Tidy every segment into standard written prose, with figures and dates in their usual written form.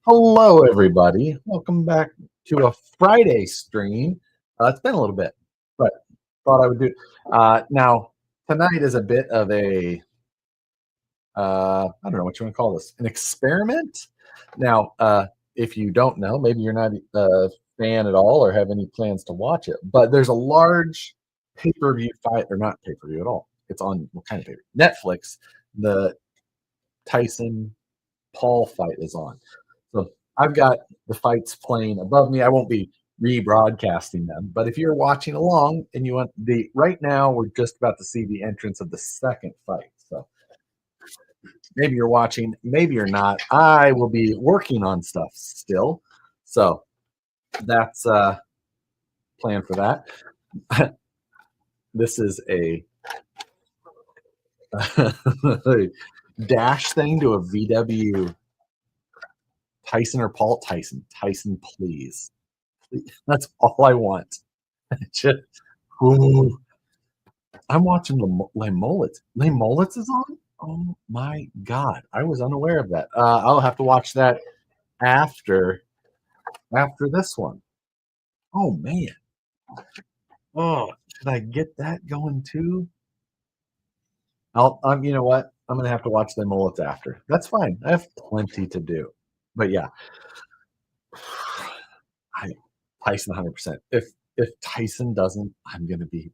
Hello, everybody. Welcome back to a Friday stream. It's been a little bit, but thought I would do. Now, tonight is a bit of a, I don't know what you want to call this, an experiment. Now, if you don't know, maybe you're not a fan at all or have any plans to watch it, but there's a large pay-per-view fight, or not pay-per-view at all. It's on what kind of pay-per-view? Netflix. The Tyson Paul fight is on. So I've got the fights playing above me. I won't be rebroadcasting them, but if you're watching along and you want right now, we're just about to see the entrance of the second fight. So maybe you're watching, maybe you're not. I will be working on stuff still. So that's plan for that. This is a dash thing to a VW Tyson or Paul. Tyson, please. That's all I want. Just, ooh. I'm watching Les Mullets. Les Mullets is on? Oh my God. I was unaware of that. I'll have to watch that after this one. Oh man. Oh, should I get that going too? You know what? I'm gonna have to watch Les Mullets after. That's fine. I have plenty to do. But yeah. Tyson 100%. If Tyson doesn't, I'm gonna be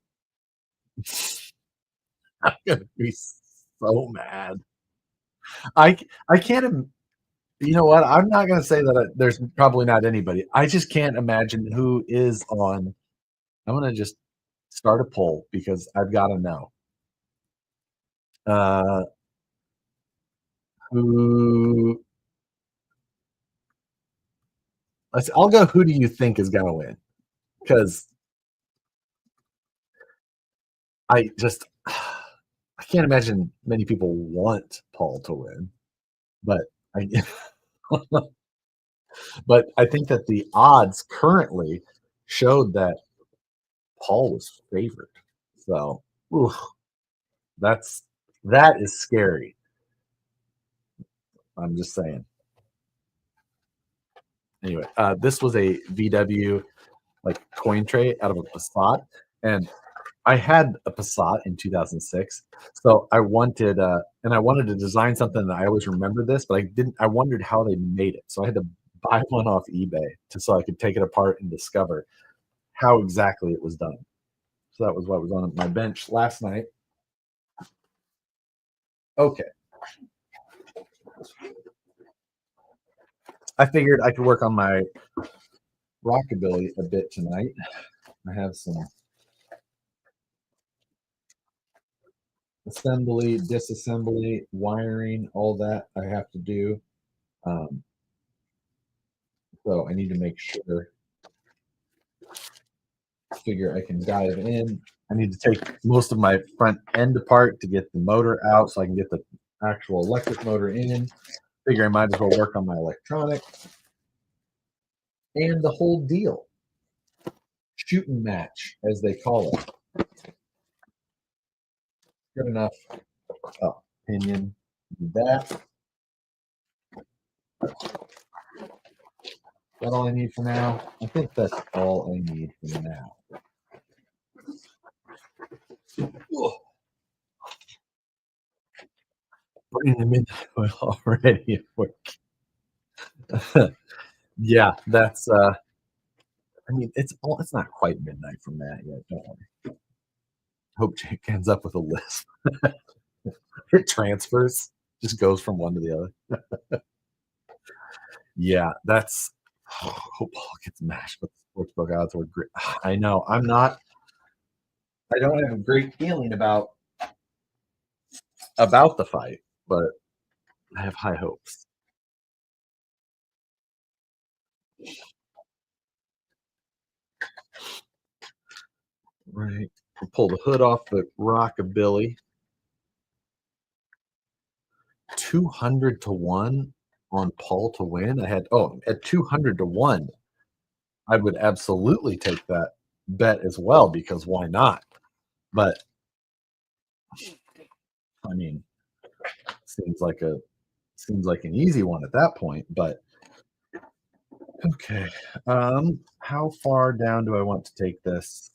so mad. I can't. You know what? I'm not going to say that there's probably not anybody. I just can't imagine who is on. I'm going to just start a poll because I've got to know. Who? I'll go. Who do you think is going to win? Because I can't imagine many people want Paul to win, but I. But I think that the odds currently showed that Paul was favored. So that is scary. I'm just saying. Anyway, this was a VW like coin tray out of a Passat, and I had a Passat in 2006. So I wanted to design something that I always remember this, but I didn't. I wondered how they made it, so I had to buy one off eBay so I could take it apart and discover how exactly it was done. So that was what was on my bench last night. Okay. I figured I could work on my rockabilly a bit tonight. I have some assembly, disassembly, wiring, all that I have to do. So I need to make sure, figure I can dive in. I need to take most of my front end apart to get the motor out so I can get the actual electric motor in. Figure I might as well work on my electronics and the whole deal. Shooting match, as they call it. Good enough. Oh, pinion. Do that. Is that all I need for now? I think that's all I need for now. Bring them in already at work. Yeah, that's I mean it's not quite midnight from that yet, don't worry. Hope Jake ends up with a lisp. It transfers, just goes from one to the other. Yeah, that's hope Paul gets mashed, but the sportsbook odds were great. I know. I don't have a great feeling about the fight, but I have high hopes. Right. I'll pull the hood off the rockabilly. 200 to 1 on Paul to win. I had at 200 to 1. I would absolutely take that bet as well because why not? But I mean, seems like an easy one at that point, but Okay. How far down do I want to take this?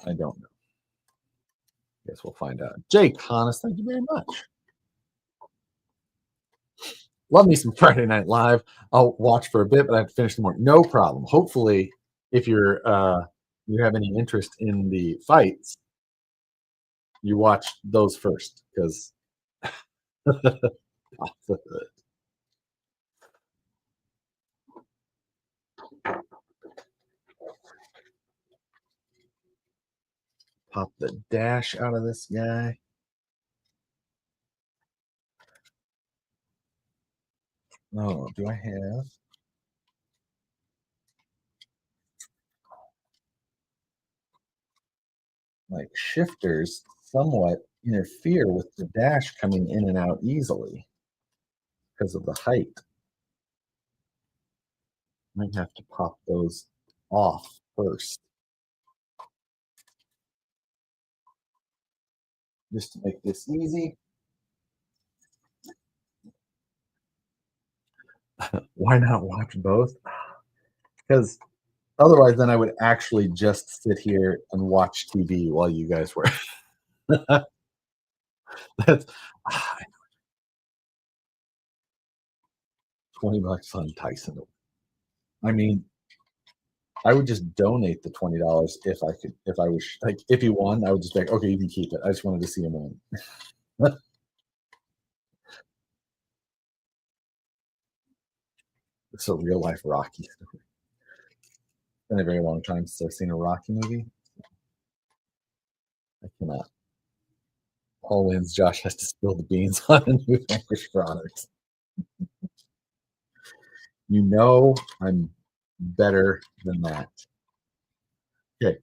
I don't know. Guess we'll find out. Jake Hannes, thank you very much. Love me some Friday Night Live. I'll watch for a bit, but I have to finish the morning. No problem. Hopefully, if you have any interest in the fights, you watch those first because pop the dash out of this guy. Oh, do I have? Like shifters somewhat interfere with the dash coming in and out easily because of the height. I might have to pop those off first just to make this easy. Why not watch both? Because otherwise, then I would actually just sit here and watch TV while you guys were. That's ah, $20 on Tyson. I mean, I would just donate the $20 if I could. If I was like, if he won, I would just be like, okay, you can keep it. I just wanted to see him win. It's a real life Rocky story. It's been a very long time since I've seen a Rocky movie. I cannot. Paul wins. Josh has to spill the beans on a new Vanquish products. You know I'm better than that. Okay.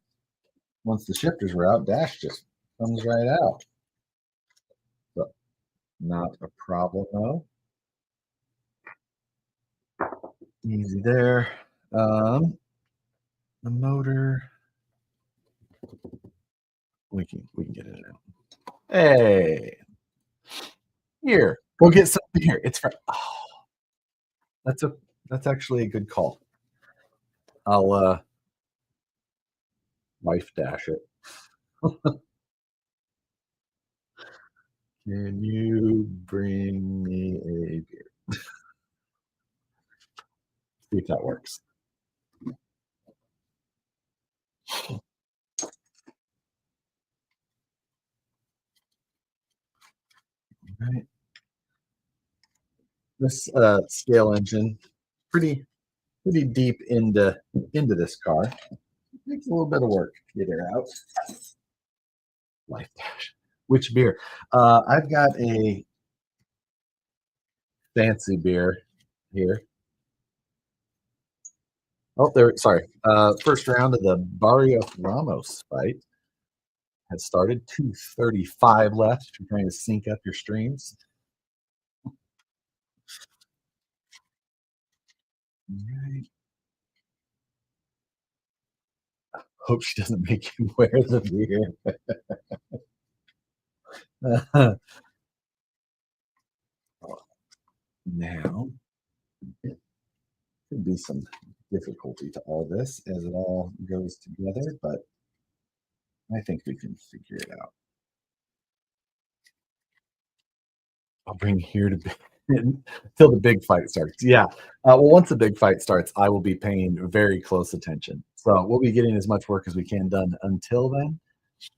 Once the shifters were out, dash just comes right out. So not a problem though. Easy there. The motor. We can get it out. Hey, here, go get some beer. It's for that's a that's actually a good call. I'll wife dash it. Can you bring me a beer? See if that works. All right. This scale engine, pretty deep into this car. Takes a little bit of work to get her out. Life dash. Which beer? I've got a fancy beer here. Oh, there. Sorry. First round of the Barrio Ramos fight has started. 2:35 left. If you're trying to sync up your streams. All right. Hope she doesn't make you wear the beer. Now, could be some difficulty to all this as it all goes together, but I think we can figure it out. I'll bring here to until the big fight starts. Yeah. Well, once the big fight starts, I will be paying very close attention. So we'll be getting as much work as we can done until then.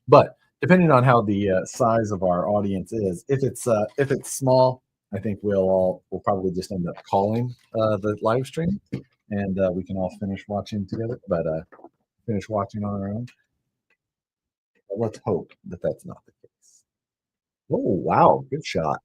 But depending on how the size of our audience is, if it's small, I think we'll probably just end up calling the live stream, and we can all finish watching together. But finish watching on our own. But let's hope that that's not the case. Oh wow, good shot.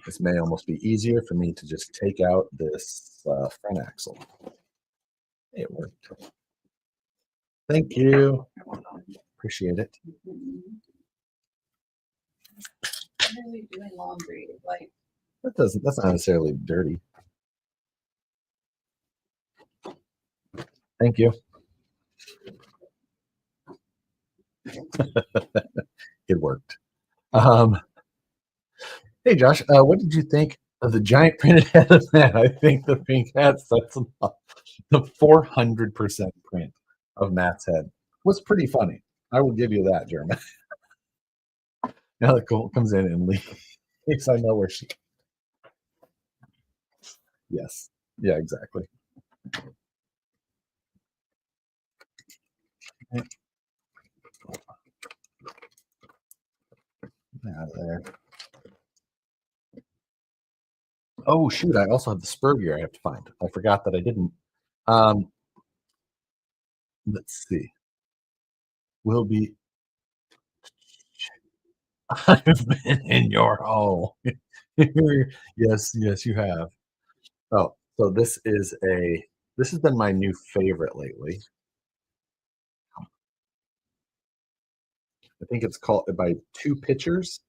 This may almost be easier for me to just take out this front axle. It worked. Thank you. Appreciate it. I'm really doing laundry. Like That's not necessarily dirty. Thank you. it worked. Um, hey, Josh, what did you think of the giant printed head of Matt? I think the pink hat sets him up. The 400% print of Matt's head was pretty funny. I will give you that, Jeremy. Now that Colt comes in and leaves, I know where she. Yes. Yeah, exactly. Out of there. Oh shoot! I also have the spur gear I have to find. I forgot that I didn't. Um, let's see. Will be. I've been in your hole. Yes, yes, you have. Oh, so this has been my new favorite lately. I think it's called by Two Pitchers.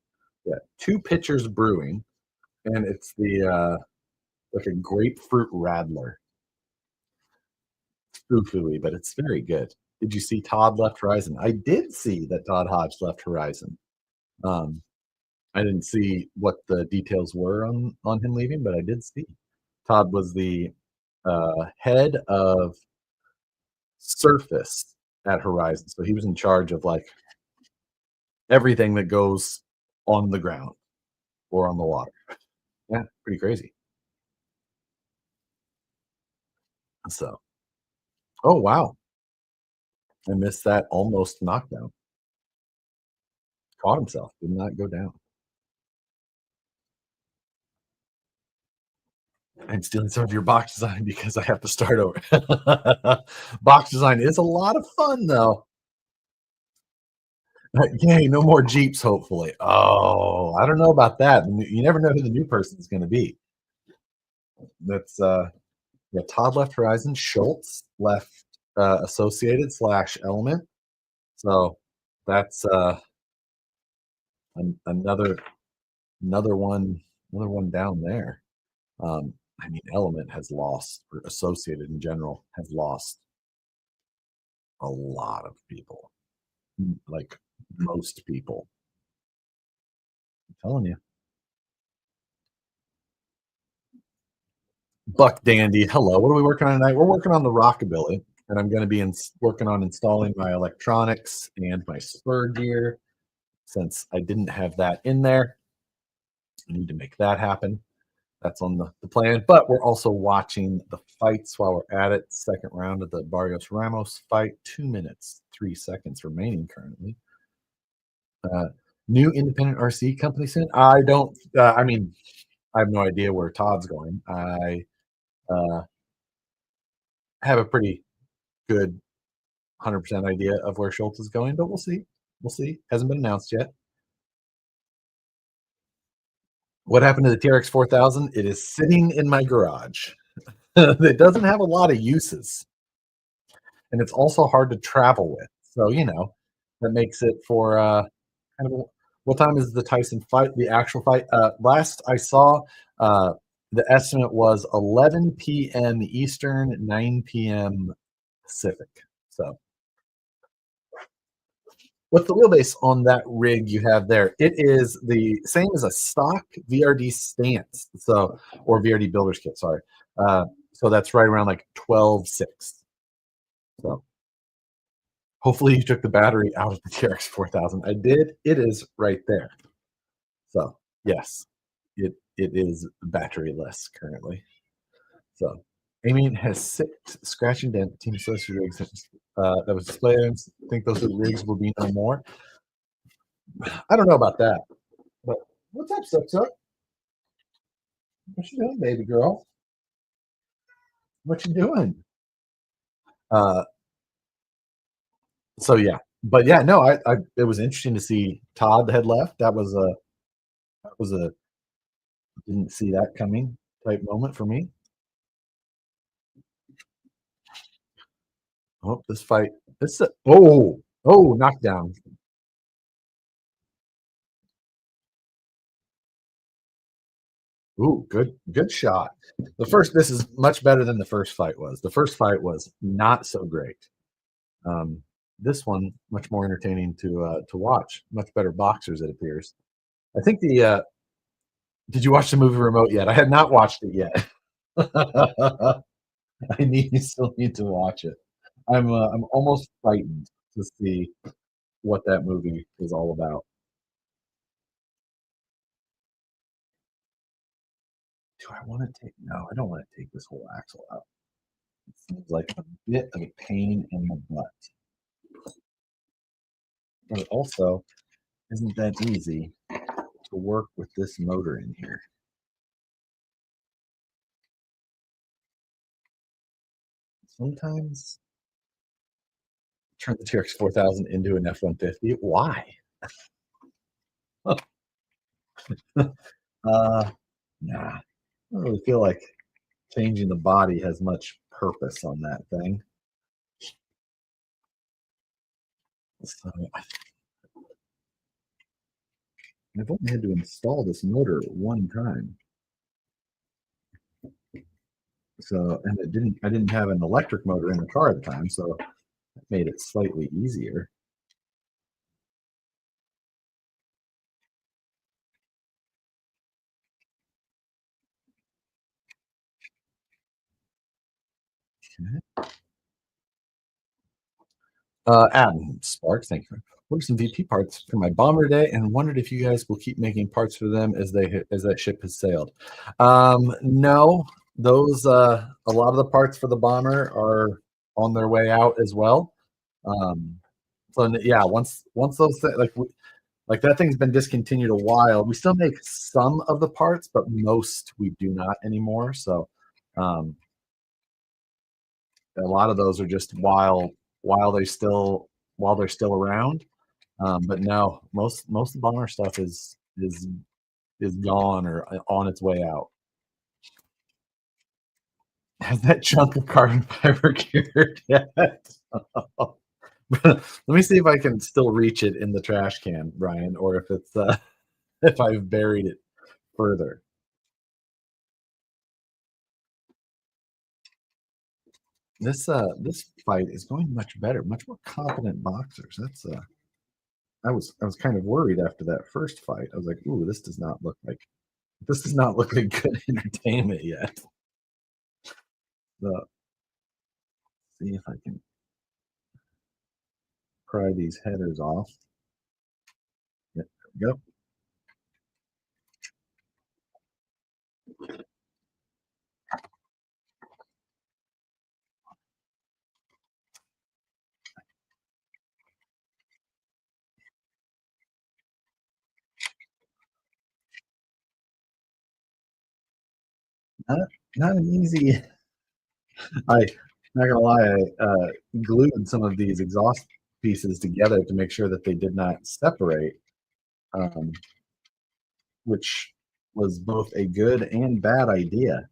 Yeah, Two Pitchers Brewing, and it's the like a grapefruit radler. It's foo-fooey, but it's very good. Did you see Todd left Horizon? I did see that Todd Hodge left Horizon. Um, I didn't see what the details were on him leaving, but I did see Todd was the head of Surface at Horizon, so he was in charge of like everything that goes on the ground or on the water. Yeah, pretty crazy. So, oh wow, I missed that almost knockdown. Caught himself, did not go down. I'm stealing some of your box design because I have to start over. Box design is a lot of fun, though. Yay, no more Jeeps, hopefully. Oh, I don't know about that. You never know who the new person is going to be. That's yeah. Todd left Horizon. Schultz left Associated / Element. So that's another one down there. I mean, Element has lost, or Associated in general has lost a lot of people, like most people. I'm telling you. Buck Dandy, hello. What are we working on tonight? We're working on the Rockabilly, and I'm going to be working on installing my electronics and my spur gear. Since I didn't have that in there, I need to make that happen. That's on the plan. But we're also watching the fights while we're at it. Second round of the Barrios Ramos fight. 2 minutes, 3 seconds remaining currently. New independent RC company soon. I don't. I mean, I have no idea where Todd's going. I have a pretty good 100% idea of where Schultz is going, but we'll see. We'll see. Hasn't been announced yet. What happened to the TRX 4000? It is sitting in my garage. It doesn't have a lot of uses, and it's also hard to travel with. So that makes it for kind of. What time is the Tyson fight? The actual fight? Last I saw, the estimate was 11 p.m. Eastern, 9 p.m. Pacific. So, what's the wheelbase on that rig you have there? It is the same as a stock VRD stance, so or VRD builder's kit. Sorry, so that's right around like 12.6. So, hopefully, you took the battery out of the TRX 4000. I did. It is right there. So, yes, it is batteryless currently. So, Amy has 6 scratch and dent Team Associated rigs that was displayed. I think those rigs will be no more. I don't know about that, but what's up, Sup? What you doing, baby girl? What you doing? Uh, so yeah, but yeah, no, I it was interesting to see Todd had left. That was a didn't see that coming type moment for me. Oh, this fight, knockdown. Ooh, good shot. This is much better than the first fight was. The first fight was not so great. this one much more entertaining to watch. Much better boxers, it appears. I think the did you watch the movie Remote yet? I had not watched it yet. I still need to watch it. I'm almost frightened to see what that movie is all about. Do I want to take? No, I don't want to take this whole axle out. It seems like a bit of a pain in the butt, but it also isn't that easy to work with this motor in here. Sometimes turn the TRX 4000 into an F-150. Why? Nah, I don't really feel like changing the body has much purpose on that thing. So I've only had to install this motor one time. So, and I didn't have an electric motor in the car at the time, so it made it slightly easier. Okay. Adam Sparks, thank you. Ordered some VP parts for my bomber today, and wondered if you guys will keep making parts for them as that ship has sailed. No, those a lot of the parts for the bomber are on their way out as well. So yeah, once those like that thing's been discontinued a while. We still make some of the parts, but most we do not anymore. So um, a lot of those are just while they're still around. But no, most of the bomber stuff is gone or on its way out. Has that chunk of carbon fiber cured yet? Let me see if I can still reach it in the trash can, Brian, or if it's if I've buried it further. This fight is going much better, much more competent boxers. That's I was kind of worried after that first fight. I was like, ooh, this does not look like good entertainment yet. So see if I can pry these headers off. Yeah, there we go. Not not an easy. I not gonna lie, I glued some of these exhaust pieces together to make sure that they did not separate, um, which was both a good and bad idea.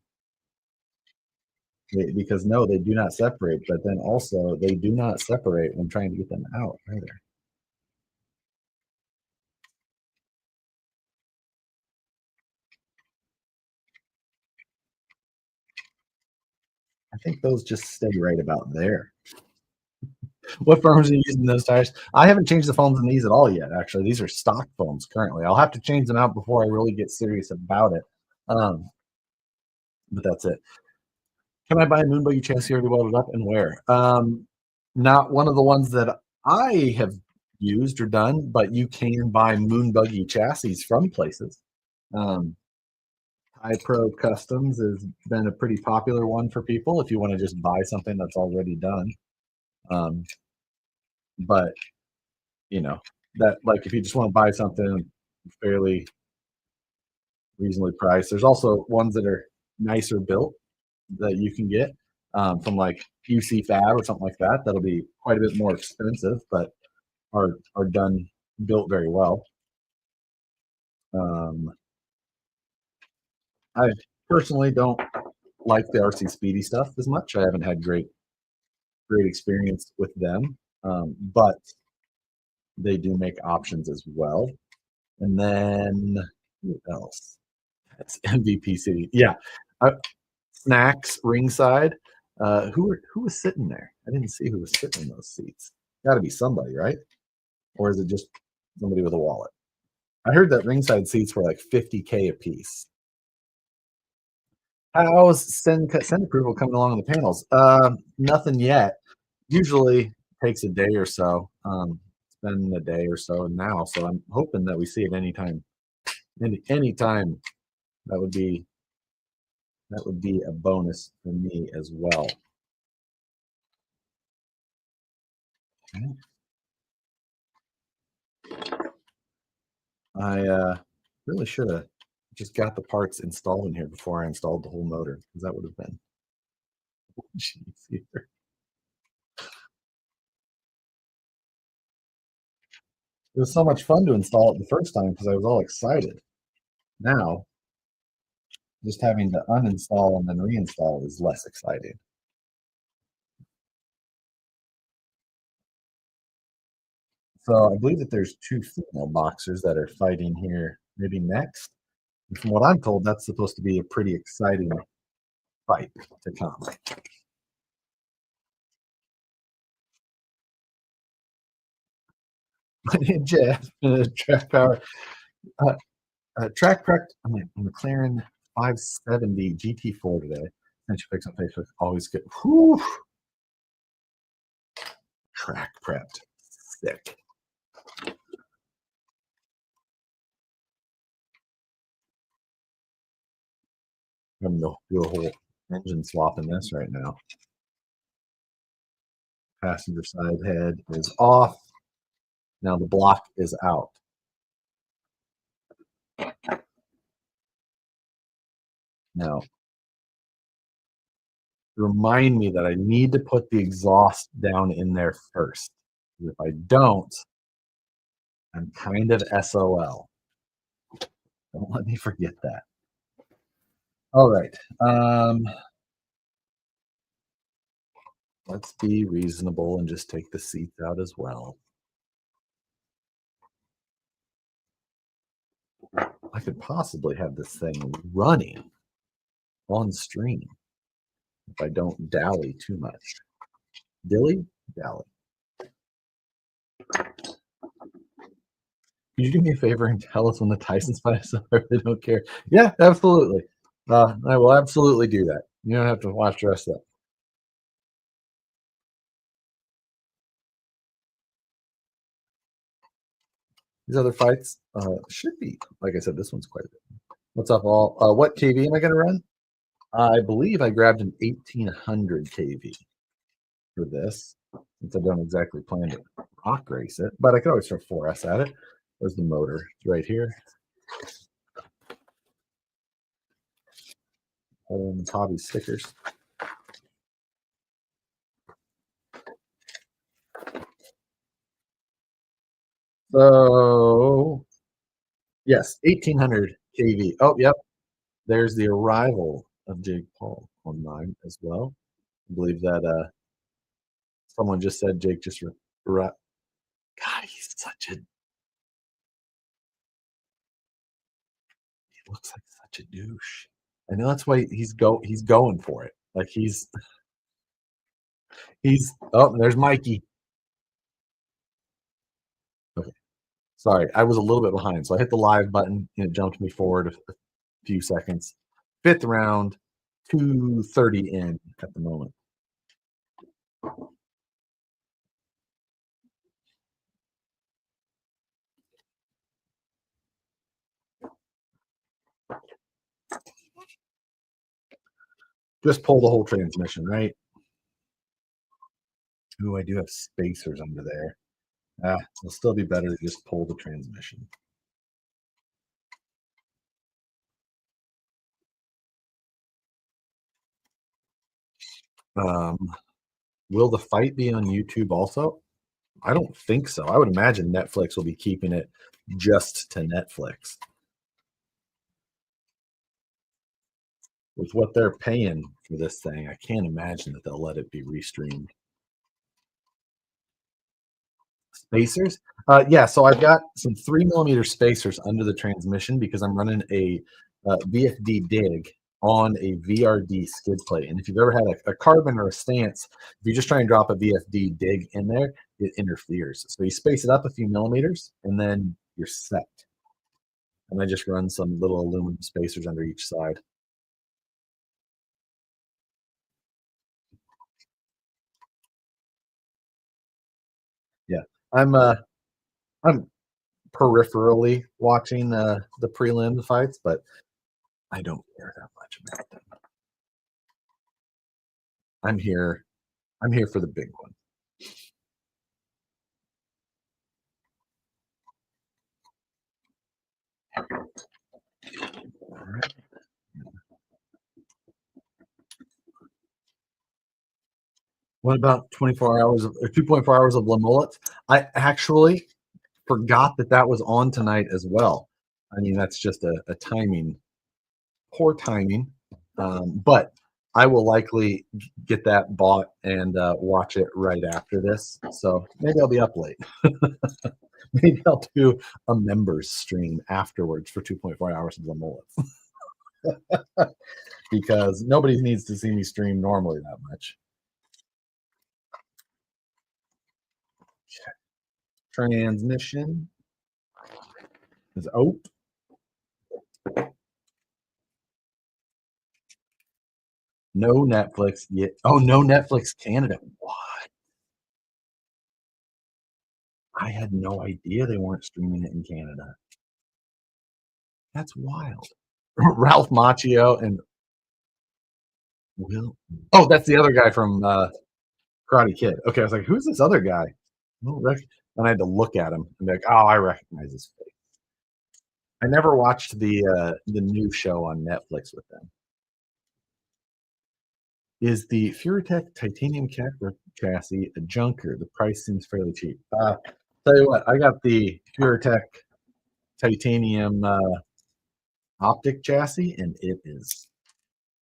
Because no, they do not separate, but then also they do not separate when trying to get them out either. I think those just stay right about there. What foams are you using those tires? I haven't changed the foams in these at all yet. Actually, these are stock foams currently. I'll have to change them out before I really get serious about it. Um, but that's it. Can I buy a moon buggy chassis already welded up, and where? Not one of the ones that I have used or done, but you can buy moon buggy chassis from places. Um, Pro Customs has been a pretty popular one for people if you want to just buy something that's already done. Um, but you know that like if you just want to buy something fairly reasonably priced, there's also ones that are nicer built that you can get from like UC Fab or something like that. That'll be quite a bit more expensive, but are done built very well. Um, I personally don't like the RC Speedy stuff as much. I haven't had great experience with them, but they do make options as well. And then who else? That's MVP City. Yeah, snacks ringside. Who was sitting there? I didn't see who was sitting in those seats. Got to be somebody, right? Or is it just somebody with a wallet? I heard that ringside seats were like $50K a piece. How's send approval coming along on the panels? Nothing yet. Usually takes a day or so. It's been a day or so now, so I'm hoping that we see it anytime. Anytime that would be a bonus for me as well. Okay. I really should have just got the parts installed in here before I installed the whole motor, because that would have been much easier. It was so much fun to install it the first time because I was all excited. Now, just having to uninstall and then reinstall is less exciting. So I believe that there's 2 female boxers that are fighting here maybe next. And from what I'm told, that's supposed to be a pretty exciting fight to come. Jeff, track power. Track prep. I'm a McLaren 570 GT4 today. And she picks up Facebook. Always good. Whew. Track prepped. Sick. I'm going to do a whole engine swap in this right now. Passenger side head is off. Now the block is out. Now, remind me that I need to put the exhaust down in there first. If I don't, I'm kind of SOL. Don't let me forget that. All right. Let's be reasonable and just take the seats out as well. I could possibly have this thing running on stream if I don't dally too much. Dilly? Dally. Could you do me a favor and tell us when the Tyson's fight is? I really don't care. Yeah, absolutely. I will absolutely do that. You don't have to watch the rest of that. These other fights should be, like I said, this one's quite a bit. What's up, all? What KV am I going to run? I believe I grabbed an 1800 KV for this, since I don't exactly plan to rock race it, but I could always throw 4S at it. There's the motor. It's right here. And hobby stickers. So, yes, 1800 KV. Oh, yep. There's the arrival of Jake Paul on mine as well. I believe that someone just said Jake just God, he's such a he looks like such a douche. I know that's why he's going for it. Like he's oh, there's Mikey. Okay. Sorry, I was a little bit behind. So I hit the live button and it jumped me forward a few seconds. 5th round, 2:30 in at the moment. Just pull the whole transmission, right? Ooh, I do have spacers under there. It'll still be better to just pull the transmission. Will the fight be on YouTube also? I don't think so. I would imagine Netflix will be keeping it just to Netflix. With what they're paying for this thing, I can't imagine that they'll let it be restreamed. Spacers? Yeah, so I've got some 3mm spacers under the transmission because I'm running a VFD dig on a VRD skid plate. And if you've ever had a carbon or a stance, if you just try and drop a VFD dig in there, it interferes. So you space it up a few millimeters, and then you're set. And I just run some little aluminum spacers under each side. Yeah, I'm peripherally watching the prelim fights, but I don't care that much about them. I'm here. I'm here for the big one. All right. What about 24 hours of or 2.4 hours of La Mullet? I actually forgot that that was on tonight as well. I mean, that's just a timing, poor timing. But I will likely get that bought and watch it right after this. So maybe I'll be up late. Maybe I'll do a members stream afterwards for 2.4 hours of La Mullet. Because nobody needs to see me stream normally that much. Transmission is out. No Netflix yet. Oh, no Netflix Canada. What? I had no idea they weren't streaming it in Canada. That's wild. Ralph Macchio and Will. Oh, that's the other guy from Karate Kid. Okay, I was like, who's this other guy? And I had to look at him and be like, oh, I recognize his face. I never watched the new show on Netflix with them. Is the Furitech titanium chassis a junker? The price seems fairly cheap. Tell you what, I got the Furitech titanium optic chassis, and it is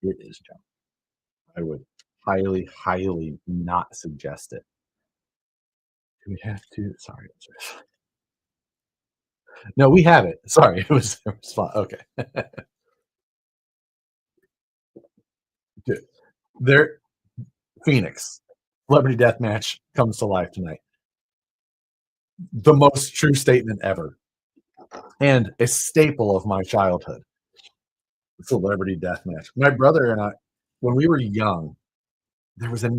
junk. I would highly not suggest it. Do we have to? Sorry. No, we have it. Sorry, it was fun. Okay. There, Phoenix Celebrity Deathmatch comes to life tonight. The most true statement ever, and a staple of my childhood. Celebrity Deathmatch. My brother and I, when we were young, there was a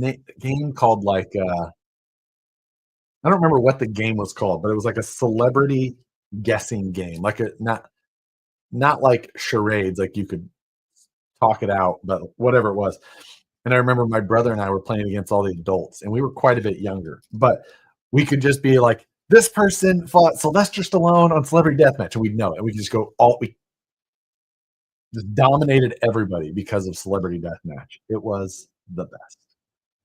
game called like I don't remember what the game was called, but it was like a celebrity guessing game, like a not like charades, like you could talk it out, but whatever it was. And I remember my brother and I were playing against all the adults, and we were quite a bit younger, but we could just be like, this person fought Sylvester Stallone on Celebrity Deathmatch, and we'd know it. And we could just go we just dominated everybody because of Celebrity Deathmatch. It was the best.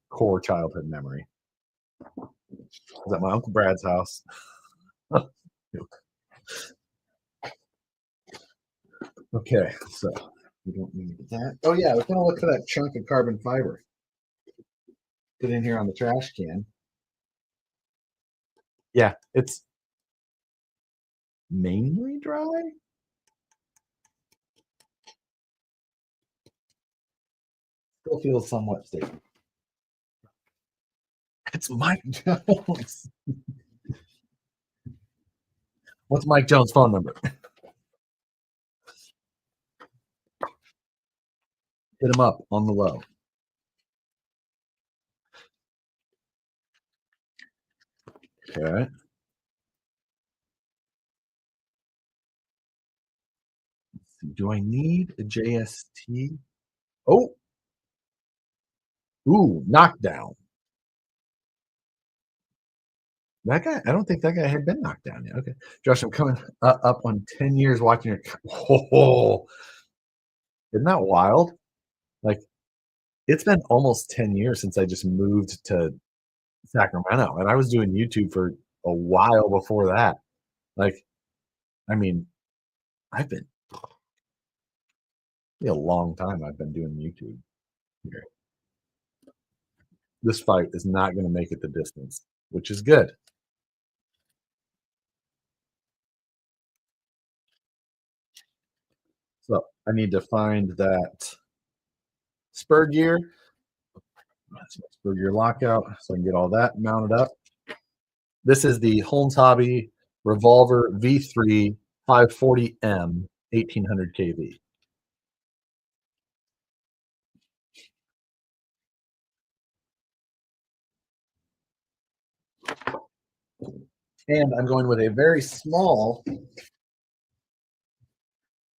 Core childhood memory. Was at my Uncle Brad's house. Okay, so we don't need that. Oh yeah, I was gonna look for that chunk of carbon fiber. Put in here on the trash can. Yeah, it's mainly dry. Still feels somewhat stable. It's Mike Jones. What's Mike Jones' phone number? Hit him up on the low. Okay. Do I need a JST? Oh. Ooh, knockdown. That guy, I don't think that guy had been knocked down yet. Okay. Josh, I'm coming up on 10 years watching your. Oh, isn't that wild? Like, it's been almost 10 years since I just moved to Sacramento, and I was doing YouTube for a while before that. Like, I mean, I've been a long time I've been doing YouTube here. This fight is not going to make it the distance, which is good. So I need to find that spur gear. Spur gear lockout so I can get all that mounted up. This is the Holmes Hobby Revolver V3 540M 1800 kV. And I'm going with a very small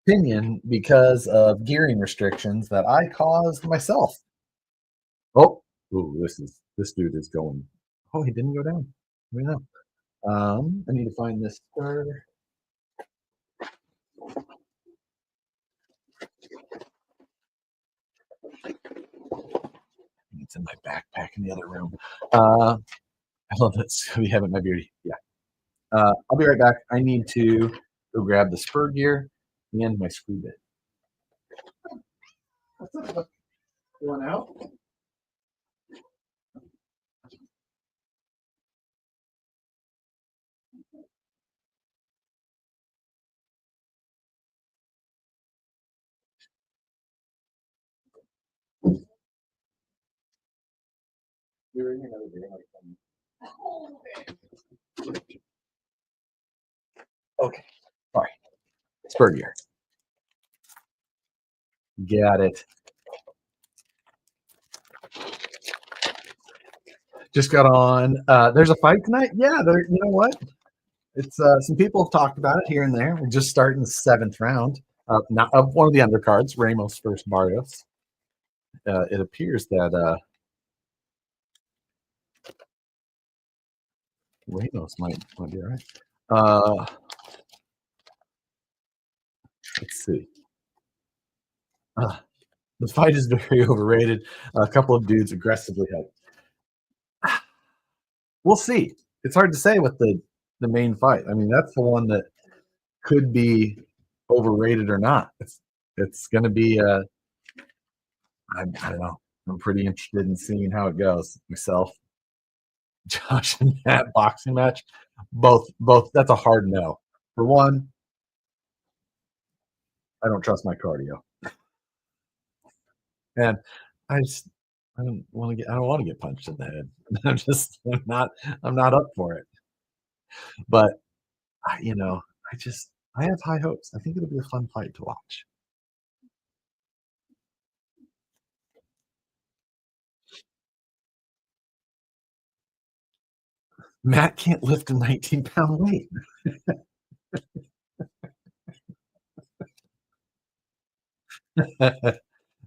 pinion because of gearing restrictions that I caused myself. Oh, ooh, this dude is going. Oh, he didn't go down. I know. I need to find this spur. It's in my backpack in the other room. I love this. We have it in my beauty. Yeah. I'll be right back. I need to go grab the spur gear and my screw bit. What's up? Going out? You're in another day. Okay. All right. Spur gear. Got it. Just got on. There's a fight tonight. Yeah. There. You know what? It's some people have talked about it here and there. We're just starting the 7th round. Not of one of the undercards, Ramos versus Barrios. It appears that Ramos might be all right. Let's see. The fight is very overrated. A couple of dudes aggressively help. We'll see. It's hard to say with the main fight. I mean, that's the one that could be overrated or not. It's going to be. I don't know. I'm pretty interested in seeing how it goes myself. Josh and Matt boxing match, both. That's a hard no. For one, I don't trust my cardio, and I just I don't want to get. I don't want to get punched in the head. I'm not up for it. But you know, I have high hopes. I think it'll be a fun fight to watch. Matt can't lift a 19-pound weight. Not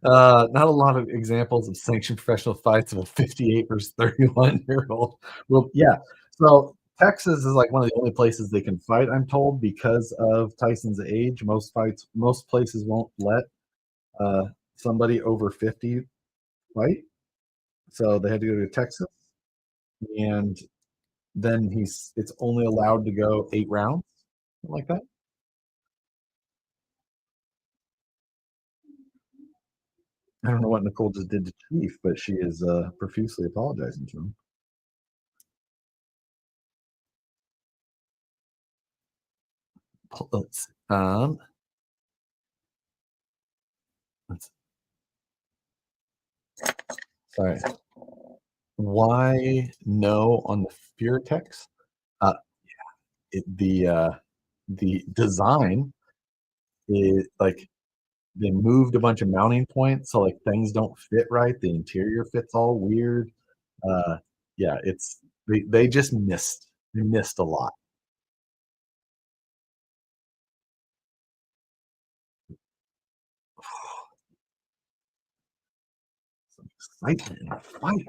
a lot of examples of sanctioned professional fights of a 58 versus 31-year-old. Well, yeah. So Texas is like one of the only places they can fight, I'm told, because of Tyson's age. Most places won't let uh, somebody over 50 fight. So they had to go to Texas, and then it's only allowed to go 8 rounds, something like that. I don't know what Nicole just did to Chief, but she is profusely apologizing to him. Let's let's sorry. Why no on the fear text? Uh, the design is like they moved a bunch of mounting points, so like things don't fit right. The interior fits all weird. Uh, yeah, they just missed. They missed a lot. Some excitement in a fight.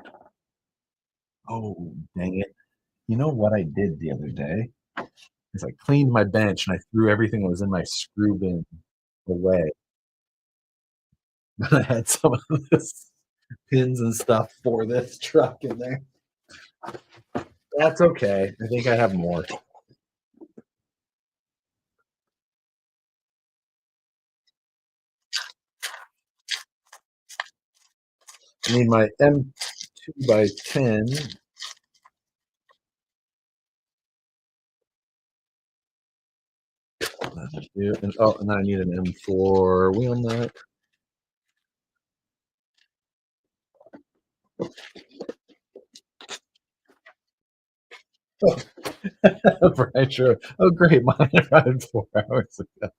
Oh, dang it. You know what I did the other day? Is I cleaned my bench and I threw everything that was in my screw bin away. I had some of this pins and stuff for this truck in there. That's okay. I think I have more. I need my M2 by 10. And then I need an M4 wheel nut. Right, sure. Oh, great, mine arrived 4 hours ago.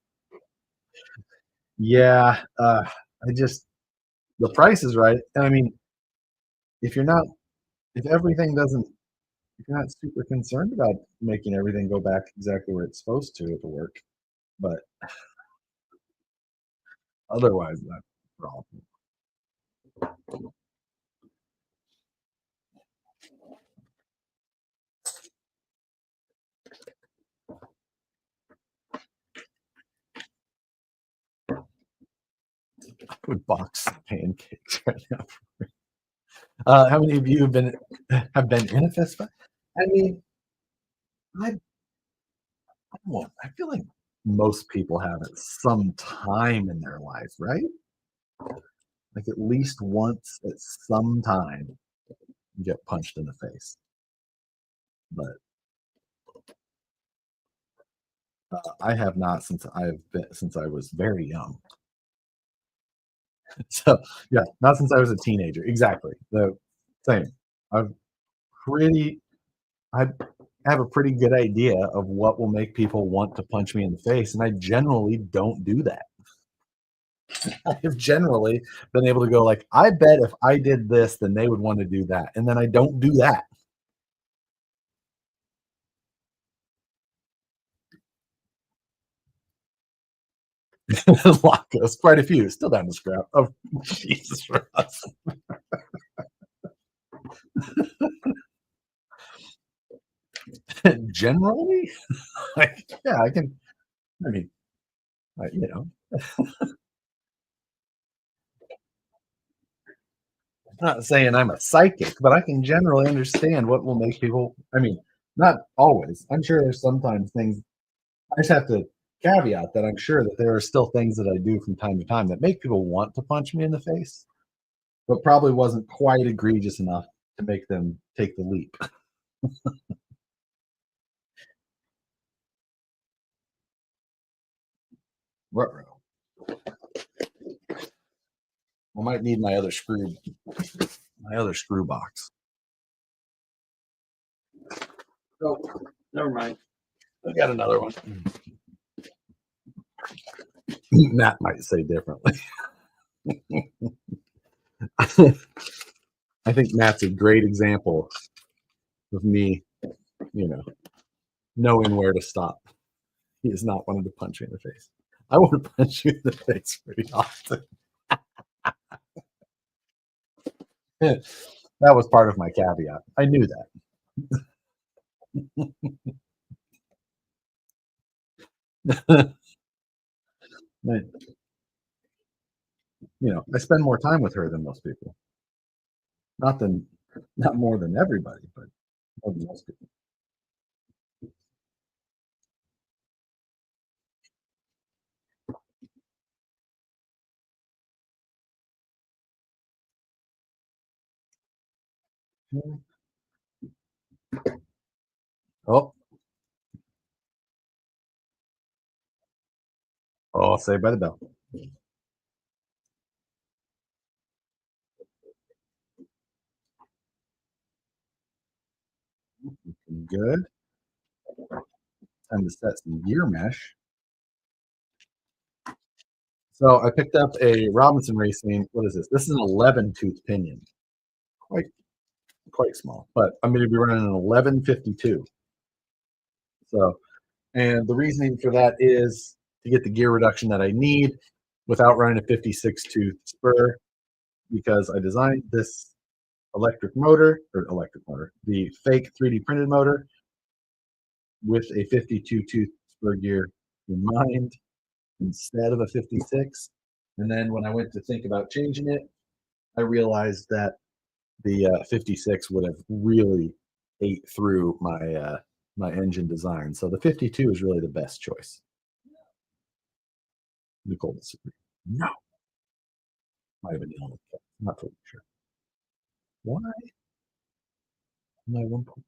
Yeah, I just the price is right, and I mean, if you're not if everything doesn't if you're not super concerned about making everything go back exactly where it's supposed to work, but otherwise, that's a problem. I would box pancakes right now. How many of you have been in a fist fight? I mean, I well, I feel like most people have at some time in their life, right? Like at least once at some time you get punched in the face. But I have not since I was very young. So yeah, not since I was a teenager. Exactly. The same. I've pretty I have a pretty good idea of what will make people want to punch me in the face, and I generally don't do that. I've generally been able to go like, I bet if I did this, then they would want to do that, and then I don't do that. Locos, quite a few, still down to scrap. Oh, Jesus for us. Generally, like, yeah, I can. I mean, you know, I'm not saying I'm a psychic, but I can generally understand what will make people. I mean, not always. I'm sure there's sometimes things. I just have to caveat that I'm sure that there are still things that I do from time to time that make people want to punch me in the face, but probably wasn't quite egregious enough to make them take the leap. Ruh-roh. I might need my other screw box. Oh, never mind. I got another one. Matt might say differently. I think Matt's a great example of me, you know, knowing where to stop. He is not wanting to punch you in the face. I want to punch you in the face pretty often. That was part of my caveat. I knew that. I spend more time with her than most people. Not than, not more than everybody, but more than most people. Oh, oh, Saved by the Bell. Good. Time to set some gear mesh. So I picked up a Robinson Racing. What is this? This is an 11 tooth pinion. Quite quite small, but I'm going to be running an 1152. So, and the reasoning for that is to get the gear reduction that I need without running a 56 tooth spur, because I designed this the fake 3D printed motor with a 52 tooth spur gear in mind instead of a 56. And then when I went to think about changing it, I realized that the 56 would have really ate through my engine design. So the 52 is really the best choice. Nicole disagreed. No, might have been the only. Not totally sure. Why? My one point.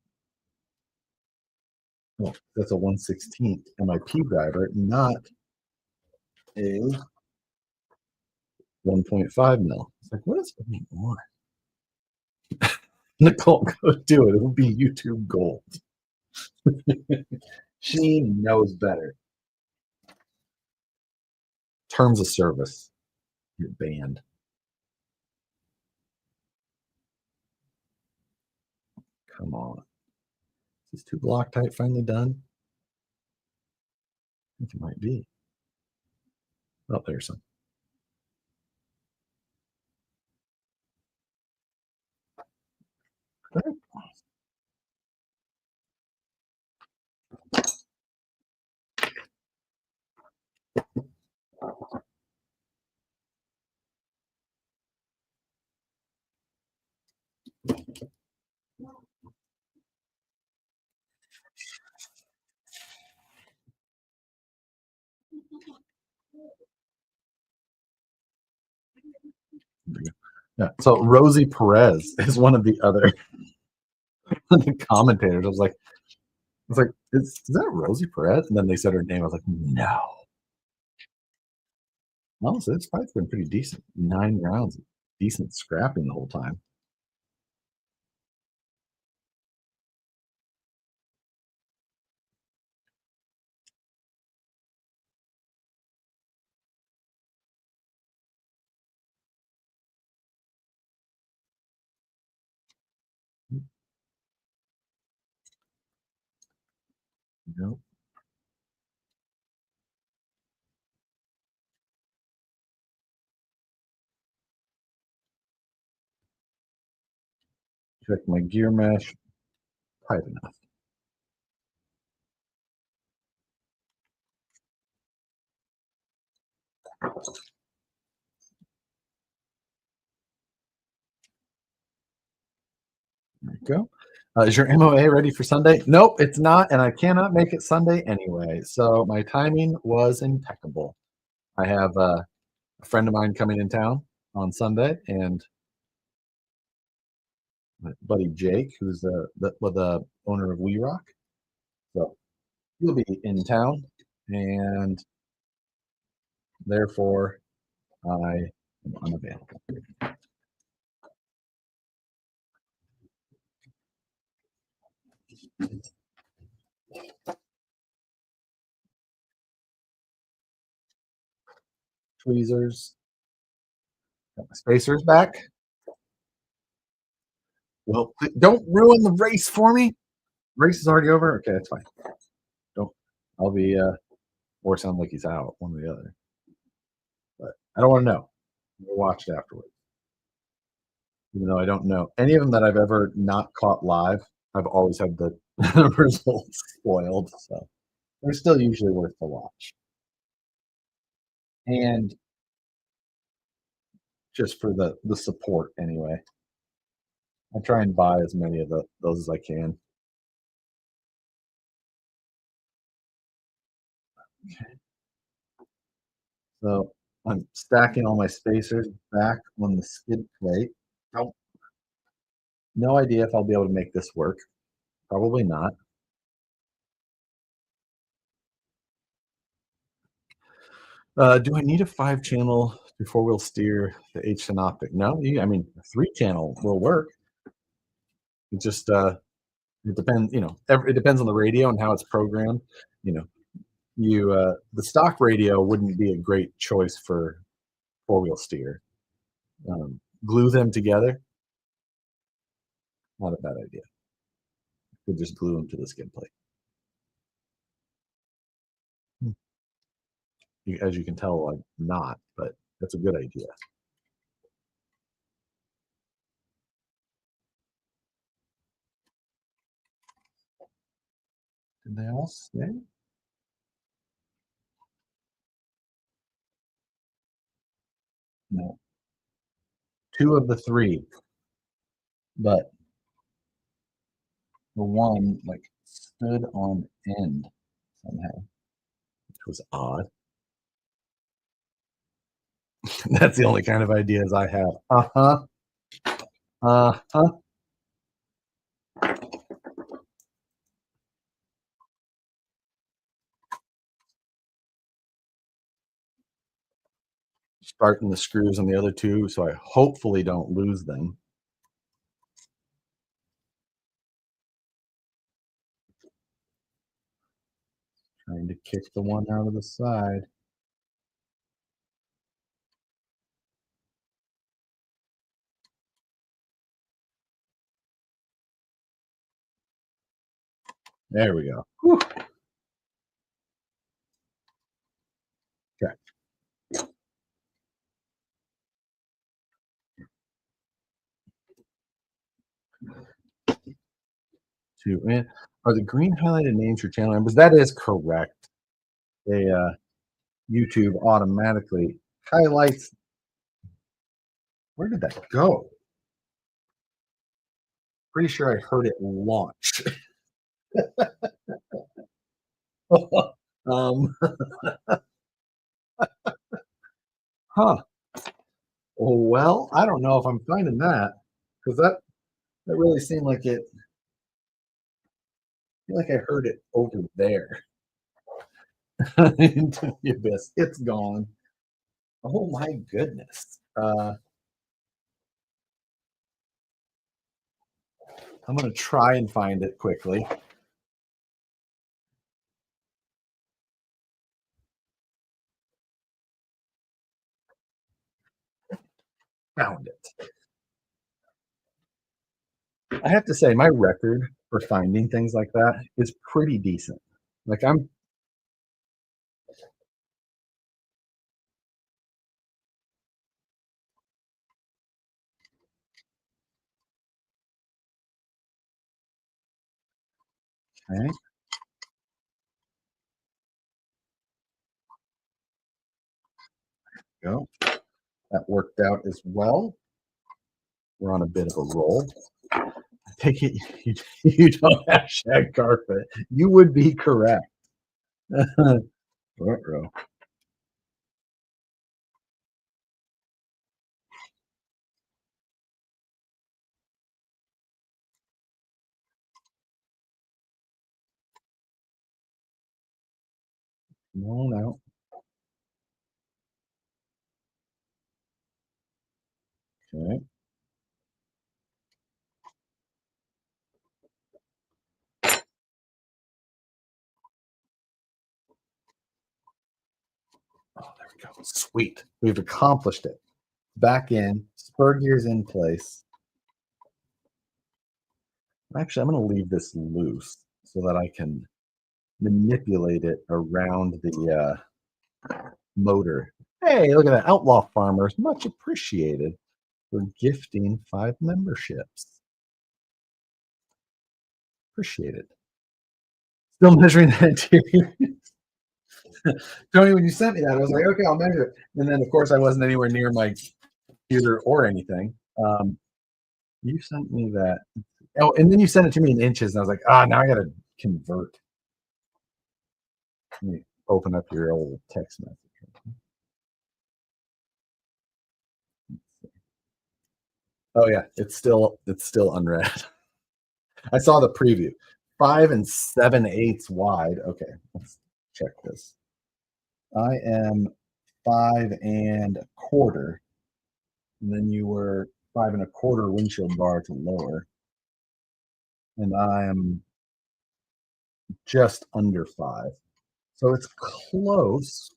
Oh, that's a 1/16th MIP driver, not a 1.5 mil. It's like, what is going on? Nicole, go do it. It will be YouTube gold. She knows better. Terms of service. You're banned. Come on. Is 2 block type finally done? I think it might be. Oh, there's some. There we go. Yeah. So Rosie Perez is one of the other the commentators. I was like, is that Rosie Perez? And then they said her name. I was like, no. Honestly, this fight's been pretty decent. 9 rounds, decent scrapping the whole time. You know, check my gear mesh. Tight enough. There you go. Is your MOA ready for Sunday? Nope, it's not, and I cannot make it Sunday anyway. So my timing was impeccable. I have a friend of mine coming in town on Sunday, and my buddy Jake, who's the owner of We Rock. So he'll be in town, and therefore I am unavailable. Tweezers. Got my spacers back. Well, don't ruin the race for me. Race is already over. Okay, that's fine. Don't. I'll be or sound like he's out, one or the other. But I don't want to know. We'll watch it afterwards. Even though I don't know any of them that I've ever not caught live, I've always had the results spoiled. So they're still usually worth the watch. And just for the support anyway. I try and buy as many of those as I can. Okay. So I'm stacking all my spacers back on the skid plate. Oh, no idea if I'll be able to make this work. Probably not. Do I need a 5-channel to 4-wheel steer the H synoptic? No, I mean, a 3-channel will work. It just it depends, it depends on the radio and how it's programmed. You know, the stock radio wouldn't be a great choice for 4-wheel steer. Glue them together, not a bad idea. You could just glue them to the skid plate. As you can tell, I'm not, but that's a good idea. Did they all stay? No. 2 of the 3, but the one stood on end somehow, which was odd. That's the only kind of ideas I have. Uh-huh. Uh-huh. Starting the screws on the other 2, so I hopefully don't lose them. to kick the one out of the side. There we go. Whew. Okay. 2 in. Are the green highlighted names your channel members? That is correct. They YouTube automatically highlights. Where did that go? Pretty sure I heard it launch. um, huh. Well, I don't know if I'm finding that because that really seemed like it. I feel like I heard it over there into the abyss. It's gone. Oh my goodness. I'm going to try and find it quickly. Found it. I have to say, my record for finding things like that is pretty decent. Like I'm okay. Go. That worked out as well. We're on a bit of a roll. I take it you don't have shag carpet. You would be correct. Uh-oh. No. Okay. Oh, there we go. Sweet. We've accomplished it. Back in. Spur gears in place. Actually, I'm going to leave this loose so that I can manipulate it around the motor. Hey, look at that. Outlaw Farmers. Much appreciated for gifting 5 memberships. Appreciate it. Still measuring the interior. Tony, when you sent me that, I was like, okay, I'll measure it. And then, of course, I wasn't anywhere near my computer or anything. You sent me that. Oh, and then you sent it to me in inches, and I was like, now I got to convert. Let me open up your old text message. Oh yeah, it's still unread. I saw the preview. 5 7/8 wide. Okay, let's check this. I am 5 1/4. And then you were 5 1/4 windshield bar to lower. And I am just under 5. So it's close.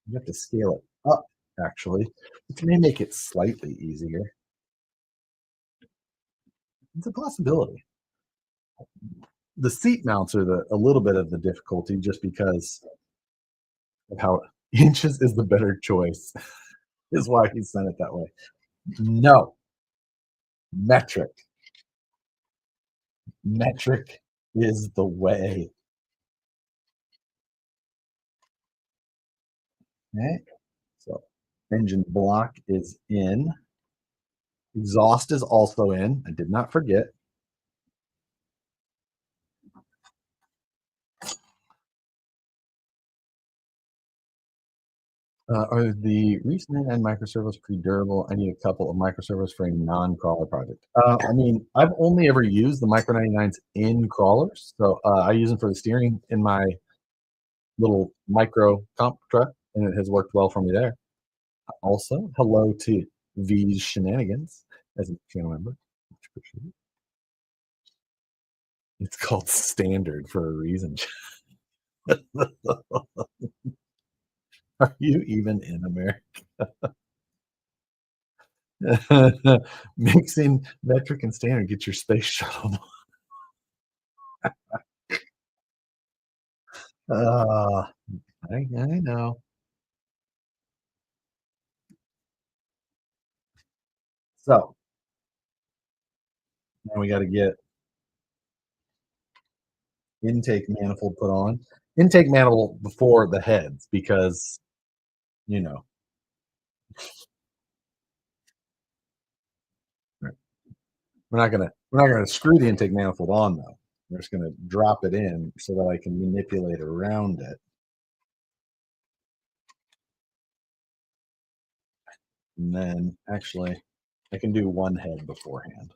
You have to scale it up, actually, which may make it slightly easier. It's a possibility. The seat mounts are a little bit of the difficulty just because of how inches is the better choice, is why he sent it that way. No. Metric. Metric is the way. Okay. So engine block is in. Exhaust is also in. I did not forget. Are the recent and microservice pretty durable? I need a couple of microservice for a non-crawler project. I mean, I've only ever used the Micro 99s in crawlers. So I use them for the steering in my little micro comp truck, and it has worked well for me there. Also, hello to V's Shenanigans as a channel member. It's called standard for a reason. Are you even in America? Mixing metric and standard, get your space shuttle. Uh, I know. So now we got to get intake manifold put on. Intake manifold before the heads because you know we're not gonna screw the intake manifold on though. We're just gonna drop it in so that I can manipulate around it. And then actually I can do one head beforehand.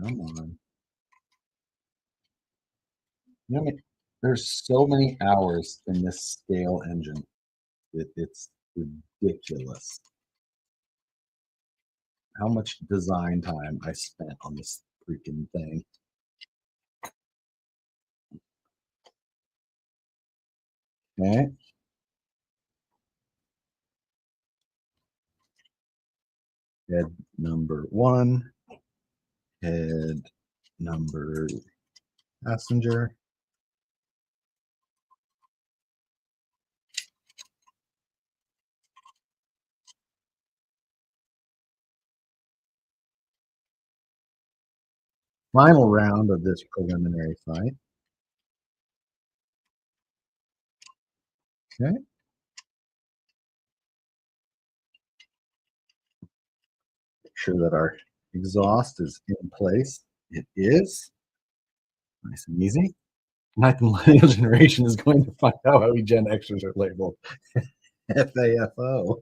Come on. You know, there's so many hours in this scale engine. It's ridiculous how much design time I spent on this freaking thing. Okay. Head number one, head number passenger. Final round of this preliminary fight. Okay. Make sure that our exhaust is in place. It is. Nice and easy. Ninth millennial generation is going to find out how Gen Xers are labeled. FAFO.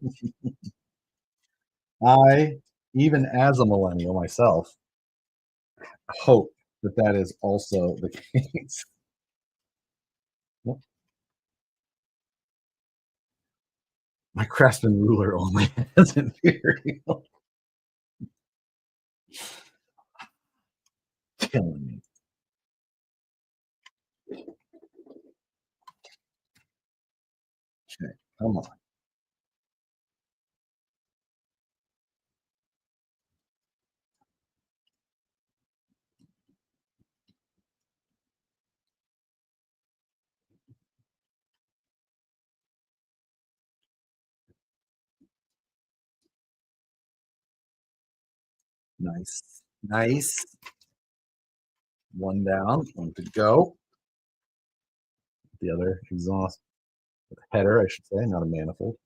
I, even as a millennial myself, hope that that is also the case. My Craftsman ruler only has Imperial. Killing me. Okay, come on. Nice. Nice. One down, one to go. The other exhaust header, I should say, not a manifold.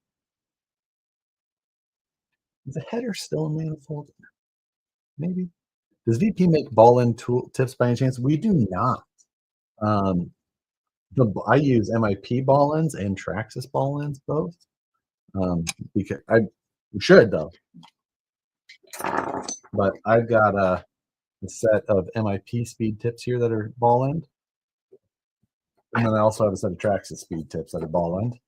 Is the header still a manifold? Maybe. Does VP make ball end tool tips by any chance? We do not. Um, I use MIP ball ends and Traxxas ball ends both. Because I should though, but I've got a set of MIP speed tips here that are ball end, and then I also have a set of Traxxas speed tips that are ball end.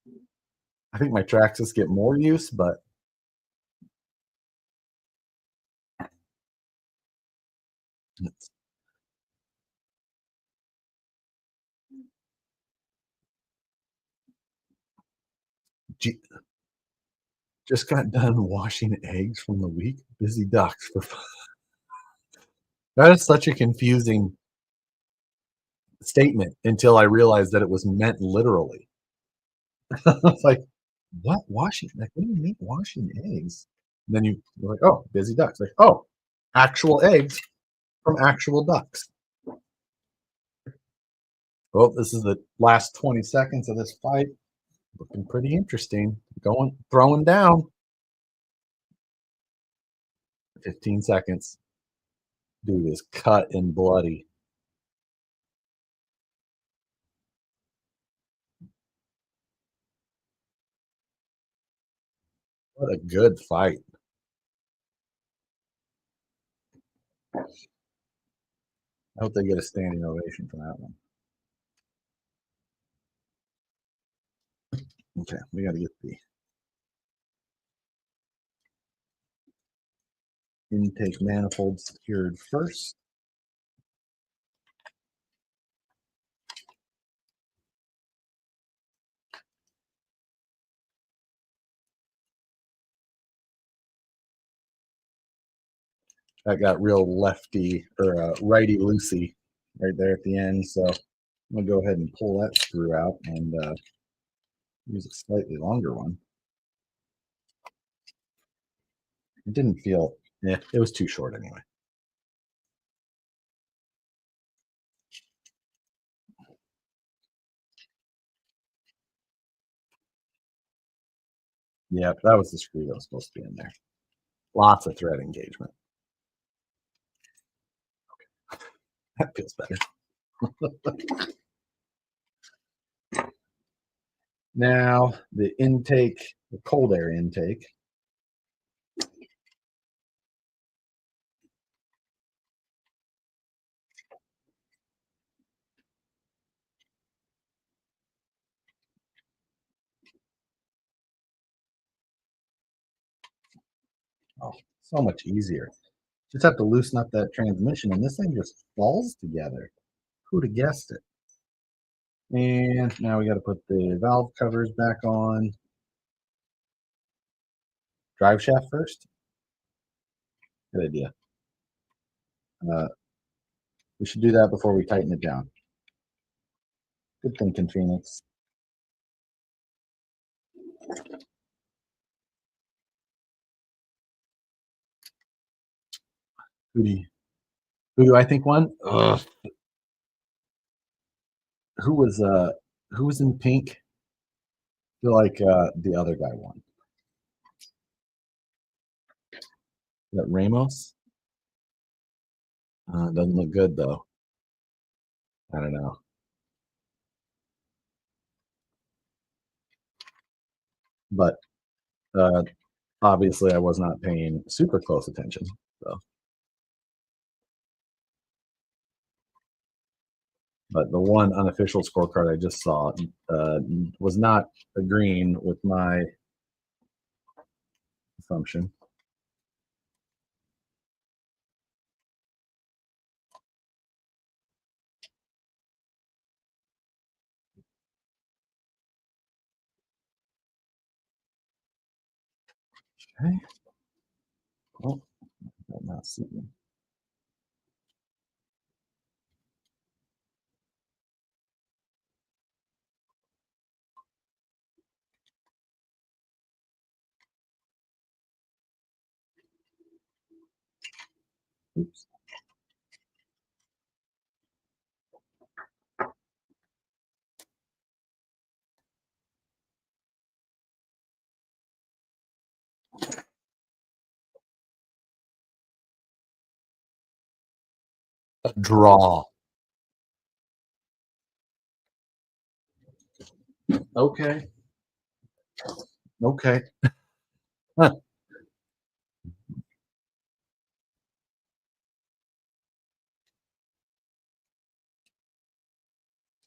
I think my Traxxas get more use, but just got done washing eggs from the week. Busy ducks. That is such a confusing statement until I realized that it was meant literally. I was like, what washing? Like, what do you mean washing eggs? And then you're like, oh, busy ducks. Like, oh, actual eggs from actual ducks. Well, this is the last 20 seconds of this fight. Looking pretty interesting. Throwing down. 15 seconds. Dude is cut and bloody. What a good fight. I hope they get a standing ovation for that one. Okay, we got to get the intake manifold secured first. That got real lefty or righty loosey right there at the end. So I'm gonna go ahead and pull that screw out and use a slightly longer one. It didn't feel, yeah, it was too short anyway. Yeah, that was the screw that was supposed to be in there. Lots of thread engagement. Okay. That feels better. Now the intake, the cold air intake. Oh, so much easier. Just have to loosen up that transmission and this thing just falls together. Who'd have guessed it? And now we got to put the valve covers back on. Drive shaft first. Good idea. We should do that before we tighten it down. Good thinking, Phoenix. Who do I think won? Ugh. Who was in pink? I feel like the other guy won. That Ramos? Doesn't look good though. I don't know. But obviously I was not paying super close attention. So. But the one unofficial scorecard I just saw was not agreeing with my assumption. Okay. Oh, I'm not seeing. Oops. A draw. Okay. Okay. Huh.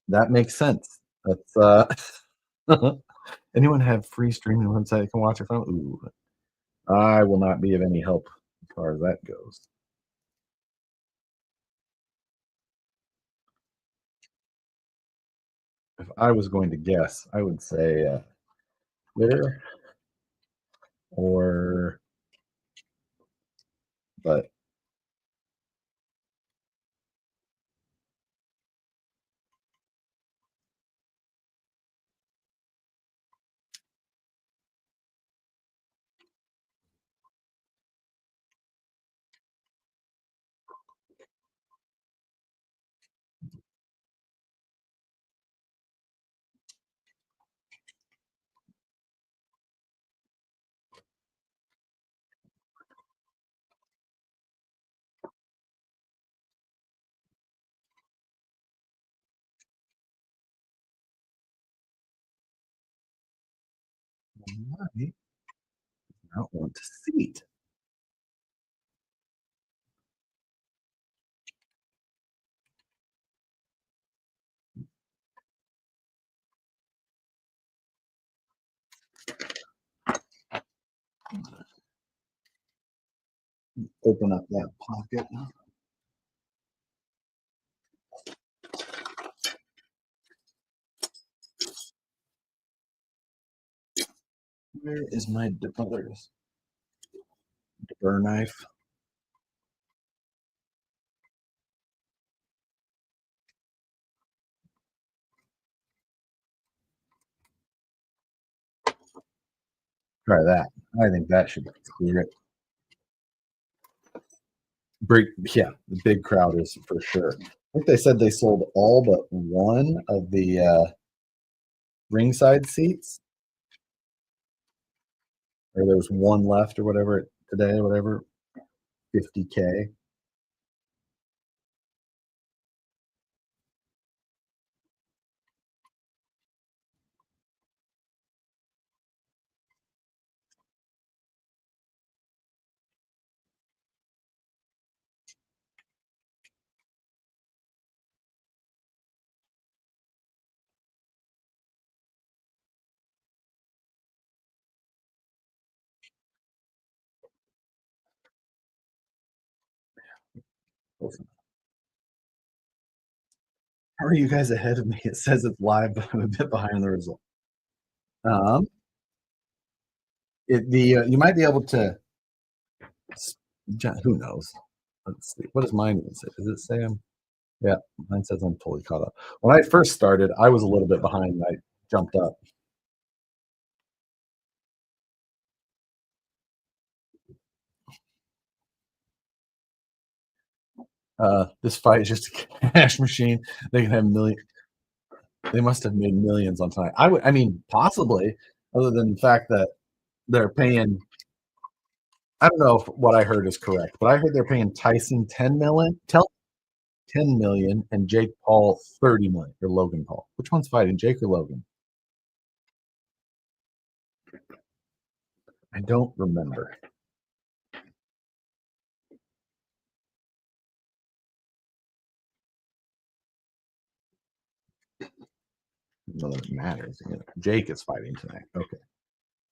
That makes sense. That's anyone have free streaming website you can watch it from? Ooh, I will not be of any help as far as that goes. If I was going to guess, I would say Twitter or, but I do not want to see it. open up that pocket. Where is my deburr knife? Try that. I think that should clear it. Yeah, the big crowd is for sure. I think they said they sold all but one of the ringside seats, or there was one left or whatever today, whatever, 50K. How are you guys ahead of me? It says it's live, but I'm a bit behind the result. Um, you might be able to. Who knows? Let's see. What does mine even say? Does it say I'm? Yeah, mine says I'm fully caught up. When I first started, I was a little bit behind. And I jumped up. This fight is just a cash machine. They can have millions. They must have made millions on tonight. I mean, possibly, other than the fact that they're paying. I don't know if what I heard is correct, but I heard they're paying Tyson 10 million and Jake Paul 30 million, or Logan Paul. Which one's fighting, Jake or Logan? I don't remember. None of it matters. Jake is fighting tonight. Okay.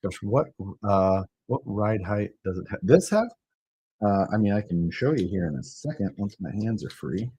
Gosh, what ride height does it have? This have? I mean, I can show you here in a second once my hands are free.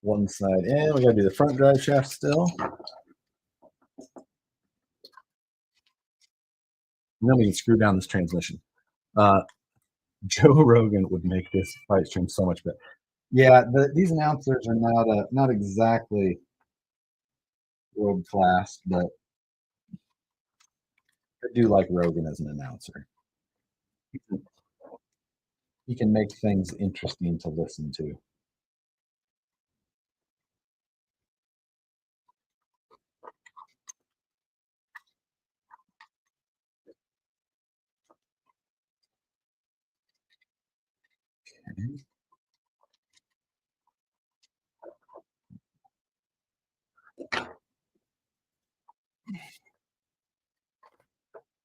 One side in. We got to do the front drive shaft still. And then we can screw down this transmission. Joe Rogan would make this fight stream so much better. Yeah, these announcers are not exactly world class, but I do like Rogan as an announcer. He can make things interesting to listen to. Okay.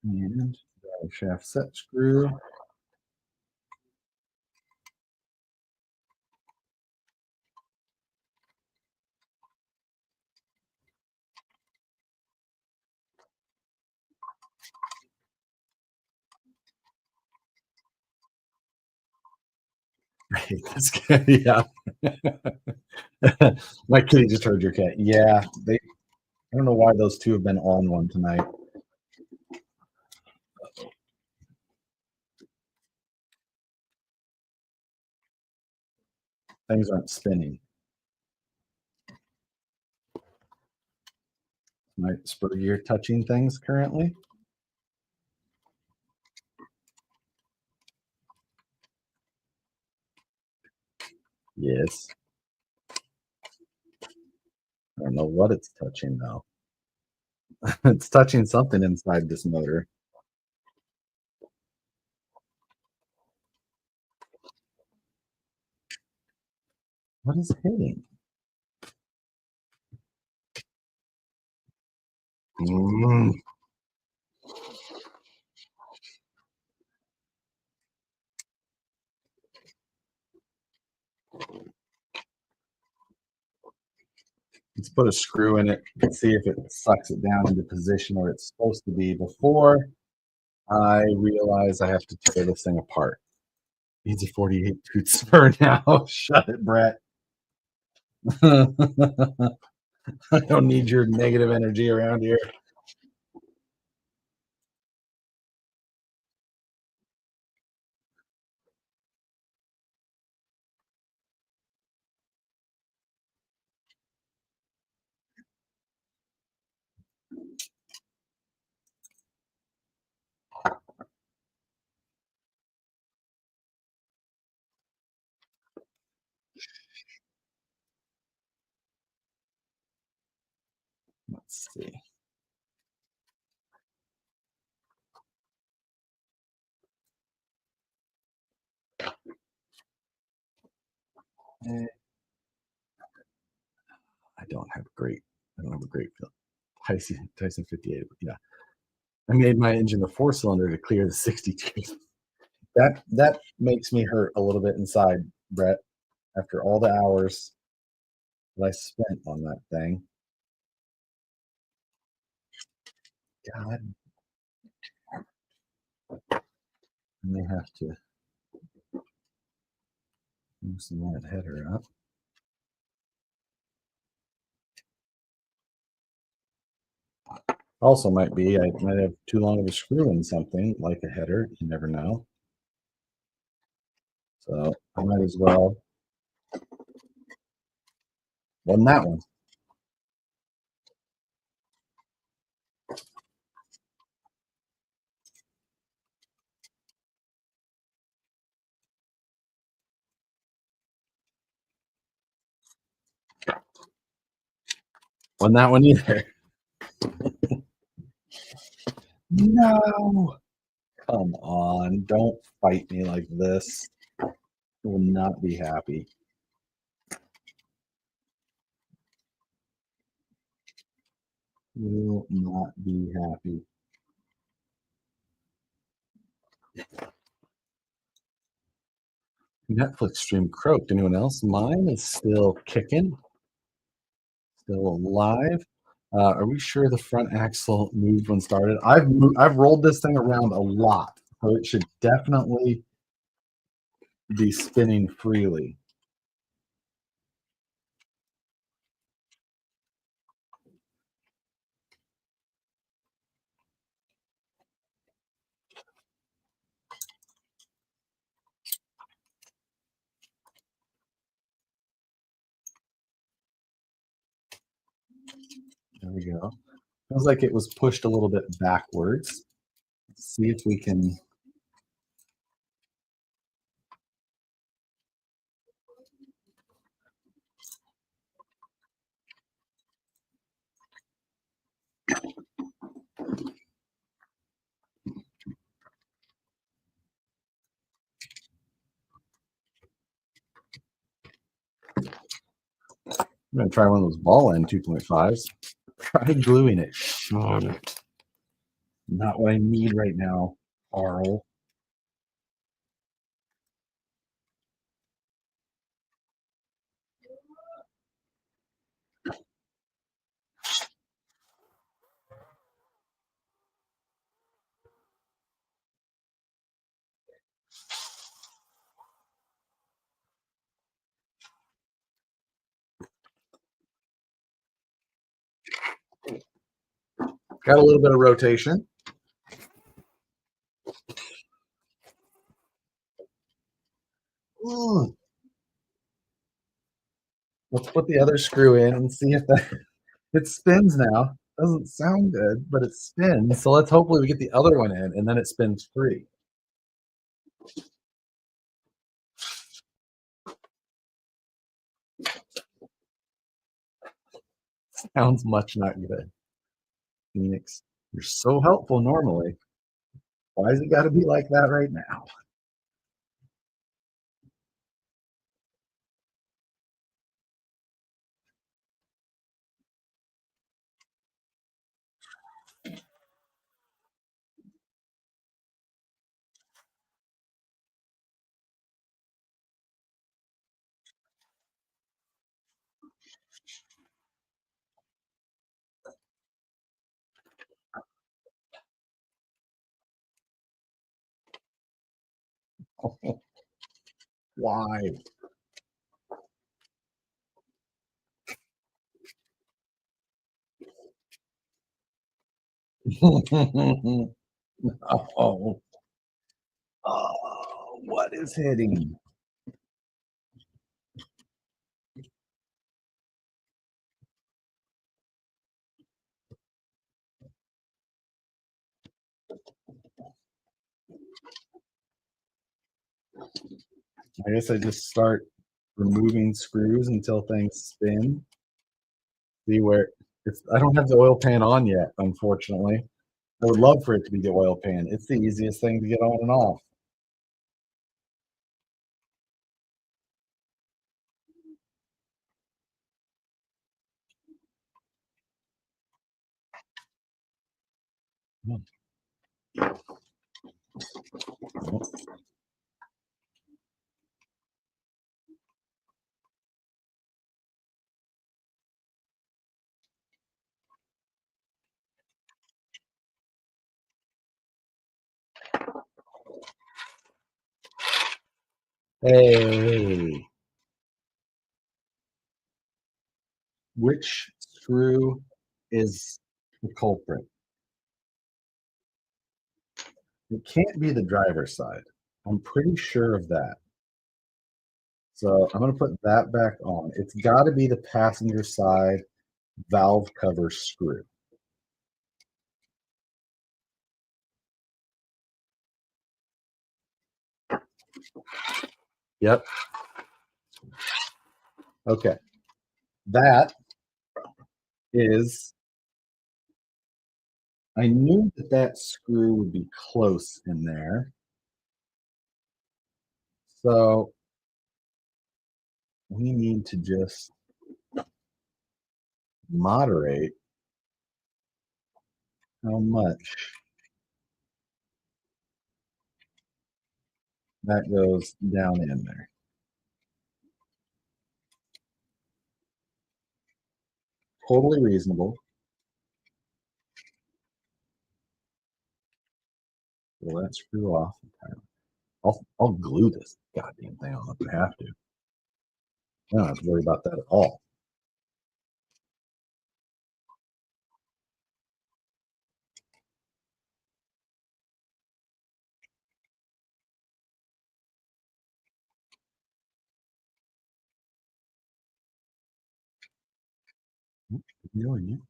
And drive shaft set screw. I hate this guy. Yeah. My kitty just heard your cat. Yeah. I don't know why those two have been on one tonight. Things aren't spinning. My spur gear touching things currently. Yes. I don't know what it's touching though. It's touching something inside this motor. What is hitting? Mm. Let's put a screw in it and see if it sucks it down into position where it's supposed to be before I realize I have to tear this thing apart. Needs a 48 tooth spur now. Shut it, Brett. I don't need your negative energy around here. Let's see. I don't have a great feel. Tyson 58. Yeah. I made my engine a 4-cylinder to clear the 62. That makes me hurt a little bit inside, Brett, after all the hours that I spent on that thing. God, I may have to loosen that header up. Also might be I might have too long of a screw in something like a header. You never know. So I might as well. Wasn't that one? Wasn't that one either? No. Come on. Don't fight me like this. I will not be happy. Will not be happy. Netflix stream croaked. Anyone else? Mine is still kicking, still alive. Are we sure the front axle moved when started? I've rolled this thing around a lot, so it should definitely be spinning freely. There we go. Feels like it was pushed a little bit backwards. Let's see if we can. I'm going to try one of those ball end 2.5s. Try gluing it. Not what I need right now, Carl. Got a little bit of rotation. Ooh. Let's put the other screw in and see if that it spins now. Doesn't sound good, but it spins. So let's hopefully we get the other one in and then it spins free. Sounds much not good. Phoenix, you're so helpful normally. Why has it got to be like that right now? Why? Oh, oh, what is hitting? I guess I just start removing screws until things spin. See where it's, I don't have the oil pan on yet, unfortunately. I would love for it to be the oil pan. It's the easiest thing to get on and off. Hey, which screw is the culprit? It can't be the driver's side. I'm pretty sure of that. So I'm going to put that back on. It's got to be the passenger side valve cover screw. Yep. Okay. That is, I knew that that screw would be close in there. So we need to just moderate how much that goes down in there. Totally reasonable. Pull that screw off. I'll glue this goddamn thing on if I have to. I don't have to worry about that at all. You.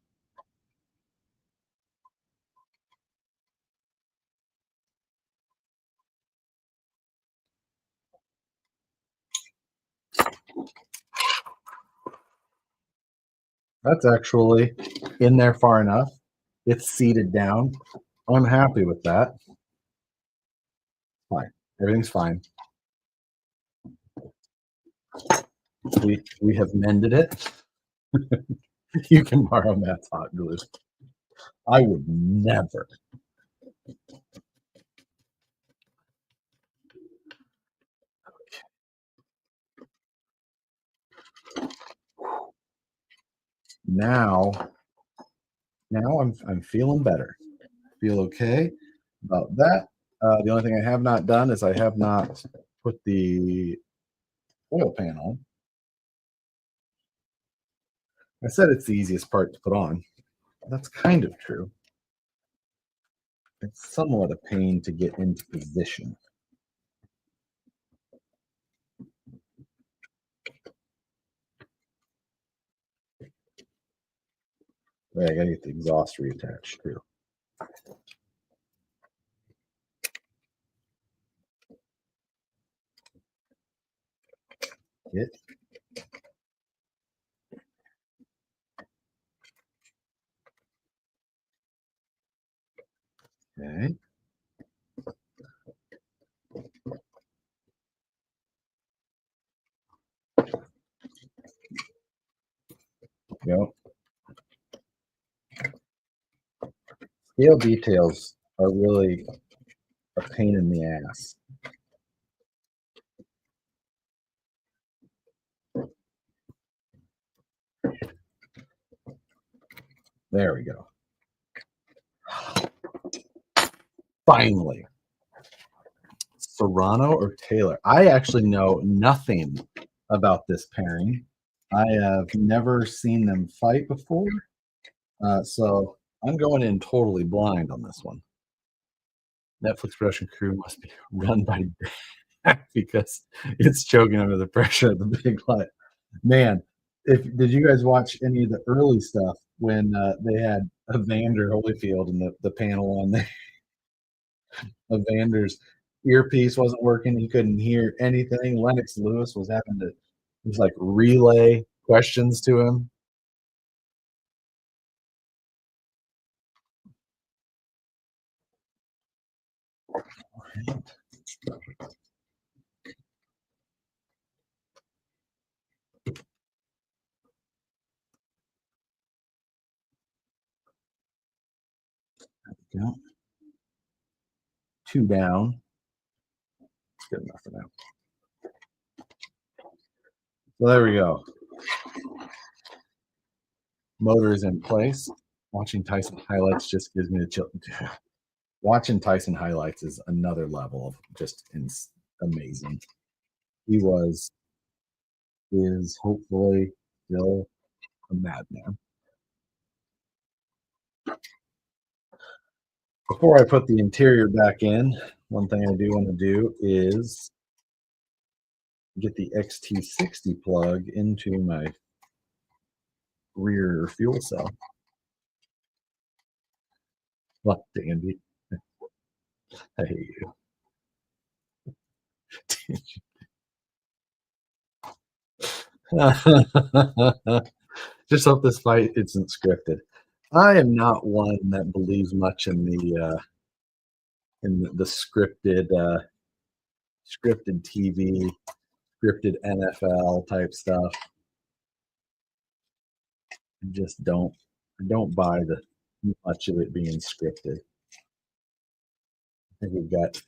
That's actually in there far enough. It's seated down. I'm happy with that. Fine. Everything's fine. We have mended it. You can borrow Matt's hot glue. I would never. Now I'm feeling better. Feel okay about that. The only thing I have not done is I have not put the oil pan on. I said it's the easiest part to put on. That's kind of true. It's somewhat a pain to get into position. Wait, I gotta get the exhaust reattached too. Get Okay. Yep. Scale details are really a pain in the ass. There we go. Finally. Serrano or Taylor? I actually know nothing about this pairing. I have never seen them fight before. So I'm going in totally blind on this one. Netflix production crew must be run by because it's choking under the pressure of the big light. Man, if did you guys watch any of the early stuff when they had Evander Holyfield and the panel on there? Evander's earpiece wasn't working; he couldn't hear anything. Lennox Lewis was having to just like relay questions to him. Yeah, two down. It's good enough for now. So there we go. Motor is in place. Watching Tyson highlights just gives me the chill. Watching Tyson highlights is another level of just amazing. He is hopefully still a madman. Before I put the interior back in, one thing I do want to do is get the XT60 plug into my rear fuel cell. What, Andy? I hate you. Just hope this fight isn't scripted. I am not one that believes much in the scripted TV, scripted NFL type stuff. I just don't buy the much of it being scripted. I think we've got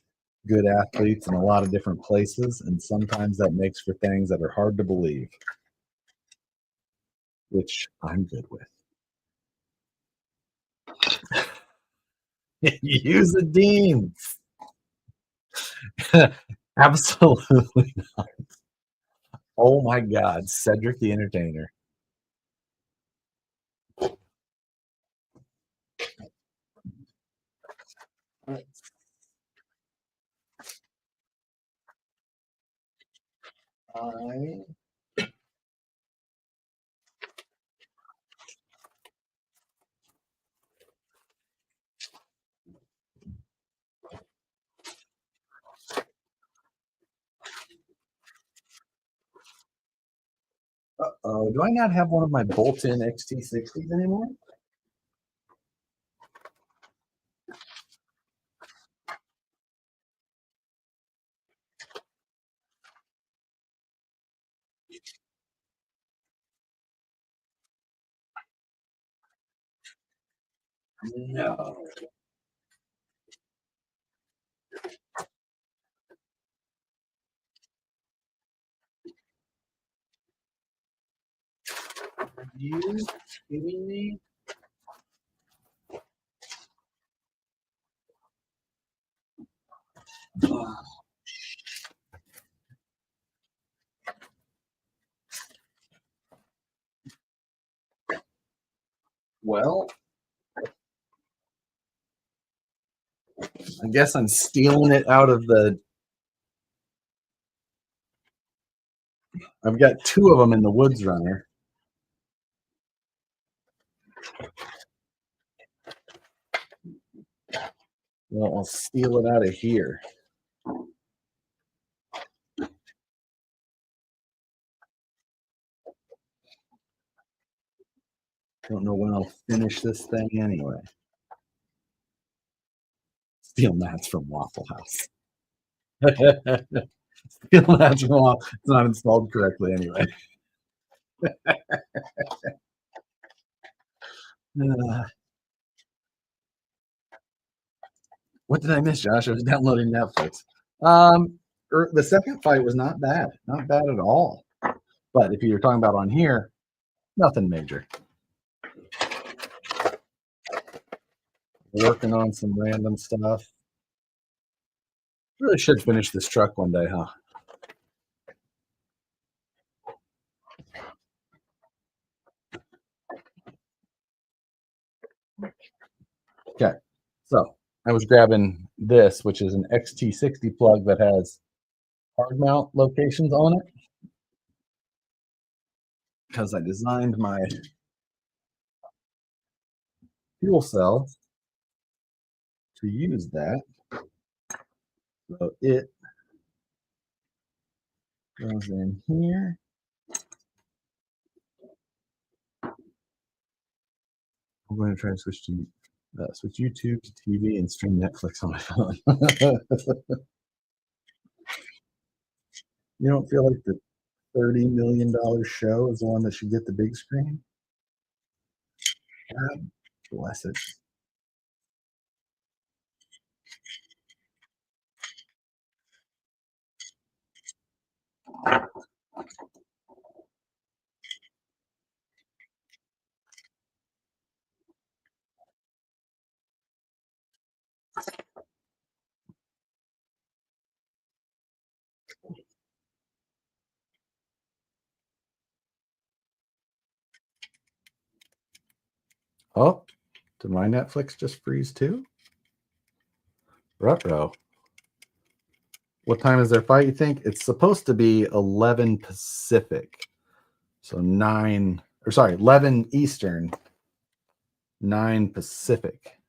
good athletes in a lot of different places, and sometimes that makes for things that are hard to believe, which I'm good with. Use the deans. Absolutely not. Oh my God, Cedric the Entertainer. I Uh-oh, do I not have one of my bolt-in XT60s anymore? No. Are you kidding me? Well, I guess I'm stealing it out of the. I've got two of them in the Woods Runner. Well, I'll steal it out of here. Don't know when I'll finish this thing anyway. Steel mats from Waffle House. Steel mats from Waffle. It's not installed correctly anyway. Uh, what did I miss, Josh? I was downloading Netflix. The second fight was not bad at all. But if you're talking about on here, nothing major. Working on some random stuff. Really should finish this truck one day, huh? Okay, so I was grabbing this, which is an XT60 plug that has hard mount locations on it, because I designed my fuel cell to use that. So it goes in here. I'm going to try to switch YouTube to TV and stream Netflix on my phone. You don't feel like the $30 million show is the one that should get the big screen? God bless it. Oh, did my Netflix just freeze too? Ruh-roh. What time is their fight, you think? It's supposed to be 11 Pacific. So 11 Eastern, 9 Pacific.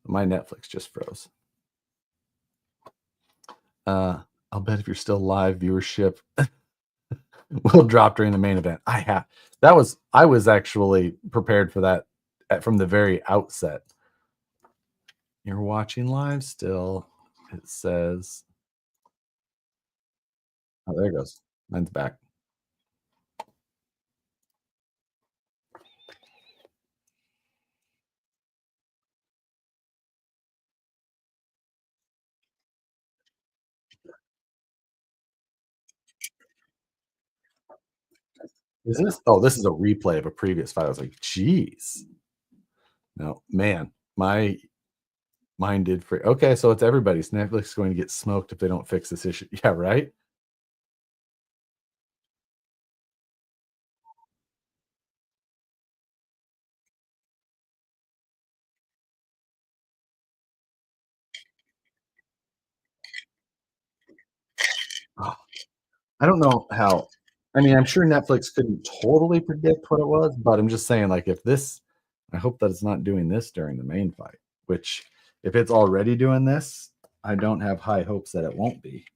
My Netflix just froze. I'll bet if you're still live, viewership will drop during the main event. I was actually prepared for that from the very outset. You're watching live still. It says, oh, there it goes. Mine's back. Is this? Oh, this is a replay of a previous fight. I was like, geez. No, man, mine did free. Okay, so it's everybody's. Netflix is going to get smoked if they don't fix this issue. Yeah, right? Oh, I don't know how. I mean, I'm sure Netflix couldn't totally predict what it was, but I'm just saying, like, if this, I hope that it's not doing this during the main fight, which if it's already doing this, I don't have high hopes that it won't be.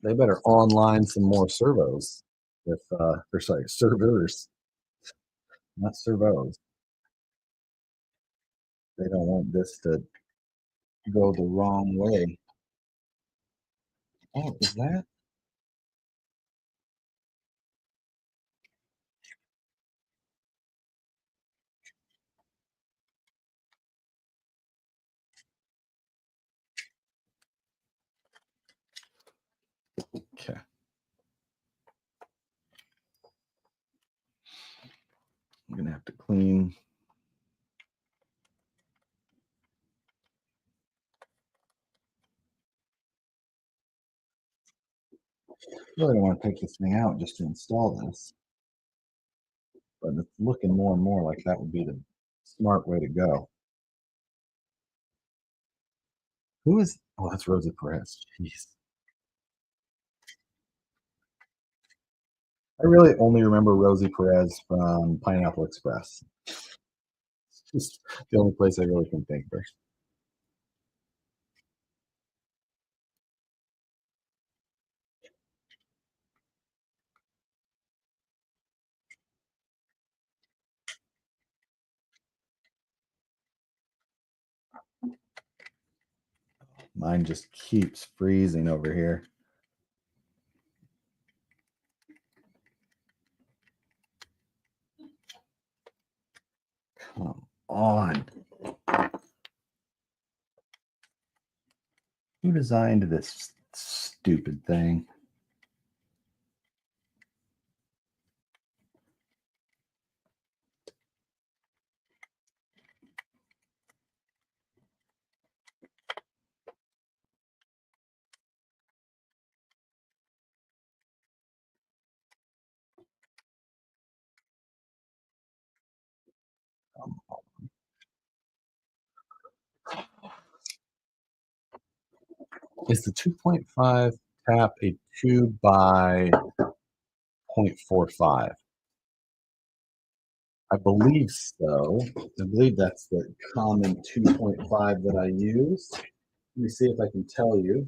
They better online some more servos. If or sorry, servers, not servos. They don't want this to go the wrong way. Oh, is that? Okay. I'm gonna have to clean. Really don't want to take this thing out just to install this, but it's looking more and more like that would be the smart way to go. Who is? Oh, that's Rosa Perez. Jeez. I really only remember Rosie Perez from Pineapple Express. It's just the only place I really can think of. Mine just keeps freezing over here. Come on. Who designed this stupid thing? Is the 2.5 tap a 2 by 0.45? I believe so. I believe that's the common 2.5 that I use. Let me see if I can tell you.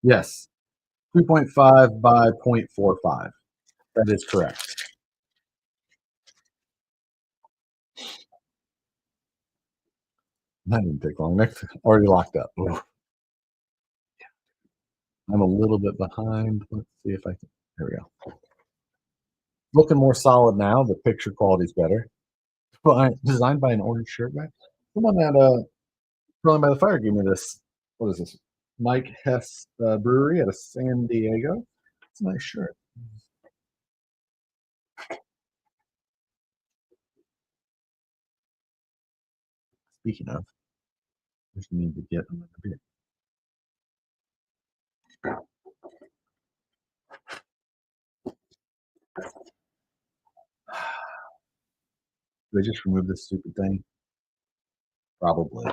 Yes, 2.5 by 0.45. That is correct. That didn't take long. Next, already locked up. Ooh. I'm a little bit behind. Let's see if I can. There we go. Looking more solid now. The picture quality is better. Designed by an orange shirt guy. Someone at Rolling by the Fire gave me this. What is this? Mike Hess Brewery out of San Diego. It's a nice shirt. Speaking of, I just need to get another beer. Did I just remove this stupid thing? Probably.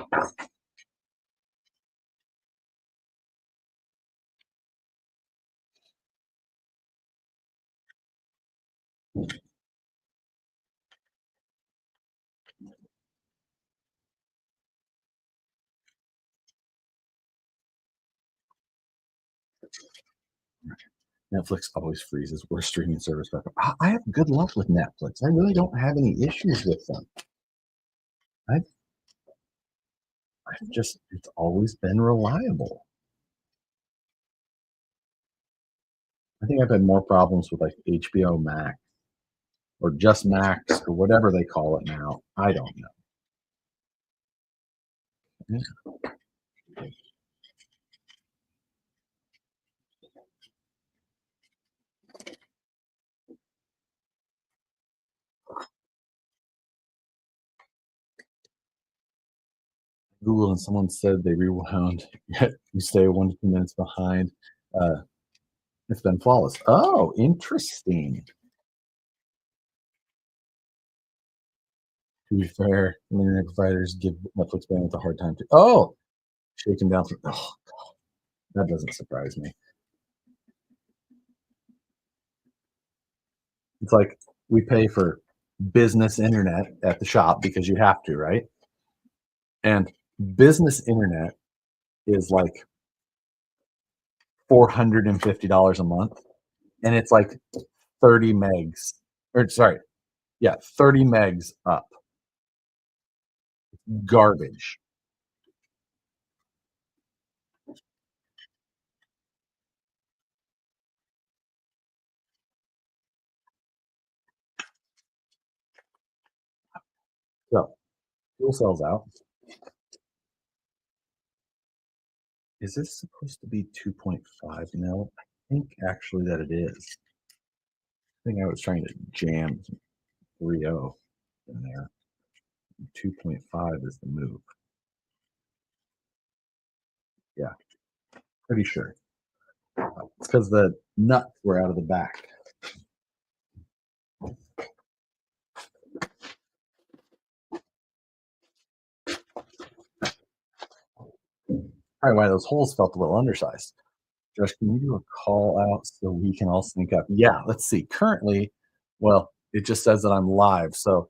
Netflix always freezes. We're streaming service back up. I have good luck with Netflix. I really don't have any issues with them. I've just, it's always been reliable. I think I've had more problems with like HBO Max or just Max or whatever they call it now. I don't know. Yeah. Google and someone said they rewound. You stay 1 to 2 minutes behind. It's been flawless. Oh, interesting. To be fair, internet providers give Netflix bandwidth a hard time too. Oh, shaking down. Oh, God, that doesn't surprise me. It's like we pay for business internet at the shop because you have to, right? And business internet is like $450 a month, and it's like 30 megs, or sorry, yeah, 30 megs up. Garbage. So fuel cells out. Is this supposed to be 2.5? No, I think actually that it is. I think I was trying to jam 3.0 in there. 2.5 is the move. Yeah, pretty sure. It's because the nuts were out of the back. Probably why those holes felt a little undersized. Josh, can you do a call out so we can all sync up? Yeah, let's see. Currently, well, it just says that I'm live. So,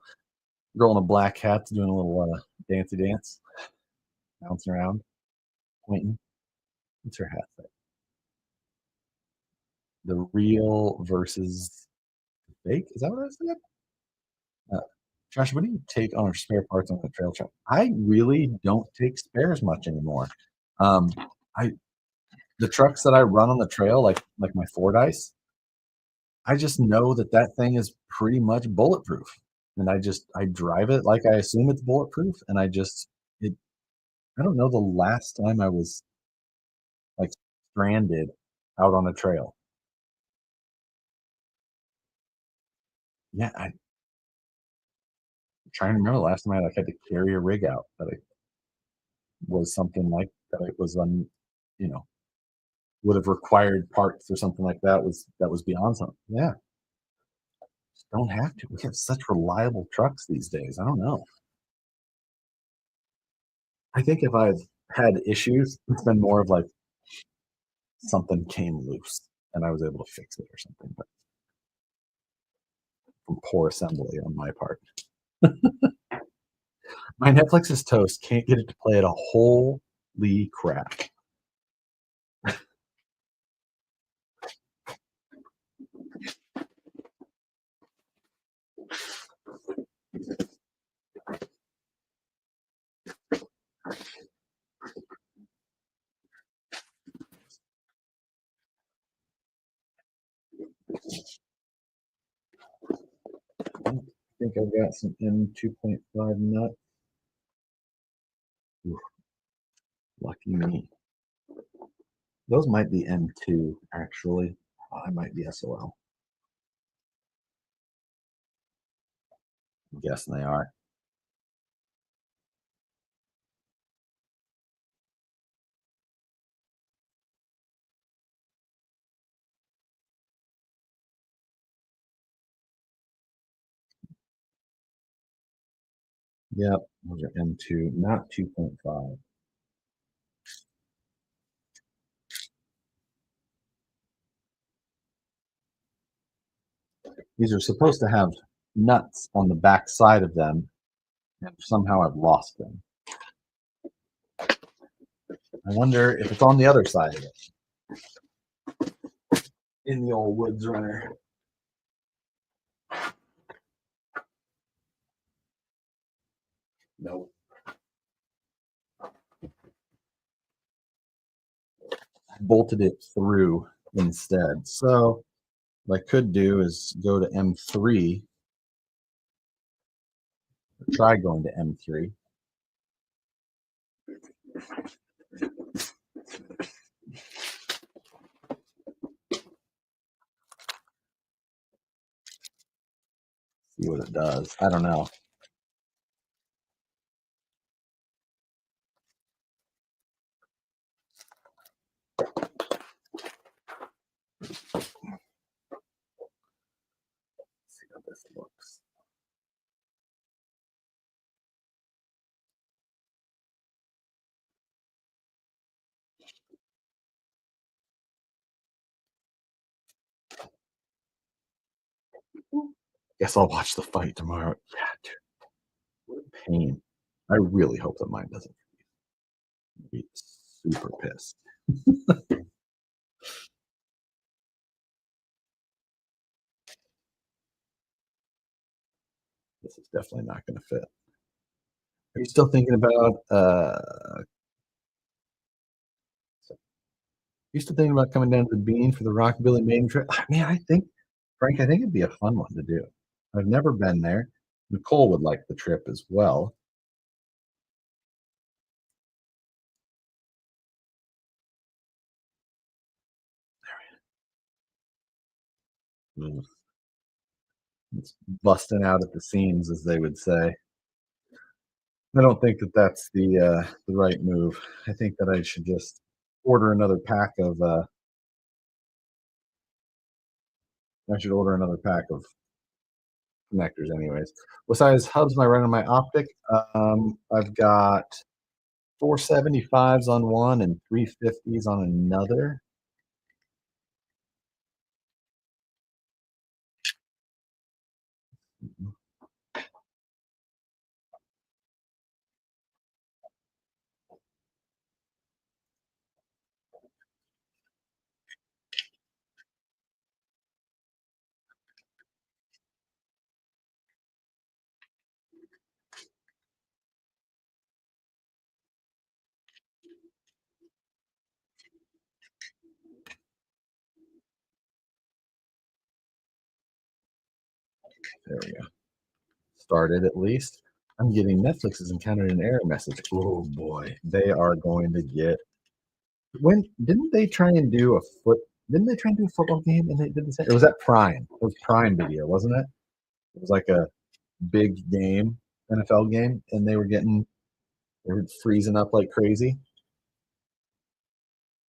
girl in a black hat's doing a little dancey dance, bouncing around, pointing. What's her hat say? The real versus fake? Is that what I said? Uh, Josh, what do you take on spare parts on the trail truck? I really don't take spares much anymore. Um, I the trucks that I run on the trail, like my Ford Ice, I just know that that thing is pretty much bulletproof, and I drive it like I assume it's bulletproof, and it. I don't know the last time I was like stranded out on a trail. Yeah, I'm trying to remember the last time I like had to carry a rig out that it was something like that. It was you know, would have required parts or something like that was beyond something. Yeah, just don't have to. We have such reliable trucks these days. I don't know. I think if I've had issues, it's been more of like something came loose and I was able to fix it or something, but from poor assembly on my part. My Netflix is toast. Can't get it to play at a holy crap. I think I've got some M2.5 nuts. Ooh, lucky me. Those might be M2 actually. I might be SOL. I'm guessing they are. Yep, those are M2, not 2.5. These are supposed to have nuts on the back side of them, and somehow I've lost them. I wonder if it's on the other side of it in the old woods runner. Nope. I bolted it through instead. So what I could do is go to M3, or try going to M3. See what it does. I don't know. See how this looks. Guess I'll watch the fight tomorrow. Yeah, dude, what a pain. I really hope that mine doesn't be super pissed. This is definitely not going to fit. Are you still thinking about you still thinking about coming down to the Bean for the Rockabilly Maiden trip? Man, I think, Frank, I think it'd be a fun one to do. I've never been there. Nicole would like the trip as well. Mm. It's busting out at the seams, as they would say. I don't think that that's the right move. I think that I should just order another pack of. I should order another pack of connectors, anyways. What size hubs am I running my optic? I've got 475s on one and 350s on another. There we go. Started at least. I'm getting Netflix has encountered an error message. Oh boy, they are going to get. When didn't they try and do a foot? Didn't they try and do a football game and they did the same? Or was that Prime? It was Prime Video, wasn't it? It was like a big game, NFL game, and they were freezing up like crazy.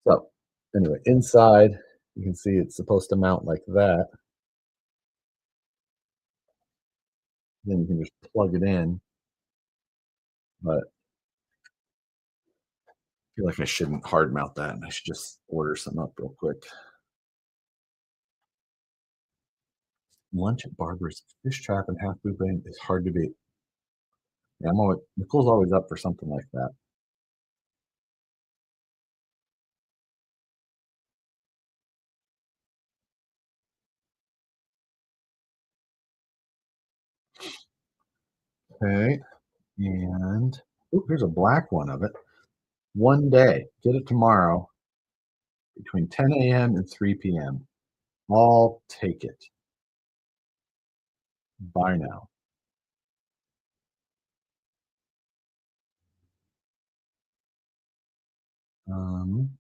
So anyway, inside you can see it's supposed to mount like that. Then you can just plug it in. But I feel like I shouldn't hard mount that, and I should just order some up real quick. Lunch at Barbara's fish trap and half food bank is hard to beat. Yeah, I'm always Nicole's always up for something like that. Okay, and oh, here's a black one of it. One day, get it tomorrow between 10 a.m. and 3 p.m. I'll take it. Bye now. Um,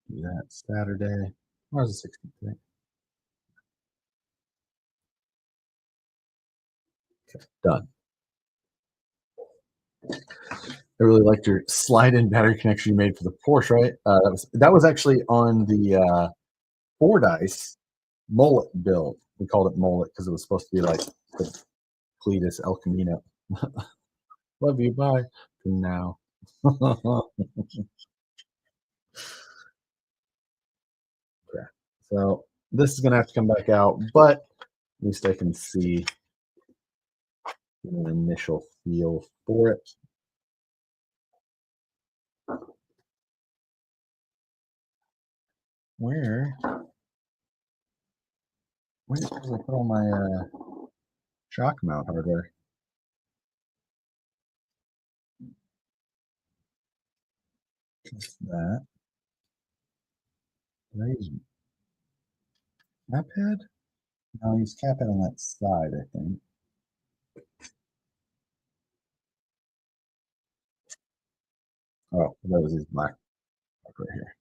do that Saturday. Where's the 16th? Okay, done. I really liked your slide-in battery connection you made for the Porsche, right? That was actually on the Fordyce mullet build. We called it mullet because it was supposed to be like the Cletus El Camino. Love you, bye. Now. Okay. So this is gonna have to come back out, but at least I can see an initial feel for it. Where did I put all my shock mount hardware? Just that. Did I use iPad? No, I use CapPad on that side, I think. Oh, that was his black right here.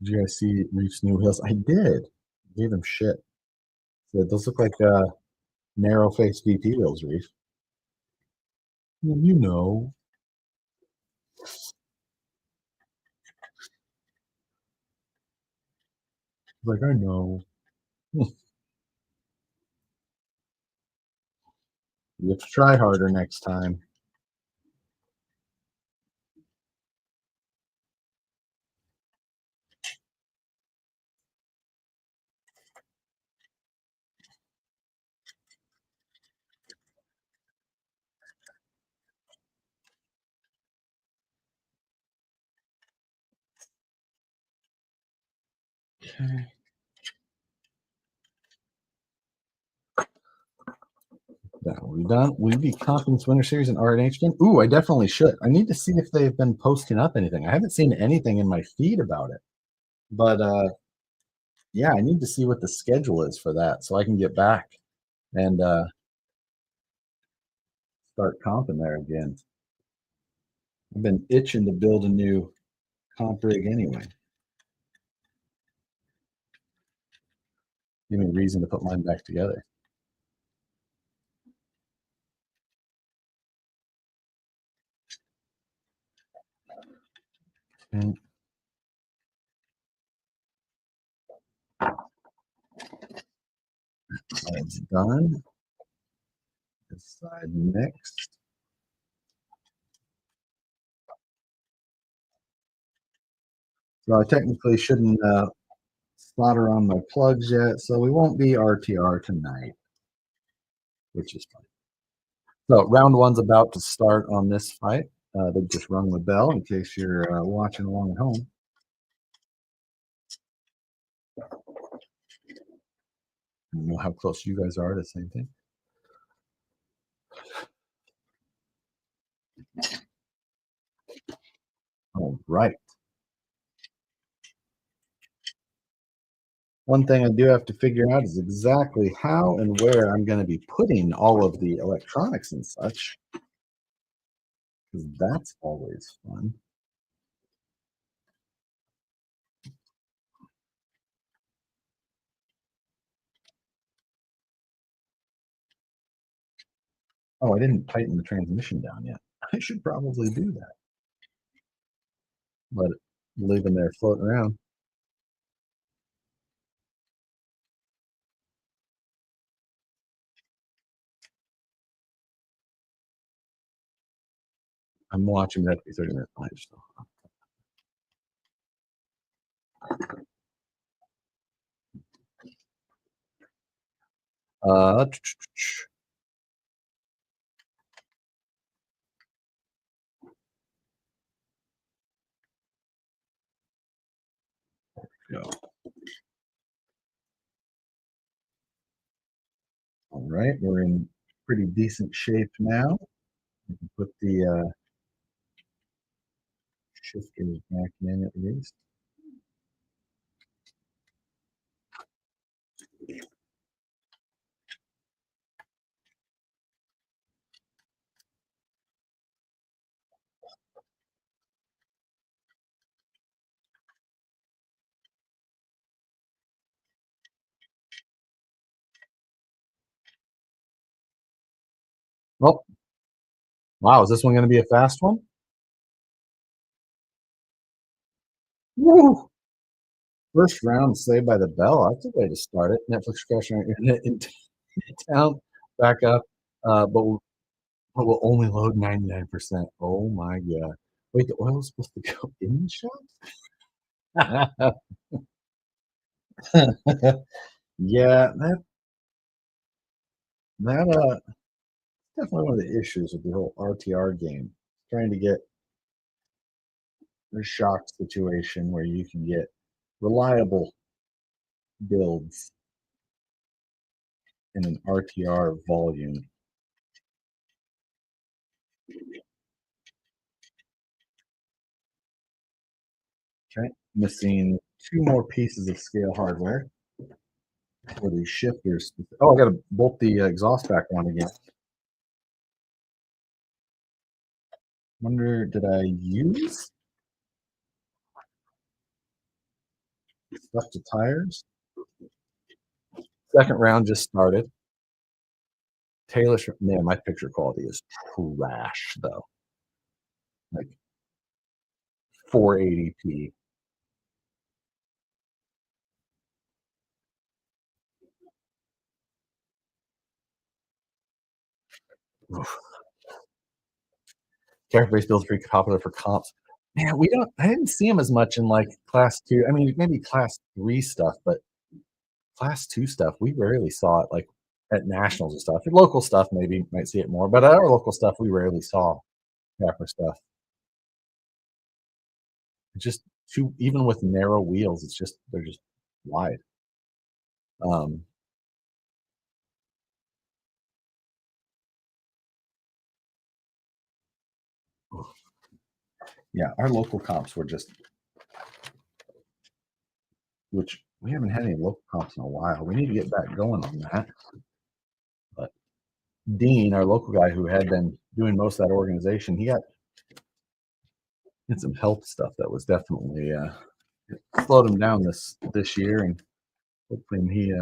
Did you guys see Reef's new wheels? I did. Gave them shit. So those look like narrow face VP wheels, Reef. Well, you know. Like, I know. You have to try harder next time. Okay. That will be done. Will you be comping Winter Series and R&H again? Ooh, I definitely should. I need to see if they've been posting up anything. I haven't seen anything in my feed about it. But yeah, I need to see what the schedule is for that so I can get back and start comping there again. I've been itching to build a new comp rig anyway. Give me a reason to put mine back together. Okay. That's done. this side next. So I technically shouldn't solder on my plugs yet, so we won't be RTR tonight, which is fine. So round one's about to start on this fight. They just rung the bell in case you're watching along at home. I don't know how close you guys are to the same thing. All right. One thing I do have to figure out is exactly how and where I'm going to be putting all of the electronics and such, because that's always fun. Oh, I didn't tighten the transmission down yet. I should probably do that. Let it live in there floating around. I'm watching that to be 30 minutes behind. So. Uh, go. All right, we're in pretty decent shape now. We can put the shifters back in at least. Oh, wow, is this one going to be a fast one? Woo! First round saved by the bell. That's a way to start it. Netflix crashing our internet in town, back up, but we'll only load 99%. Oh my god! Wait, the oil is supposed to go in the shop? Yeah, that definitely one of the issues with the whole RTR game. Trying to get a shock situation where you can get reliable builds in an RTR volume. Okay, missing two more pieces of scale hardware for these shifters. Oh, I got to bolt the exhaust back on again. Wonder, did I use stuff to tires? Second round just started. Taylor, man, my picture quality is trash though. Like 480p. Character based builds pretty popular for comps. Man, I didn't see them as much in like class two. I mean, maybe class three stuff, but class two stuff, we rarely saw it like at nationals and stuff. Local stuff, maybe might see it more, but at our local stuff, we rarely saw capper stuff. It's just too, even with narrow wheels, they're just wide. Um, yeah, our local comps were just, which we haven't had any local comps in a while. We need to get back going on that. But Dean, our local guy who had been doing most of that organization, he had some health stuff that was definitely slowed him down this year, and hopefully he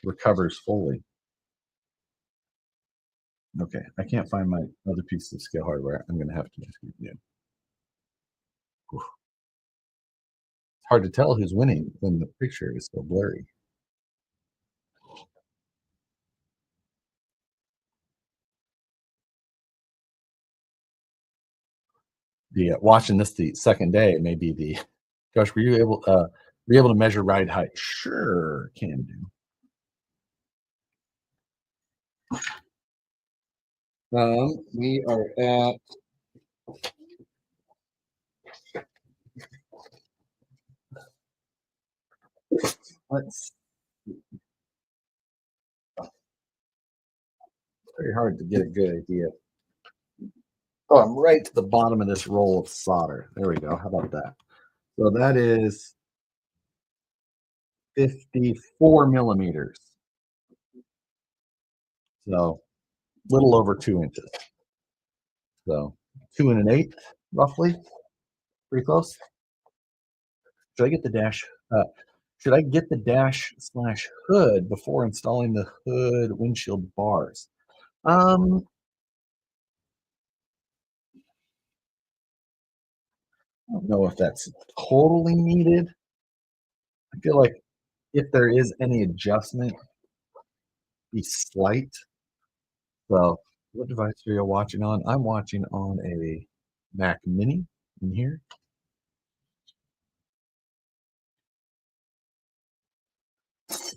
recovers fully. Okay, I can't find my other piece of scale hardware. I'm going to have to just keep it. It's hard to tell who's winning when the picture is so blurry. The watching this the second day, maybe the Josh, were you able to measure ride height? Sure, can do. We are at let's very hard to get a good idea. Oh, I'm right to the bottom of this roll of solder. There we go. How about that? So that is 54 millimeters. So a little over 2 inches. So 2 1/8, roughly. Pretty close. Should I get the dash? Should I get the dash slash hood before installing the hood windshield bars? I don't know if that's totally needed. I feel like if there is any adjustment, be slight. So, what device are you watching on? I'm watching on a Mac Mini in here.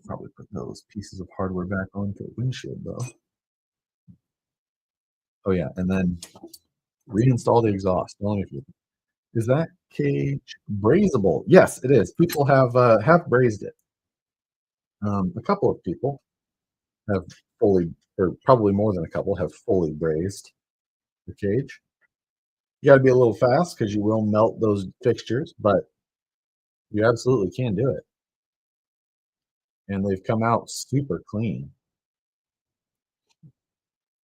Probably put those pieces of hardware back onto the windshield though. Oh yeah, and then reinstall the exhaust. Tell me if you is that cage brazeable? Yes, it is. People have brazed it. A couple of people have fully, or probably more than a couple, have fully brazed the cage. You got to be a little fast because you will melt those fixtures, but you absolutely can do it. And they've come out super clean.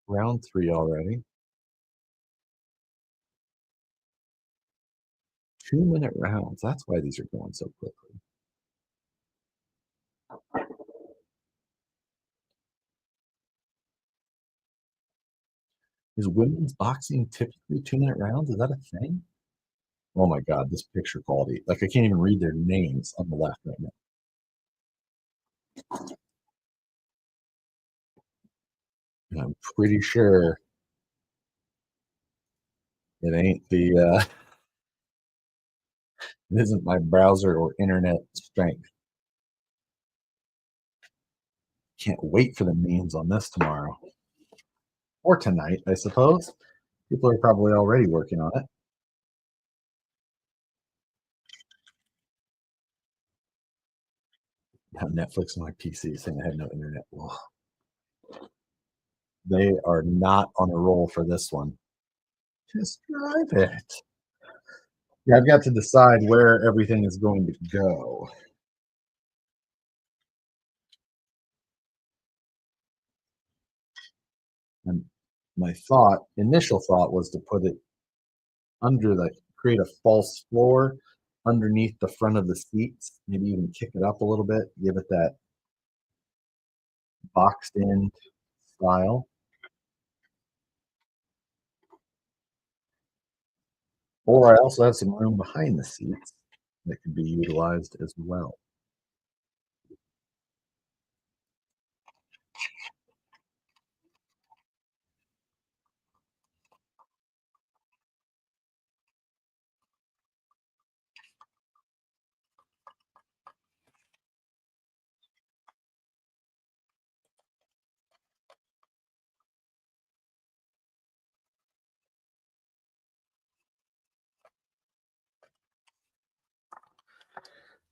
Round 3 already. 2-minute rounds. That's why these are going so quickly. Is women's boxing typically 2-minute rounds? Is that a thing? Oh my God, this picture quality. Like I can't even read their names on the left right now. And I'm pretty sure it ain't it isn't my browser or internet strength. Can't wait for the memes on this tomorrow. Or tonight, I suppose. People are probably already working on it. Have Netflix on my PC saying I had no internet. Ugh. They are not on a roll for this one. Just drive it. Yeah, I've got to decide where everything is going to go. And my initial thought was to put it create a false floor underneath the front of the seats, maybe even kick it up a little bit, give it that boxed in style. Or I also have some room behind the seats that could be utilized as well.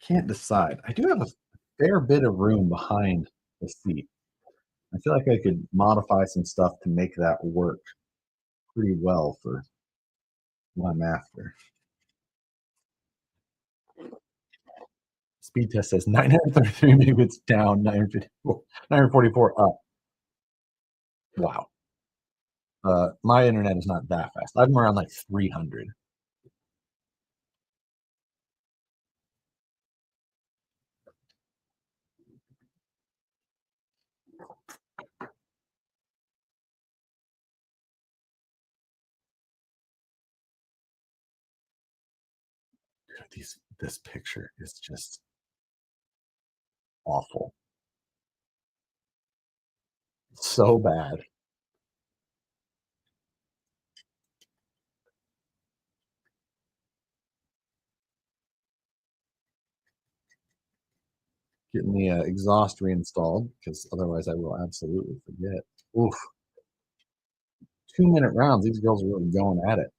Can't decide. I do have a fair bit of room behind the seat. I feel like I could modify some stuff to make that work pretty well for what I'm after. Speed test says 933 megabits down, 944 up. Wow. My internet is not that fast. I'm around like 300. This picture is just awful. So bad. Getting the exhaust reinstalled because otherwise I will absolutely forget. Oof. 2-minute rounds. These girls are really going at it.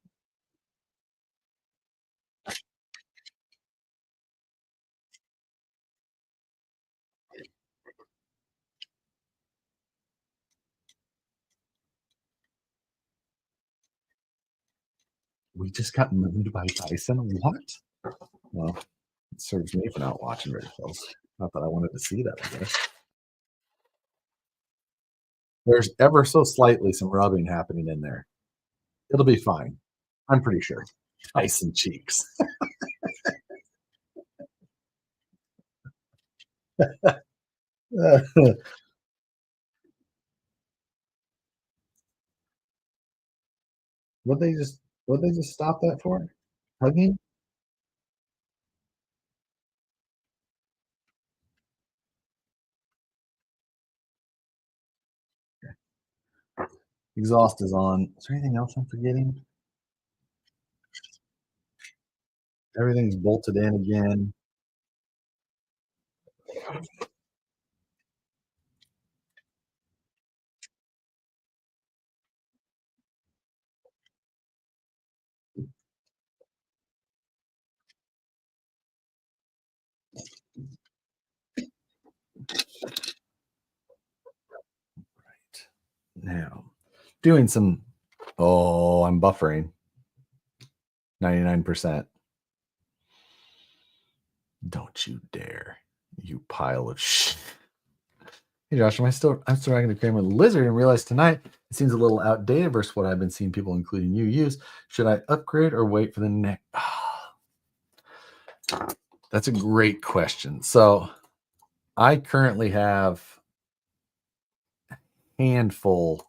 We just got moved by Tyson. What? Well, it serves me for not watching very close. Not that I wanted to see that, I guess. There's ever so slightly some rubbing happening in there. It'll be fine. I'm pretty sure. Tyson cheeks. What they just stop that for? Hugging? Exhaust is on. Is there anything else I'm forgetting? Everything's bolted in again. Now, doing some, oh, I'm buffering 99%. Don't you dare, you pile of shit. Hey Josh, I'm still rocking the Kramer Lizard and realized tonight it seems a little outdated versus what I've been seeing people, including you, use. Should I upgrade or wait for the next? That's a great question. So I currently have a handful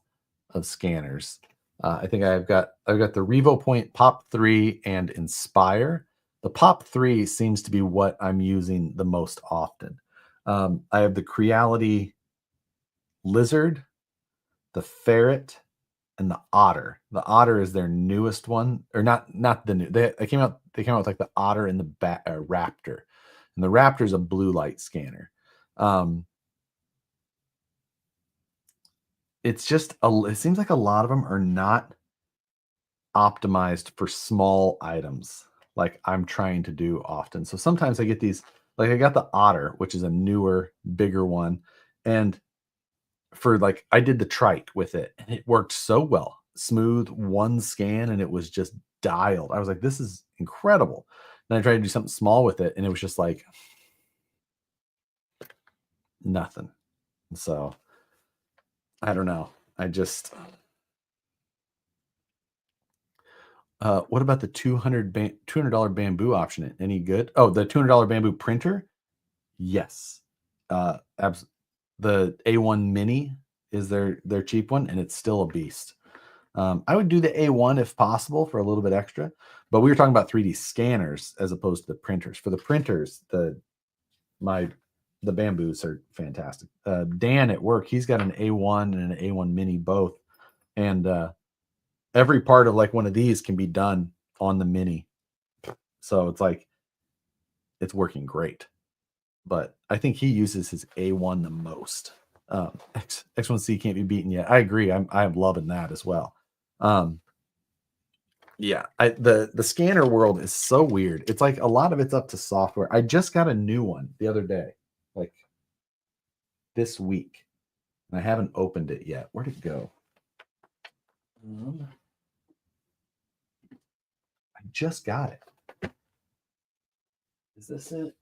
of scanners. I think I've got the Revo Point Pop 3 and Inspire. The Pop 3 seems to be what I'm using the most often. I have the Creality Lizard, the Ferret, and the Otter. The Otter is their newest one, or not the new. They came out with like the Otter and the Raptor, and the Raptor is a blue light scanner. It's just it seems like a lot of them are not optimized for small items like I'm trying to do often. So sometimes I get these, like I got the Otter, which is a newer, bigger one, and for like I did the trike with it and it worked so well. Smooth one scan and it was just dialed. I was like, this is incredible. Then I tried to do something small with it and it was just like nothing. So I don't know. I just what about the $200 bamboo option? Any good? Oh, the $200 bamboo printer? Yes. The A1 mini is their cheap one and it's still a beast. I would do the A1 if possible for a little bit extra, but we were talking about 3D scanners as opposed to the printers. For the printers, the bamboos are fantastic. Dan at work, he's got an A1 and an A1 mini both, and every part of like one of these can be done on the mini. So it's like it's working great. But I think he uses his A1 the most. X1C can't be beaten yet. I agree. I'm loving that as well. Yeah, the scanner world is so weird. It's like a lot of it's up to software. I just got a new one the other day, like this week, and I haven't opened it yet. Where'd it go? I just got it. Is this it?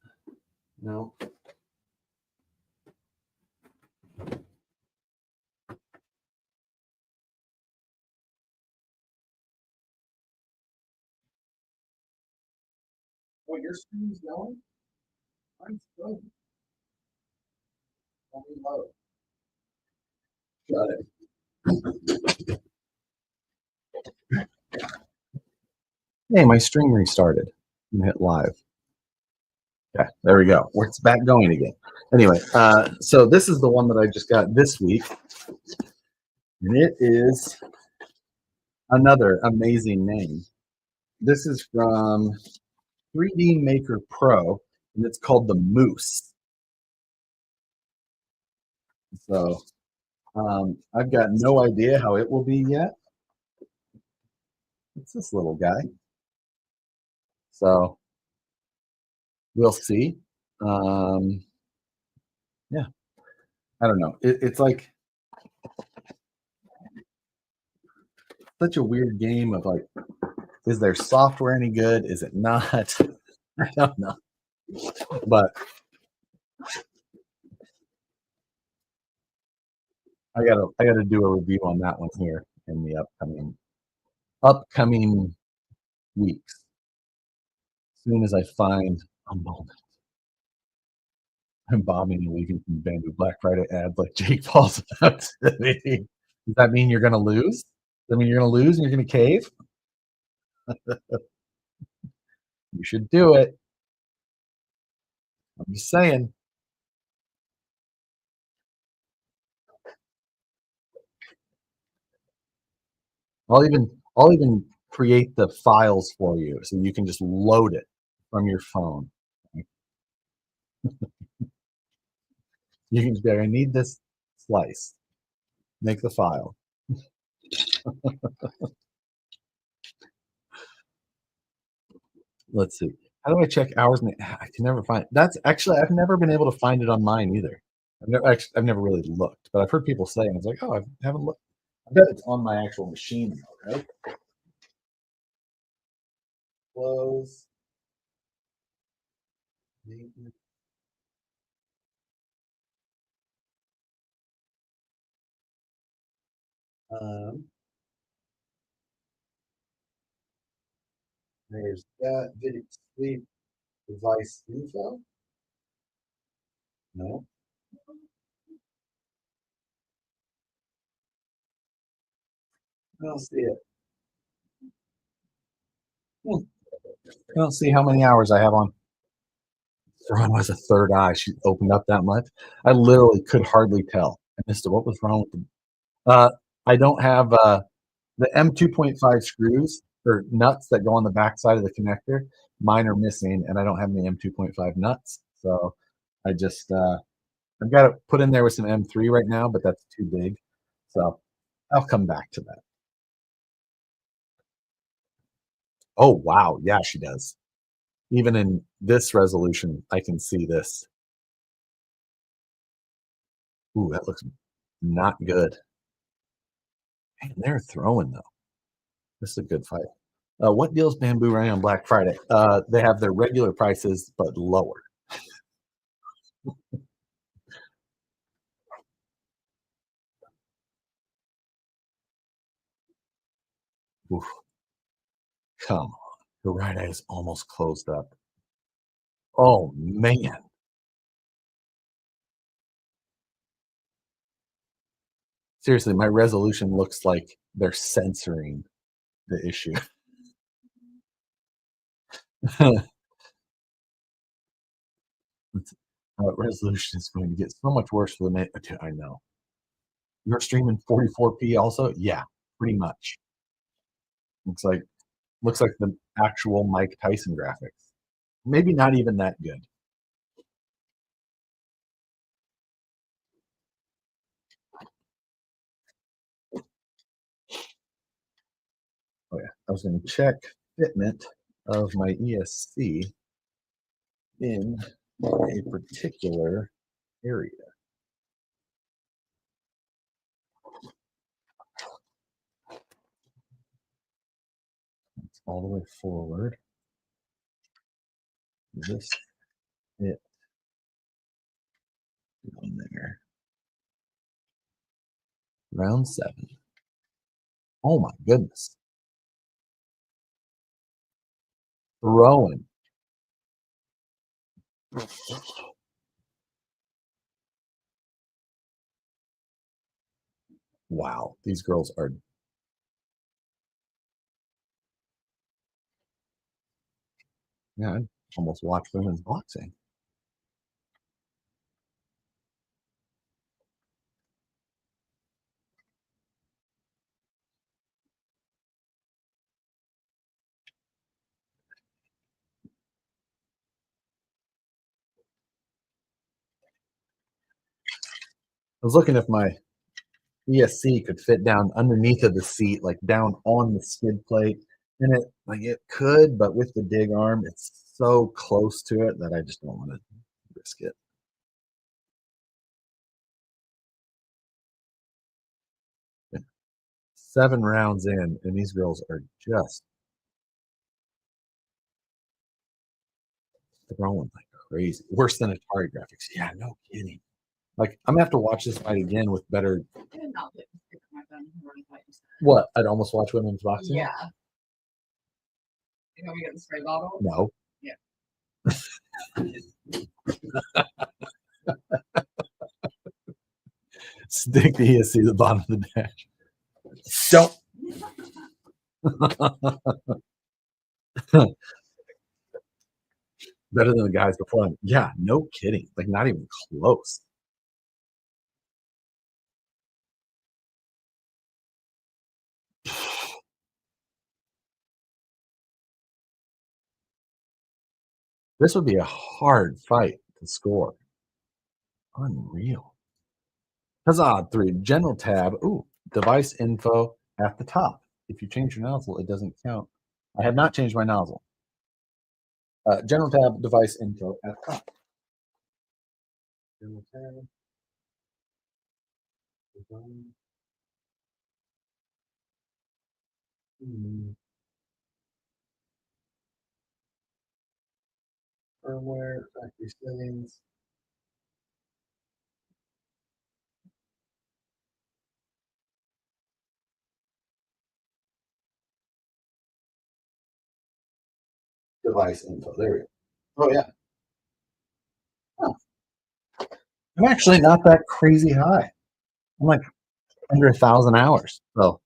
No. Oh, your screen's going? Mine's going. Let me load. Got it. Hey, my stream restarted. I'm gonna hit live. Okay, there we go. It's back going again. Anyway, so this is the one that I just got this week, and it is another amazing name. This is from 3D Maker Pro, and it's called the Moose. So I've got no idea how it will be yet. It's this little guy. So we'll see. Um, yeah, I don't know. It's like such a weird game of like, is their software any good? Is it not? I don't know. But I gotta do a review on that one here in the upcoming weeks. As soon as I find a moment. I'm bombing and leaving from Bamboo Black Friday ads like Jake Paul's about to be. Does that mean you're gonna lose? Does that mean you're gonna lose and you're gonna cave? You should do it. I'm just saying. I'll even create the files for you so you can just load it from your phone. You can say, I need this slice. Make the file. Let's see. How do I check hours? I can never find it. That's actually I've never been able to find it on mine either. I've never really looked, but I've heard people say, and I was like, oh, I haven't looked. I bet it's on my actual machine though, right? Close. Maintenance. Um, there's that. Video sleep device info. No, I don't see it. Hmm. I don't see how many hours I have on. Ron has a third eye. She opened up that much. I literally could hardly tell. I missed it. What was wrong with the? I don't have the M2.5 screws or nuts that go on the back side of the connector. Mine are missing, and I don't have any M2.5 nuts. So I just I've got it put in there with some M3 right now, but that's too big. So I'll come back to that. Oh wow, yeah, she does. Even in this resolution, I can see this. Ooh, that looks not good. Man, they're throwing though. This is a good fight. What deals Bamboo running on Black Friday? They have their regular prices, but lower. Oof, come on. The right eye is almost closed up. Oh, man. Seriously, my resolution looks like they're censoring the issue. Resolution is going to get so much worse for the I know. You're streaming 44p also? Yeah, pretty much. Looks like looks like the actual Mike Tyson graphics. Maybe not even that good. Oh yeah, I was going to check fitment of my ESC in a particular area. It's all the way forward. This fit on there. Round 7. Oh my goodness. Throwing. Wow, these girls are. Yeah, I almost watch women's boxing. was looking if my ESC could fit down underneath of the seat, like down on the skid plate. And it could, but with the dig arm, it's so close to it that I just don't want to risk it. Yeah. 7 rounds in, and these girls are just throwing like crazy. Worse than Atari graphics. Yeah, no kidding. Like, I'm gonna have to watch this fight again with better. What? I'd almost watch women's boxing? Yeah. You know, we got the spray bottle? No. Yeah. Stick the ESC to the bottom of the dash. Don't. Better than the guys before him. Yeah, no kidding. Like, not even close. This would be a hard fight to score. Unreal. Huzzah, 3. General tab. Ooh, device info at the top. If you change your nozzle, it doesn't count. I have not changed my nozzle. General tab, device info at the top. General tab. Design. Firmware, factory settings. Device info. There we go. Oh yeah. Huh. I'm actually not that crazy high. I'm like under 1,000 hours. So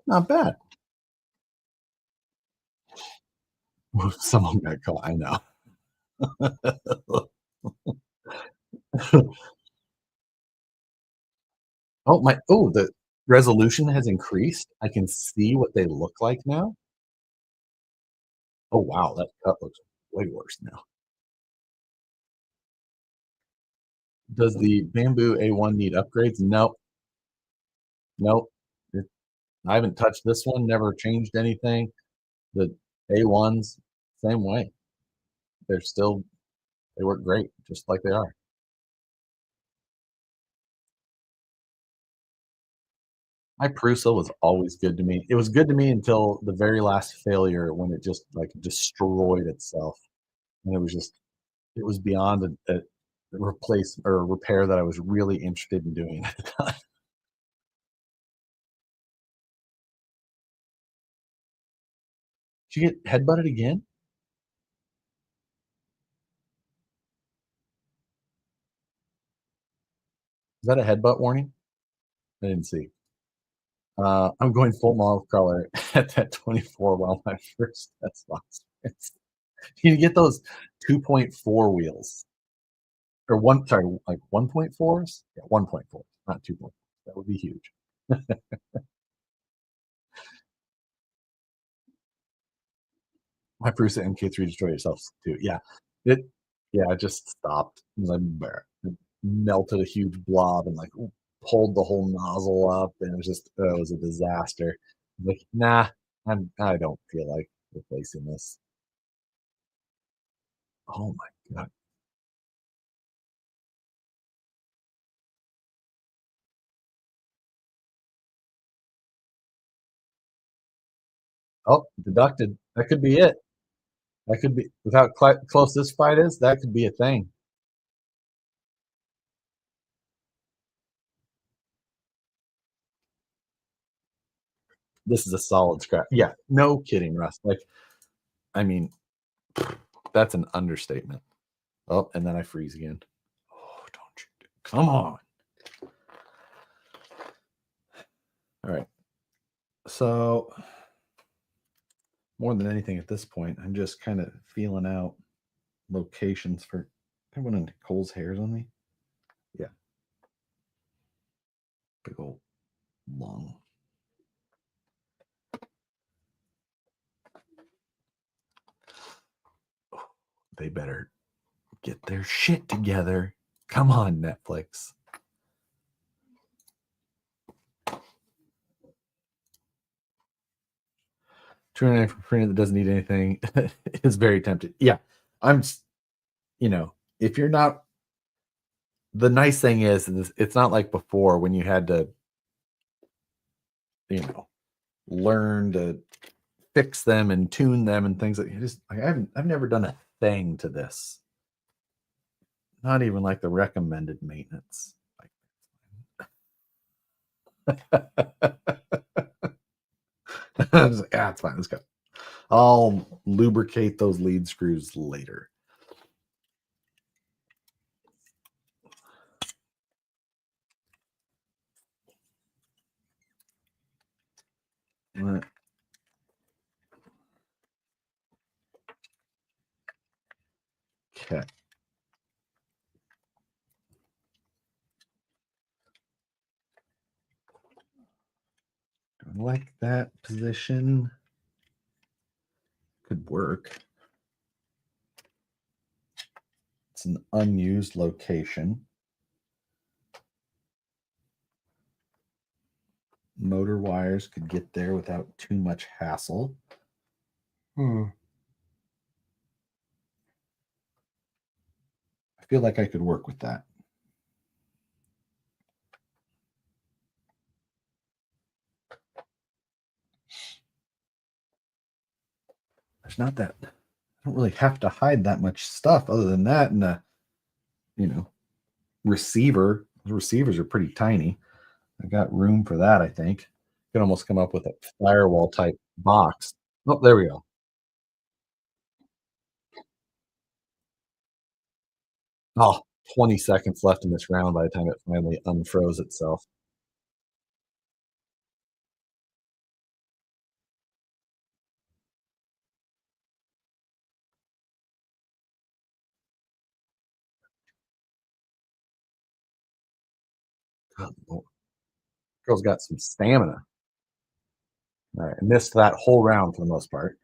not bad. Someone got caught. I know. The resolution has increased. I can see what they look like now. Oh wow, that cut looks way worse now. Does the bamboo A1 need upgrades? Nope. Nope. I haven't touched this one, never changed anything. The A1s, same way. They work great, just like they are. My Prusa was always good to me. It was good to me until the very last failure when it just like destroyed itself. And it was beyond a replace or a repair that I was really interested in doing at the time. Did you get headbutted again? Is that a headbutt warning? I didn't see. I'm going full model color at that 24 while my first test box. You get those 2.4 wheels or like 1.4s? Yeah, 1.4, not 2.4. That would be huge. My Prusa MK3 destroyed itself too. Yeah, it. Yeah, it just stopped. It was like it melted a huge blob and like pulled the whole nozzle up, and it was a disaster. Like, nah, I don't feel like replacing this. Oh my god. Oh, deducted. That could be it. That could be with how close this fight is. That could be a thing. This is a solid scrap. Yeah, no kidding, Russ. Like, I mean, that's an understatement. Oh, and then I freeze again. Oh, don't you? Come on. All right. So, more than anything at this point, I'm just kind of feeling out locations for. I have one of Nicole's hairs on me. Yeah. Big old long. They better get their shit together. Come on, Netflix. $2.99 for a printer that doesn't need anything is very tempting. Yeah, I'm s you know, if you're not the nice thing is it's not like before when you had to, you know, learn to fix them and tune them and things like you just like, I've never done a thing to this. Not even like the recommended maintenance. I was like, "Ah, it's fine, let's go. I'll lubricate those lead screws later." Okay. I like that position. Could work. It's an unused location. Motor wires could get there without too much hassle. I feel like I could work with that. There's not that I don't really have to hide that much stuff other than that and the, you know, receiver. The receivers are pretty tiny. I got room for that, I think. Could almost come up with a firewall type box. Oh, there we go. Oh, 20 seconds left in this round by the time it finally unfroze itself. Good lord. Girl's got some stamina. All right, I missed that whole round for the most part.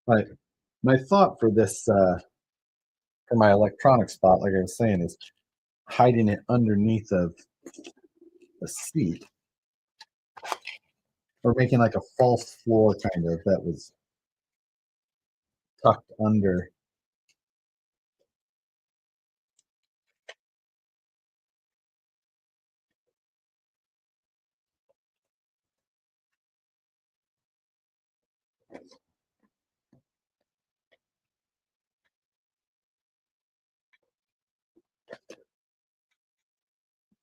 My my thought for this for my electronic spot, like I was saying, is hiding it underneath of a seat or making like a false floor kind of that was tucked under.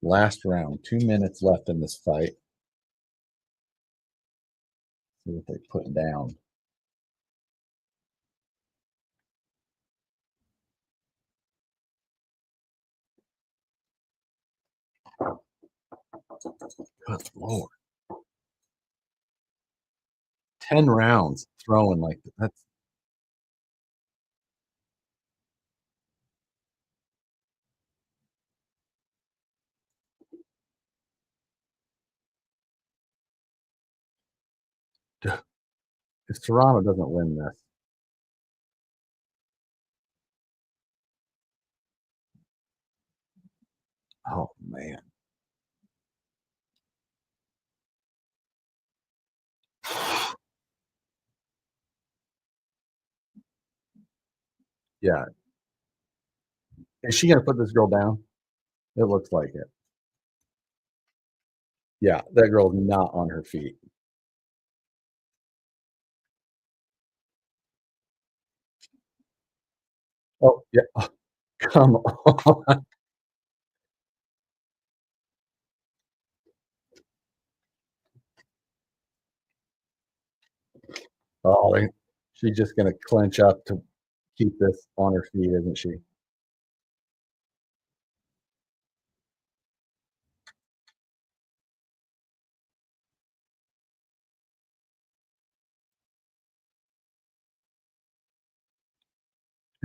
Last round, 2 minutes left in this fight. See what they put down. Good lord. 10 rounds throwing like that's if Toronto doesn't win this. Oh man. Yeah. Is she gonna put this girl down? It looks like it. Yeah, that girl's not on her feet. Oh, yeah. Come on. Oh, she's just gonna clench up to keep this on her feet, isn't she?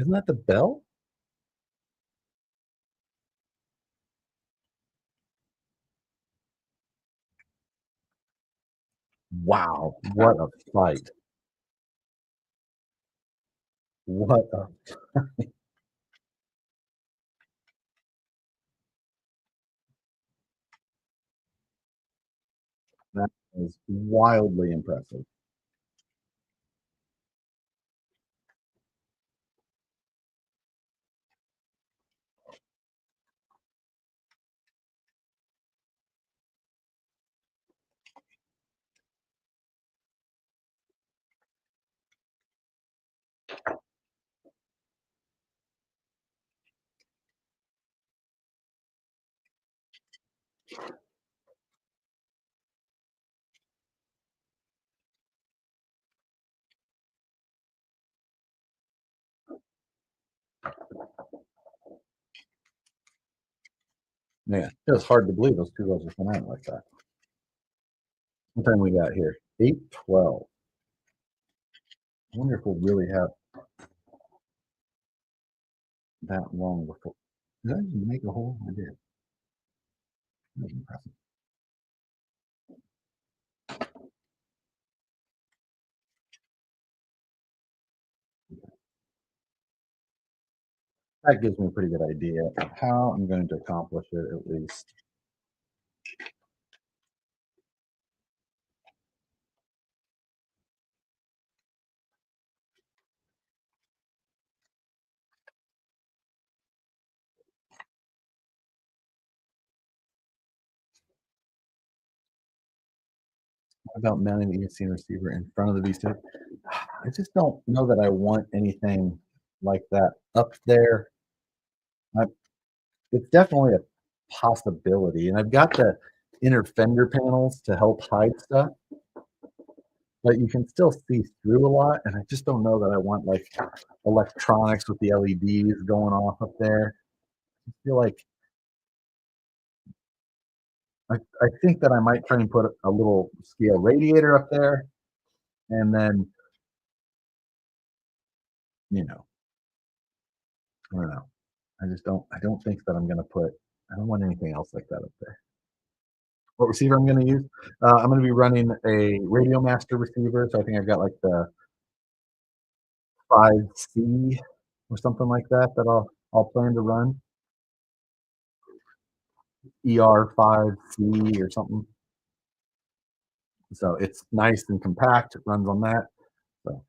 Isn't that the bell? Wow, what a fight. What a that is wildly impressive. Man, it was hard to believe those 2 rolls were coming out like that. What time we got here? 8:12. I wonder if we'll really have that long before. Did I even make a hole? I did. That was impressive. That gives me a pretty good idea of how I'm going to accomplish it, at least. About mounting the ESC and receiver in front of the V-stick. I just don't know that I want anything like that up there. I, it's definitely a possibility, and I've got the inner fender panels to help hide stuff, but you can still see through a lot, and I just don't know that I want like electronics with the LEDs going off up there. I feel like I think that I might try and put a little scale radiator up there, and then you know, I don't know. I don't think that I'm gonna put I don't want anything else like that up there. What receiver I'm gonna use? I'm gonna be running a Radio Master receiver, so I think I've got like the 5C or something like that that I'll plan to run. ER5C or something. So it's nice and compact. It runs on that. So,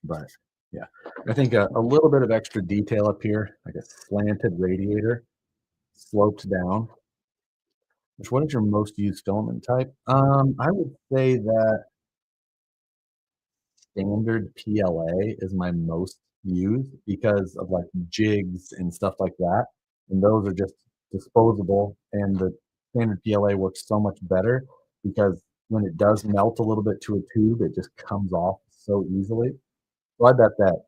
but yeah, I think a little bit of extra detail up here, like a slanted radiator, sloped down. Which what is your most used filament type? I would say that standard PLA is my most used because of like jigs and stuff like that. And those are just disposable. And the standard PLA works so much better because when it does melt a little bit to a tube, it just comes off so easily. So I bet that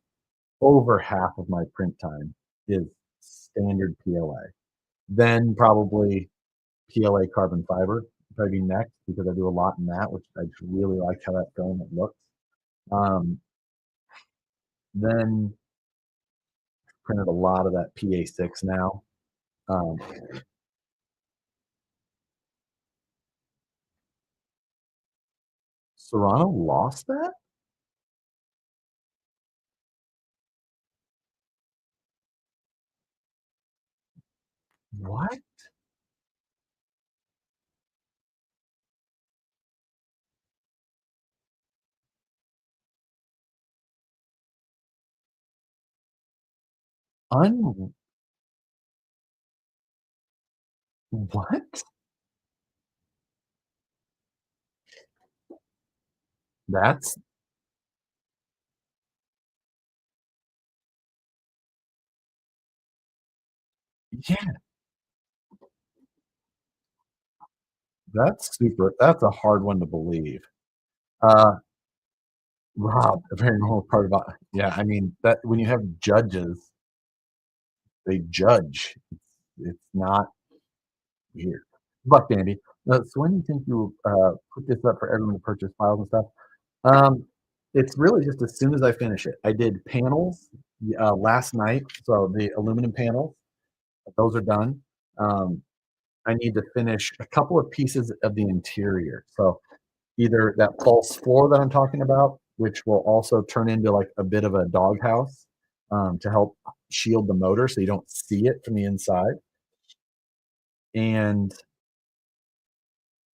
over half of my print time is standard PLA. Then probably PLA carbon fiber would probably be next because I do a lot in that, which I just really like how that filament looks. Um, then printed a lot of that PA6 now. Um, Serrano lost that? What? Un what? That's yeah, that's a hard one to believe. Uh, Rob, a very normal part about yeah, I mean, that when you have judges, they judge. It's not weird. Buck Dandy. So when do you think you put this up for everyone to purchase files and stuff? Um, It's really just as soon as I finish it. I did panels last night, so the aluminum panels, those are done. Um, I need to finish a couple of pieces of the interior. So either that false floor that I'm talking about, which will also turn into like a bit of a doghouse to help shield the motor so you don't see it from the inside. And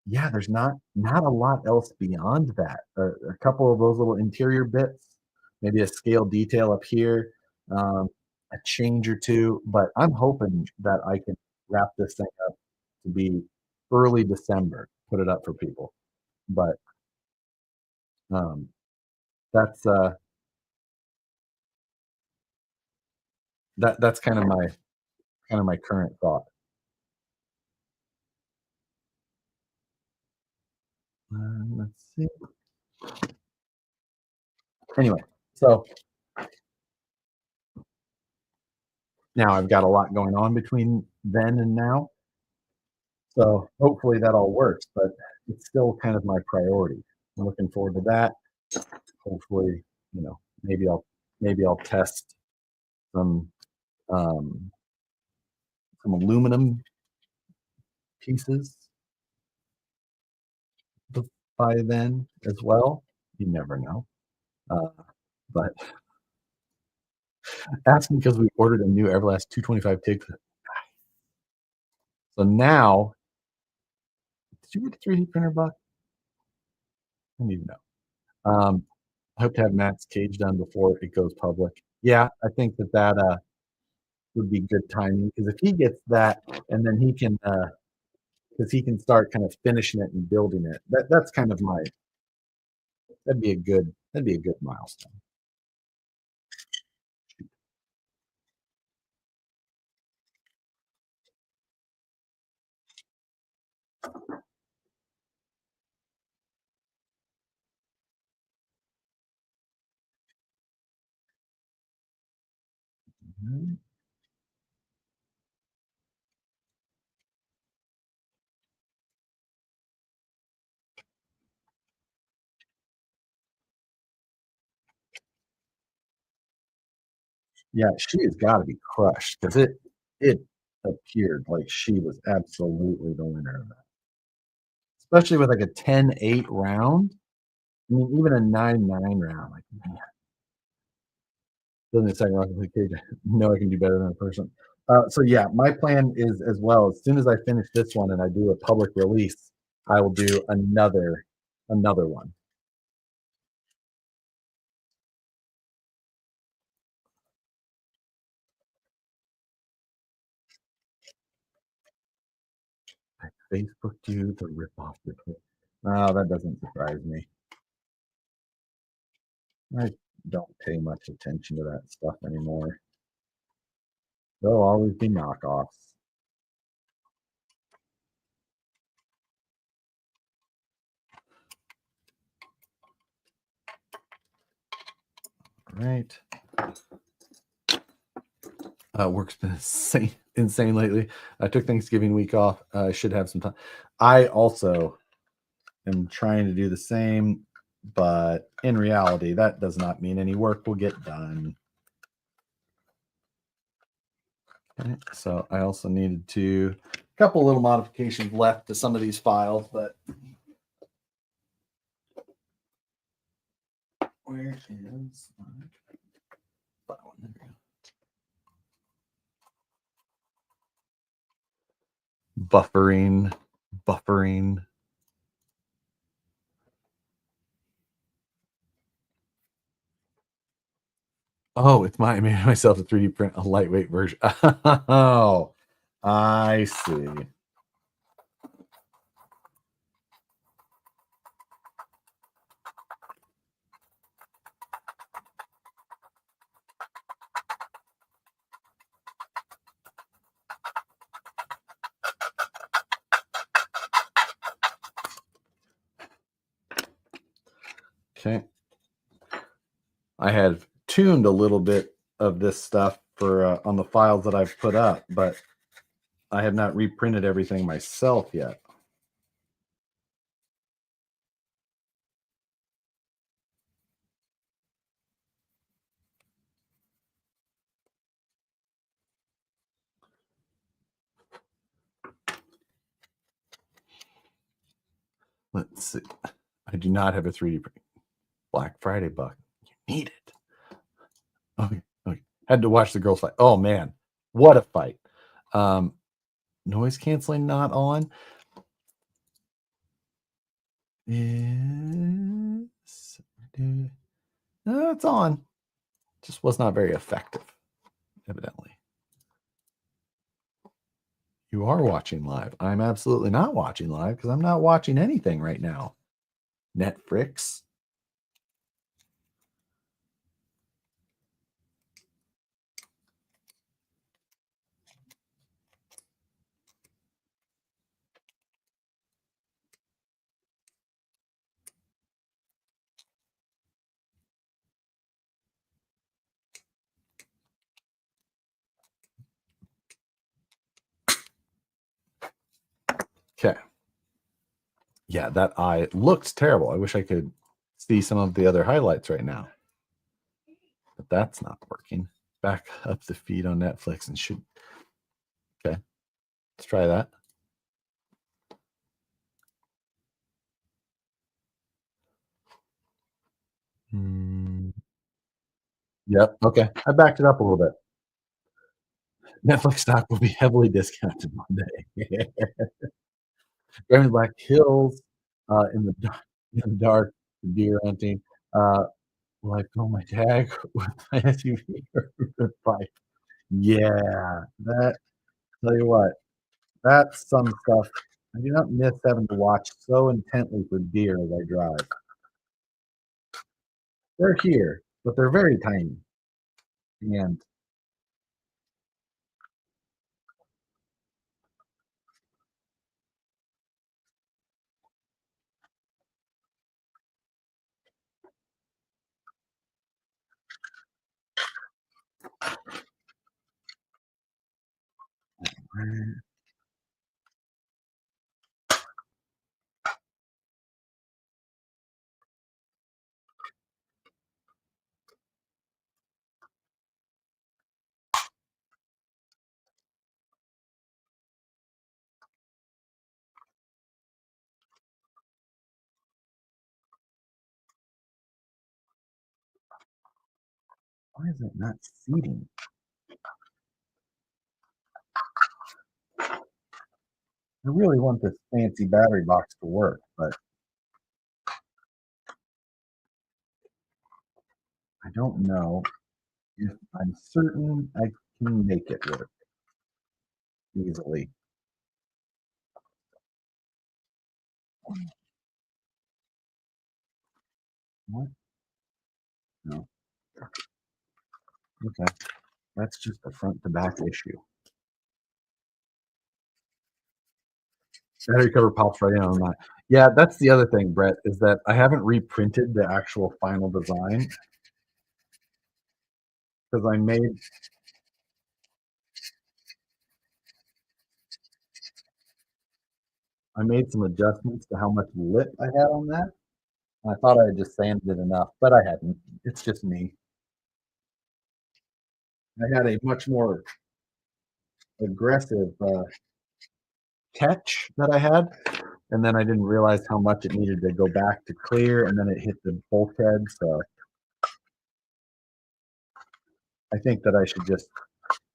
yeah, there's not a lot else beyond that. A couple of those little interior bits, maybe a scale detail up here, um, a change or two, but I'm hoping that I can wrap this thing up to be early December, put it up for people. But um, that's that's kind of my current thought. Let's see. Anyway, so now I've got a lot going on between then and now. So hopefully that all works, but it's still kind of my priority. I'm looking forward to that. Hopefully, you know, maybe I'll test some um, some aluminum pieces by then as well. You never know. Uh, but asking because we ordered a new Everlast 225 TIG. So now, did you get a 3D printer, Buck? I don't even know. I hope to have Matt's cage done before it goes public. Yeah, I think that would be good timing because if he gets that and then he can, because he can start kind of finishing it and building it. That's kind of my that'd be a good milestone. Mhm. Yeah, she has got to be crushed because it appeared like she was absolutely the winner of that, especially with like a 10-8 round. I mean, even a 9-9 round, like, man, doesn't second rock the cage. No, I can do better than a person. So yeah, my plan is as well. As soon as I finish this one and I do a public release, I will do another one. I Facebooked you to rip off your clip. Oh, that doesn't surprise me. I don't pay much attention to that stuff anymore. There'll always be knockoffs. Right. Work's been insane lately. I took Thanksgiving week off. I should have some time. I also am trying to do the same, but in reality, that does not mean any work will get done. Okay, so I also needed to a couple little modifications left to some of these files, but where is my file? There we go. Buffering. Oh, it's my I made myself a 3D print a lightweight version. Oh, I see. Okay. I have tuned a little bit of this stuff for on the files that I've put up, but I have not reprinted everything myself yet. Let's see. I do not have a 3D print. Black Friday buck. You need it. Okay. Had to watch the girls fight. Oh man, what a fight. Noise canceling not on. Yes. No, it's on. Just was not very effective, evidently. You are watching live. I'm absolutely not watching live because I'm not watching anything right now. Netflix. Okay. Yeah, that eye looked terrible. I wish I could see some of the other highlights right now. But that's not working. Back up the feed on Netflix and shoot. Okay. Let's try that. Yep. Okay. I backed it up a little bit. Netflix stock will be heavily discounted Monday. Driving Black Hills in the dark, deer hunting. Will I fill my tag with my SUV or with bike? Yeah, that. Tell you what, that's some stuff. I do not miss having to watch so intently for deer as I drive. They're here, but they're very tiny, and why is it not seating? I really want this fancy battery box to work, but I don't know if I'm certain I can make it work easily. What? No. Okay. That's just a front to back issue. Battery cover pops right in on that. Yeah, that's the other thing, Brett, is that I haven't reprinted the actual final design because I made some adjustments to how much lip I had on that. I thought I had just sanded it enough, but I hadn't. It's just me. I had a much more aggressive catch that I had, and then I didn't realize how much it needed to go back to clear, and then it hit the bulkhead. So I think that I should just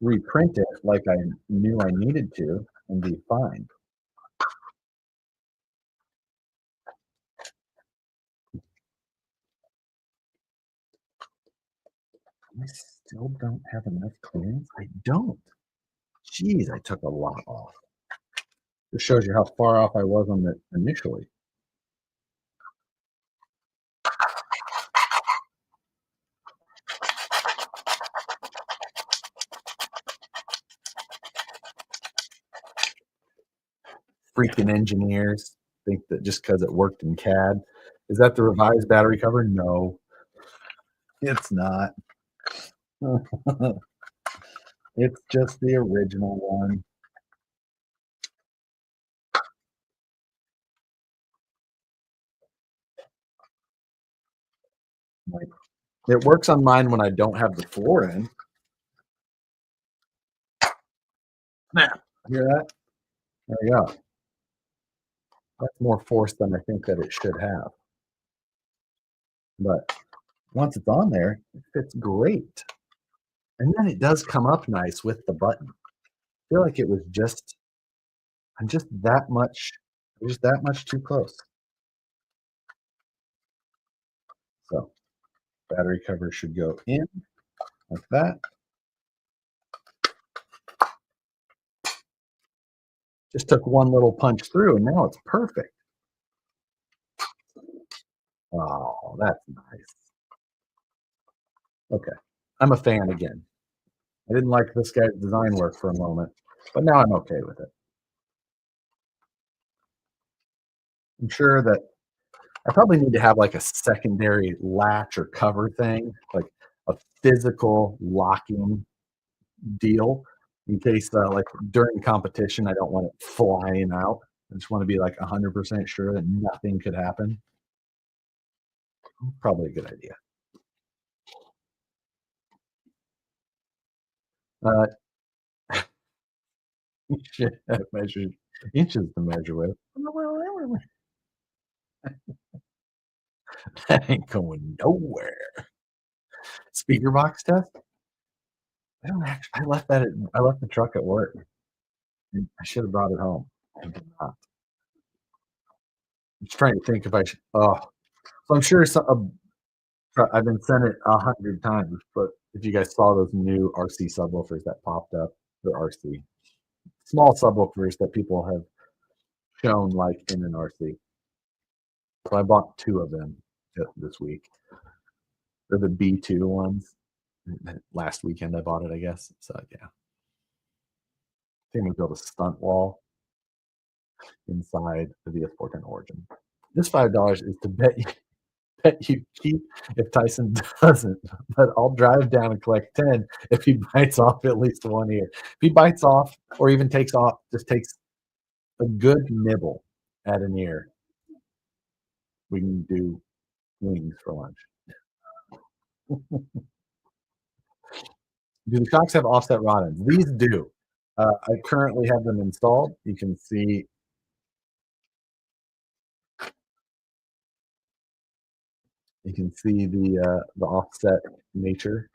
reprint it like I knew I needed to and be fine. I still don't have enough clearance. I don't. Jeez, I took a lot off. This shows you how far off I was on it initially. Freaking engineers think that just because it worked in CAD. Is that the revised battery cover? No, it's not. It's just the original one. Like, it works on mine when I don't have the floor in. Snap. Hear that? There you go. That's more force than I think that it should have. But once it's on there, it fits great. And then it does come up nice with the button. I feel like it was just I'm just that much too close. So battery cover should go in like that. Just took one little punch through and now it's perfect. Oh, that's nice. Okay. I'm a fan again. I didn't like this guy's design work for a moment, but now I'm okay with it. I'm sure that I probably need to have like a secondary latch or cover thing, like a physical locking deal in case like during competition, I don't want it flying out. I just want to be like 100% sure that nothing could happen. Probably a good idea. Uh, you should have measured inches to measure with. That ain't going nowhere. Speaker box test? I don't actually. I left the truck at work. I should have brought it home. I did not. I'm just trying to think if I should. Oh, so I'm sure I've been sent it 100 times, but if you guys saw those new RC subwoofers that popped up, the RC small subwoofers that people have shown like in an RC. So I bought 2 of them this week. They're the B2 ones. Last weekend I bought it, I guess. So yeah. I think we built a stunt wall inside the VS410 Origin. This $5 is to bet you keep if Tyson doesn't, but I'll drive down and collect 10 if he bites off at least one ear. If he bites off or even takes off, just takes a good nibble at an ear, we can do wings for lunch. Do the shocks have offset rod ends? These do. I currently have them installed. You can see the offset nature.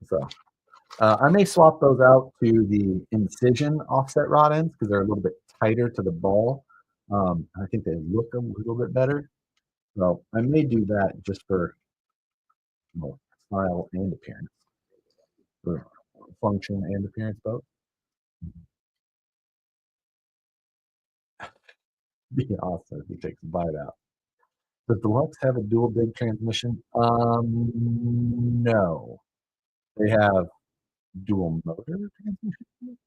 So I may swap those out to the incision offset rod ends because they're a little bit tighter to the ball. I think they look a little bit better. So I may do that just for style and appearance, for function and appearance both. Be awesome if he takes a bite out. Does Deluxe have a dual big transmission? No. They have dual motor transmission.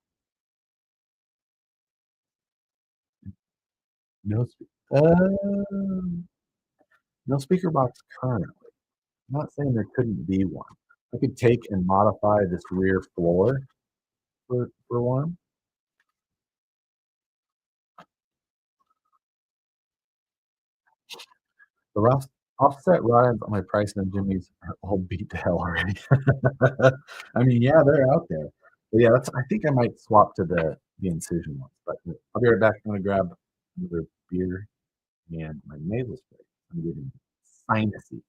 No, no speaker box currently. I'm not saying there couldn't be one. I could take and modify this rear floor for one. The offset rods on my price and Jimmy's are all beat to hell already. I mean, yeah, they're out there. But yeah, I think I might swap to the incision ones. But I'll be right back. I'm gonna grab another beer and my nasal spray. I'm getting sinusy.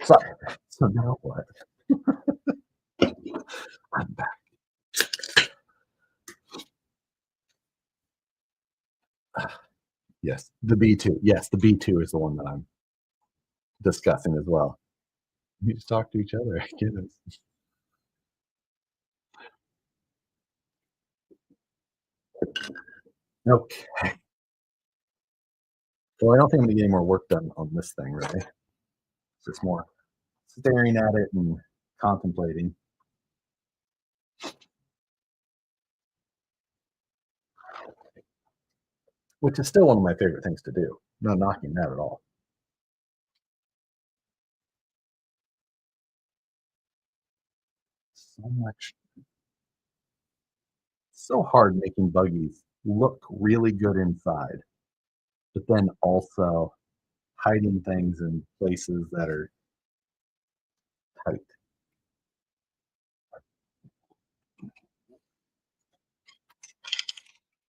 Sorry. So now what? I'm back. Yes, the B2. Yes, the B2 is the one that I'm discussing as well. We just talk to each other. I get it. Okay. Well, I don't think I'm gonna get any more work done on this thing, really. It's just more staring at it and contemplating, which is still one of my favorite things to do. Not knocking that at all. So much, so hard making buggies look really good inside, but then also hiding things in places that are tight.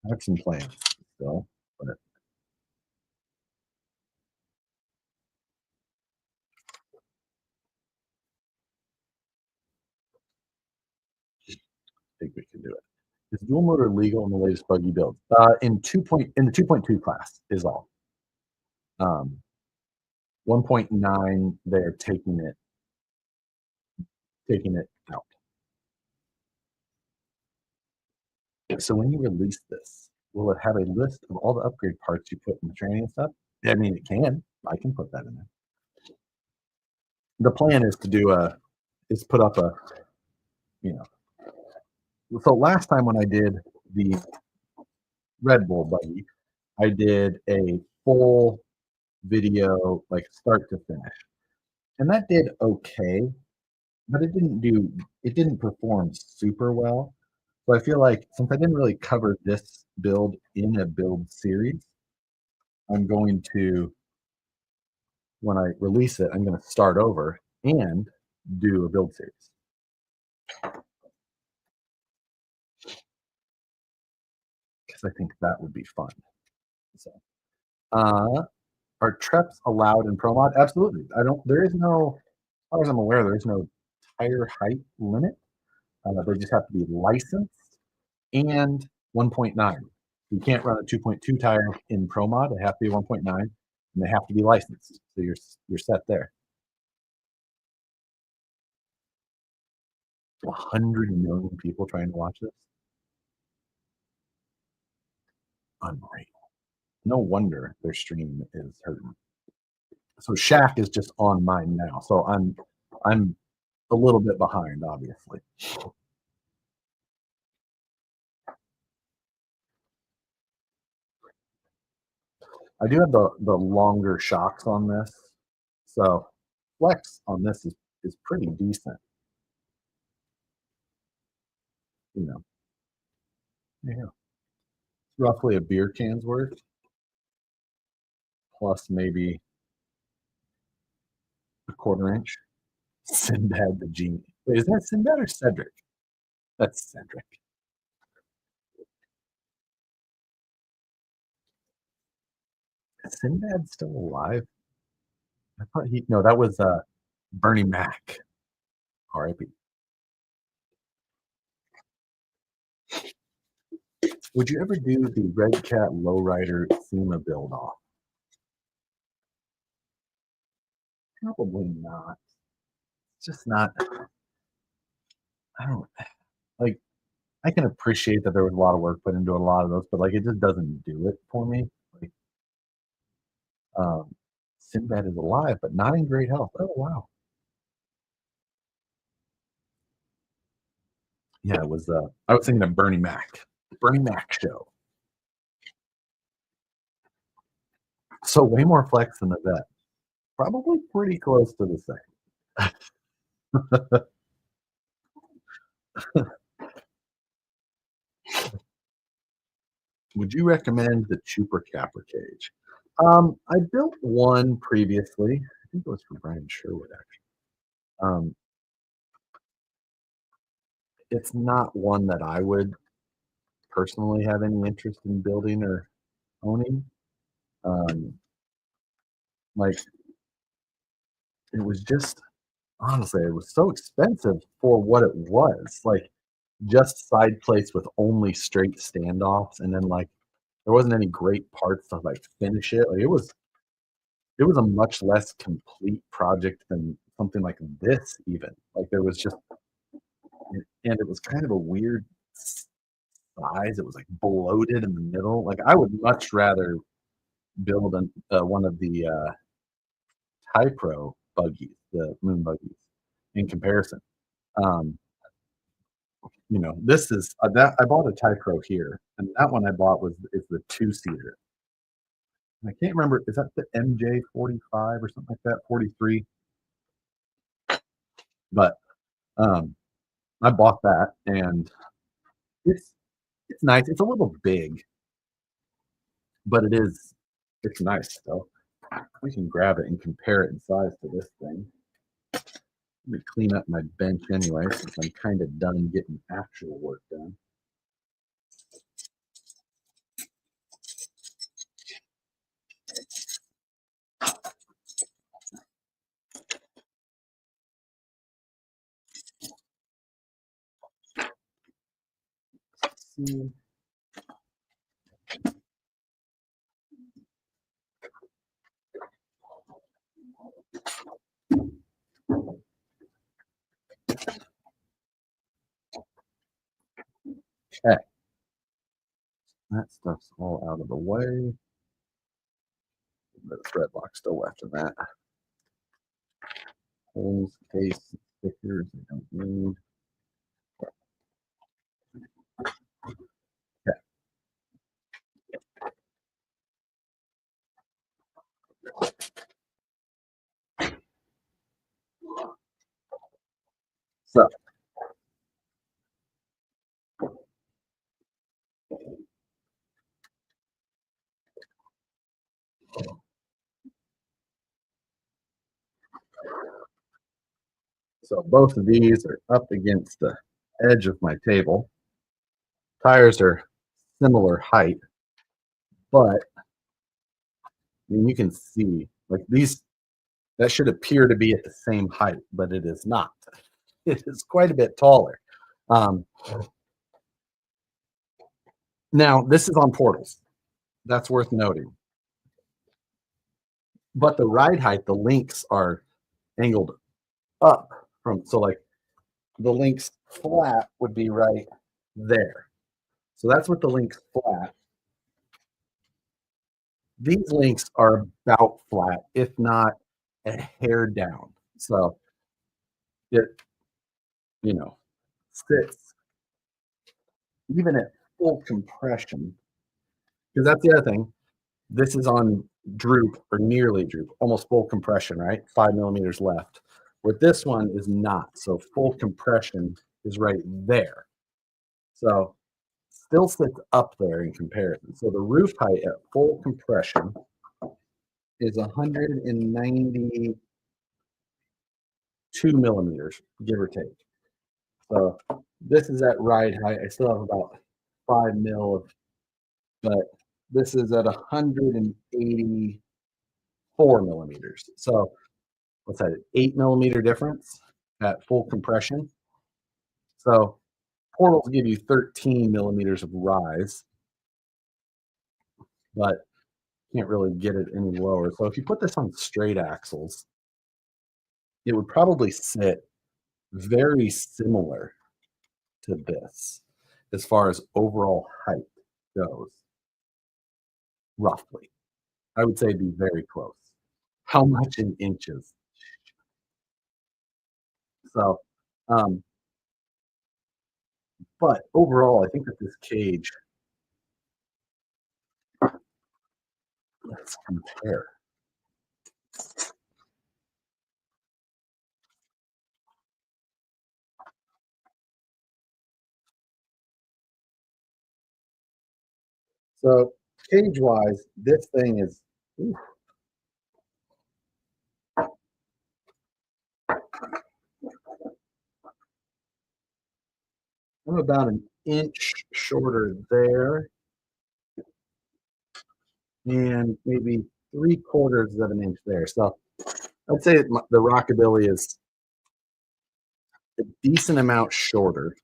I have some plans still, but I think we can do it. Is dual motor legal in the latest buggy build? In the 2.2 class is all. 1.9 they're taking it out. So when you release this, will it have a list of all the upgrade parts you put in the training and stuff? Yeah, I mean, it can. I can put that in there. The plan is to put up a, you know. So last time when I did the Red Bull buggy, I did a full video, like start to finish, and that did okay, but it didn't perform super well. So I feel like since I didn't really cover this build in a build series, I'm going to, when I release it, I'm going to start over and do a build series because I think that would be fun. So, uh, are treps allowed in Pro Mod? Absolutely. I don't. There is no, as far as I'm aware, there is no tire height limit. They just have to be licensed and 1.9. You can't run a 2.2 tire in Pro Mod. They have to be 1.9, and they have to be licensed. So you're set there. 100 million people trying to watch this. Unreal. No wonder their stream is hurting. So Shaq is just on mine now. So I'm a little bit behind, obviously. I do have the longer shocks on this. So flex on this is pretty decent. You know. Yeah. Roughly a beer can's worth. Plus maybe a quarter inch. Sinbad the genie. Wait, is that Sinbad or Cedric? That's Cedric. Is Sinbad still alive? I thought no, that was Bernie Mac. R.I.P. Would you ever do the Red Cat Lowrider SEMA build off? Probably not. It's just not. I don't like. I can appreciate that there was a lot of work put into a lot of those, but like it just doesn't do it for me. Like, um, Sinbad is alive, but not in great health. Oh wow. Yeah, it was. I was thinking of Bernie Mac. Bernie Mac show. So way more flex than the vet. Probably pretty close to the same. Would you recommend the Chuper Capper cage? I built one previously. I think it was for Brian Sherwood, actually. Um, it's not one that I would personally have any interest in building or owning. Um, like, it was just, honestly, it was so expensive for what it was. Like, just side plates with only straight standoffs, and then like there wasn't any great parts to like finish it. Like it was a much less complete project than something like this even. Like there was just, and it was kind of a weird size. It was like bloated in the middle. Like I would much rather build one of the Typro buggies, the moon buggies, in comparison. Um, this is that I bought a Typro here, and that one I bought is the 2-seater. I can't remember, is that the MJ 45 or something like that, 43? But I bought that, and it's it's nice. It's a little big, but it's nice still. We can grab it and compare it in size to this thing. Let me clean up my bench anyway, since I'm kind of done getting actual work done. Let's see. Okay. That stuff's all out of the way. The thread lock still left in that. Holes, case, stickers, I don't need. Okay. So both of these are up against the edge of my table. Tires are similar height, but you can see like these, that should appear to be at the same height, but it is not. It is quite a bit taller. Now, this is on portals. That's worth noting. But the ride height, the links are angled up so like the links flat would be right there. So that's what the links flat. These links are about flat, if not a hair down. So it, sits even at full compression, because that's the other thing. This is on droop or nearly droop, almost full compression, right? 5 millimeters left. Where this one is not. So full compression is right there. So still sits up there in comparison. So the roof height at full compression is 192 millimeters, give or take. So this is at ride height. I still have about 5 mil but this is at 184 millimeters. So what's that? 8 millimeter difference at full compression. So portals give you 13 millimeters of rise, but can't really get it any lower. So if you put this on straight axles, it would probably sit very similar to this as far as overall height goes. Roughly, I would say be very close. How much in inches? So, but overall, I think that this cage, let's compare. So cage-wise, this thing is, I'm about an inch shorter there, and maybe 3/4 of an inch there. So I'd say the rockabilly is a decent amount shorter.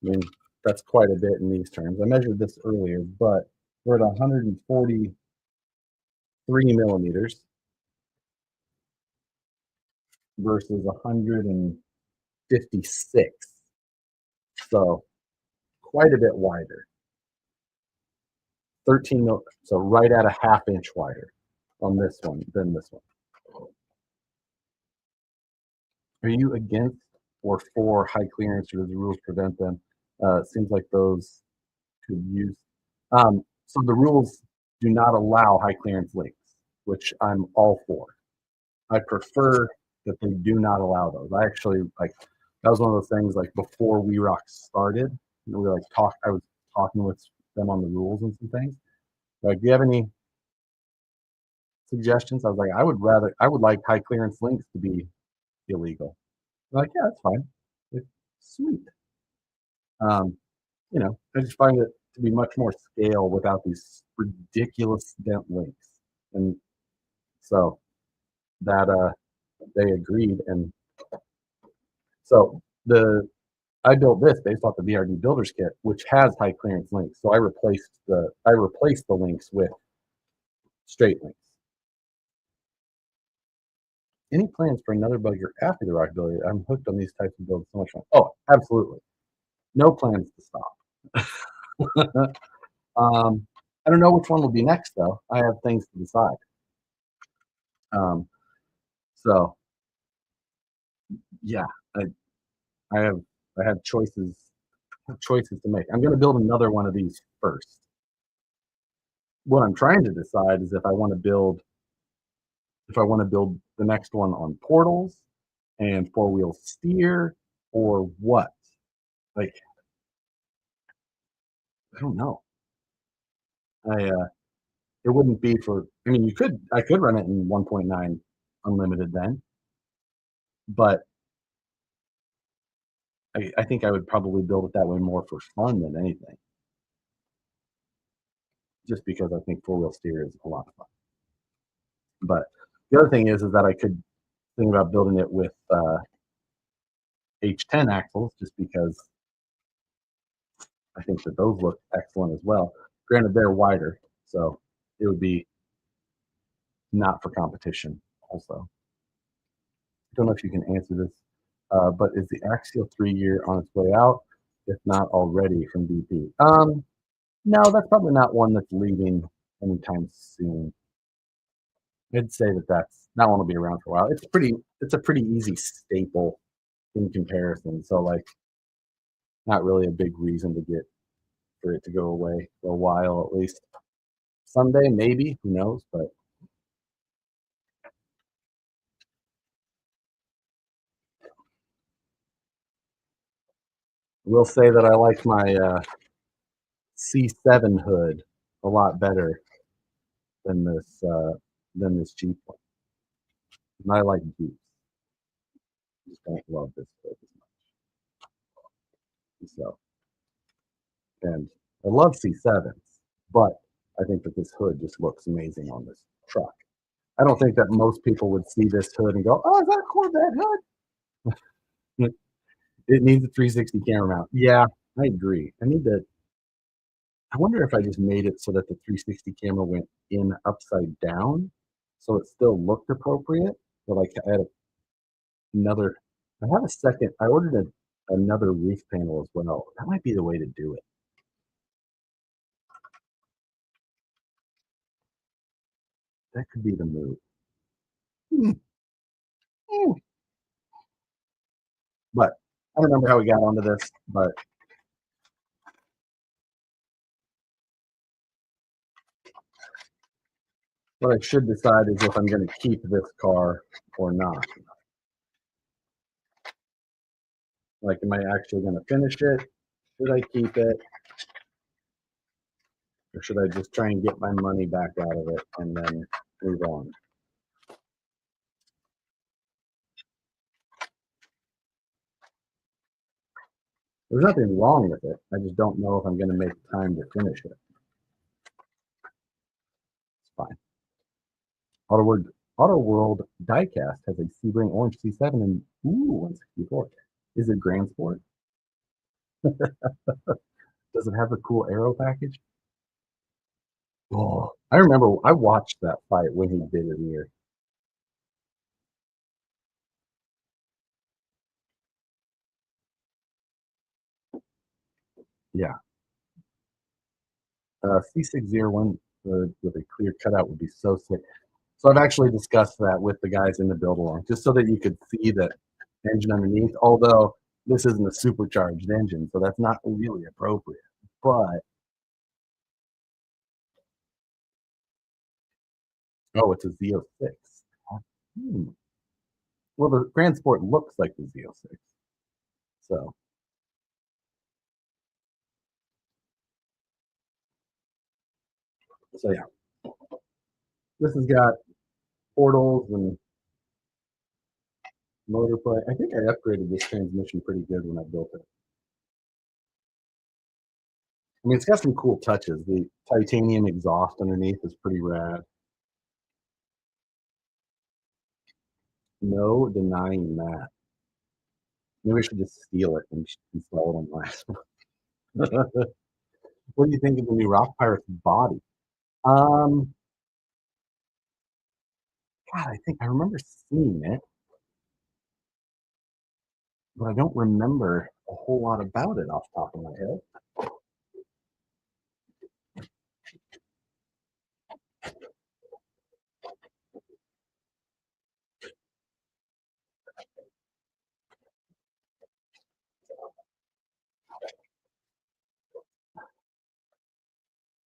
I mean, that's quite a bit in these terms. I measured this earlier, but we're at 143 millimeters versus 156. So quite a bit wider. 13 mil, so right at a ½ inch wider on this one than this one. Are you against or for high clearance, or does the rules prevent them? It seems like those could use. So the rules do not allow high clearance links, which I'm all for. I prefer that they do not allow those. I actually like that was one of those things like before WeRock started, we were like I was talking with them on the rules and some things. Like, do you have any suggestions? I was like, I would like high clearance links to be illegal. They're like, yeah, that's fine. Like, sweet. I just find it to be much more scale without these ridiculous dent links. And so that they agreed. And so I built this based off the VRD Builders Kit, which has high clearance links. So I replaced the links with straight links. Any plans for another bugger after the Rock Builder? I'm hooked on these types of builds so much fun. Oh, absolutely. No plans to stop. I don't know which one will be next though. I have things to decide. So yeah, I have choices to make. I'm going to build another one of these first. What I'm trying to decide is if I want to build the next one on portals and four-wheel steer or what. Like, I don't know. It wouldn't be for. I mean, I could run it in 1.9 unlimited then, but I think I would probably build it that way more for fun than anything. Just because I think four-wheel steer is a lot of fun. But the other thing is that I could think about building it with H10 axles, just because I think that those look excellent as well. Granted, they're wider, so it would be not for competition also. I don't know if you can answer this, but is the Axial 3-year on its way out, if not already from BP? No, that's probably not one that's leaving anytime soon. I'd say that one will be around for a while. It's a pretty easy staple in comparison. So like, not really a big reason for it to go away for a while at least. Someday maybe, who knows? But I will say that I like my C7 hood a lot better than this Jeep one. And I like Jeeps. I just don't love this hood as much. So, and I love C7s, but I think that this hood just looks amazing on this truck. I don't think that most people would see this hood and go, "Oh, is that a Corvette hood?" It needs a 360 camera mount. Yeah, I agree. I wonder if I just made it so that the 360 camera went in upside down, so it still looked appropriate. But like I had I ordered another roof panel as well. That might be the way to do it. That could be the move. But I don't remember how we got onto this, but what I should decide is if I'm going to keep this car or not. Like, am I actually going to finish it? Should I keep it? Or should I just try and get my money back out of it and then move on? There's nothing wrong with it. I just don't know if I'm going to make time to finish it. It's fine. Auto World Diecast has a Sebring Orange C7 and 164. Is it Grand Sport? Does it have a cool aero package? Oh, I remember I watched that fight when he did it here. Yeah. C601 with a clear cutout would be so sick. So I've actually discussed that with the guys in the build along, just so that you could see the engine underneath. Although this isn't a supercharged engine, so that's not really appropriate. But oh, it's a Z06. Hmm. Well, the Grand Sport looks like the Z06. So yeah, this has got portals and motor play. I think I upgraded this transmission pretty good when I built it. I mean, it's got some cool touches. The titanium exhaust underneath is pretty rad. No denying that. Maybe I should just steal it and install it on mine. What do you think of the new Rock Pirate's body? Um, God, I think I remember seeing it, but I don't remember a whole lot about it off the top of my head.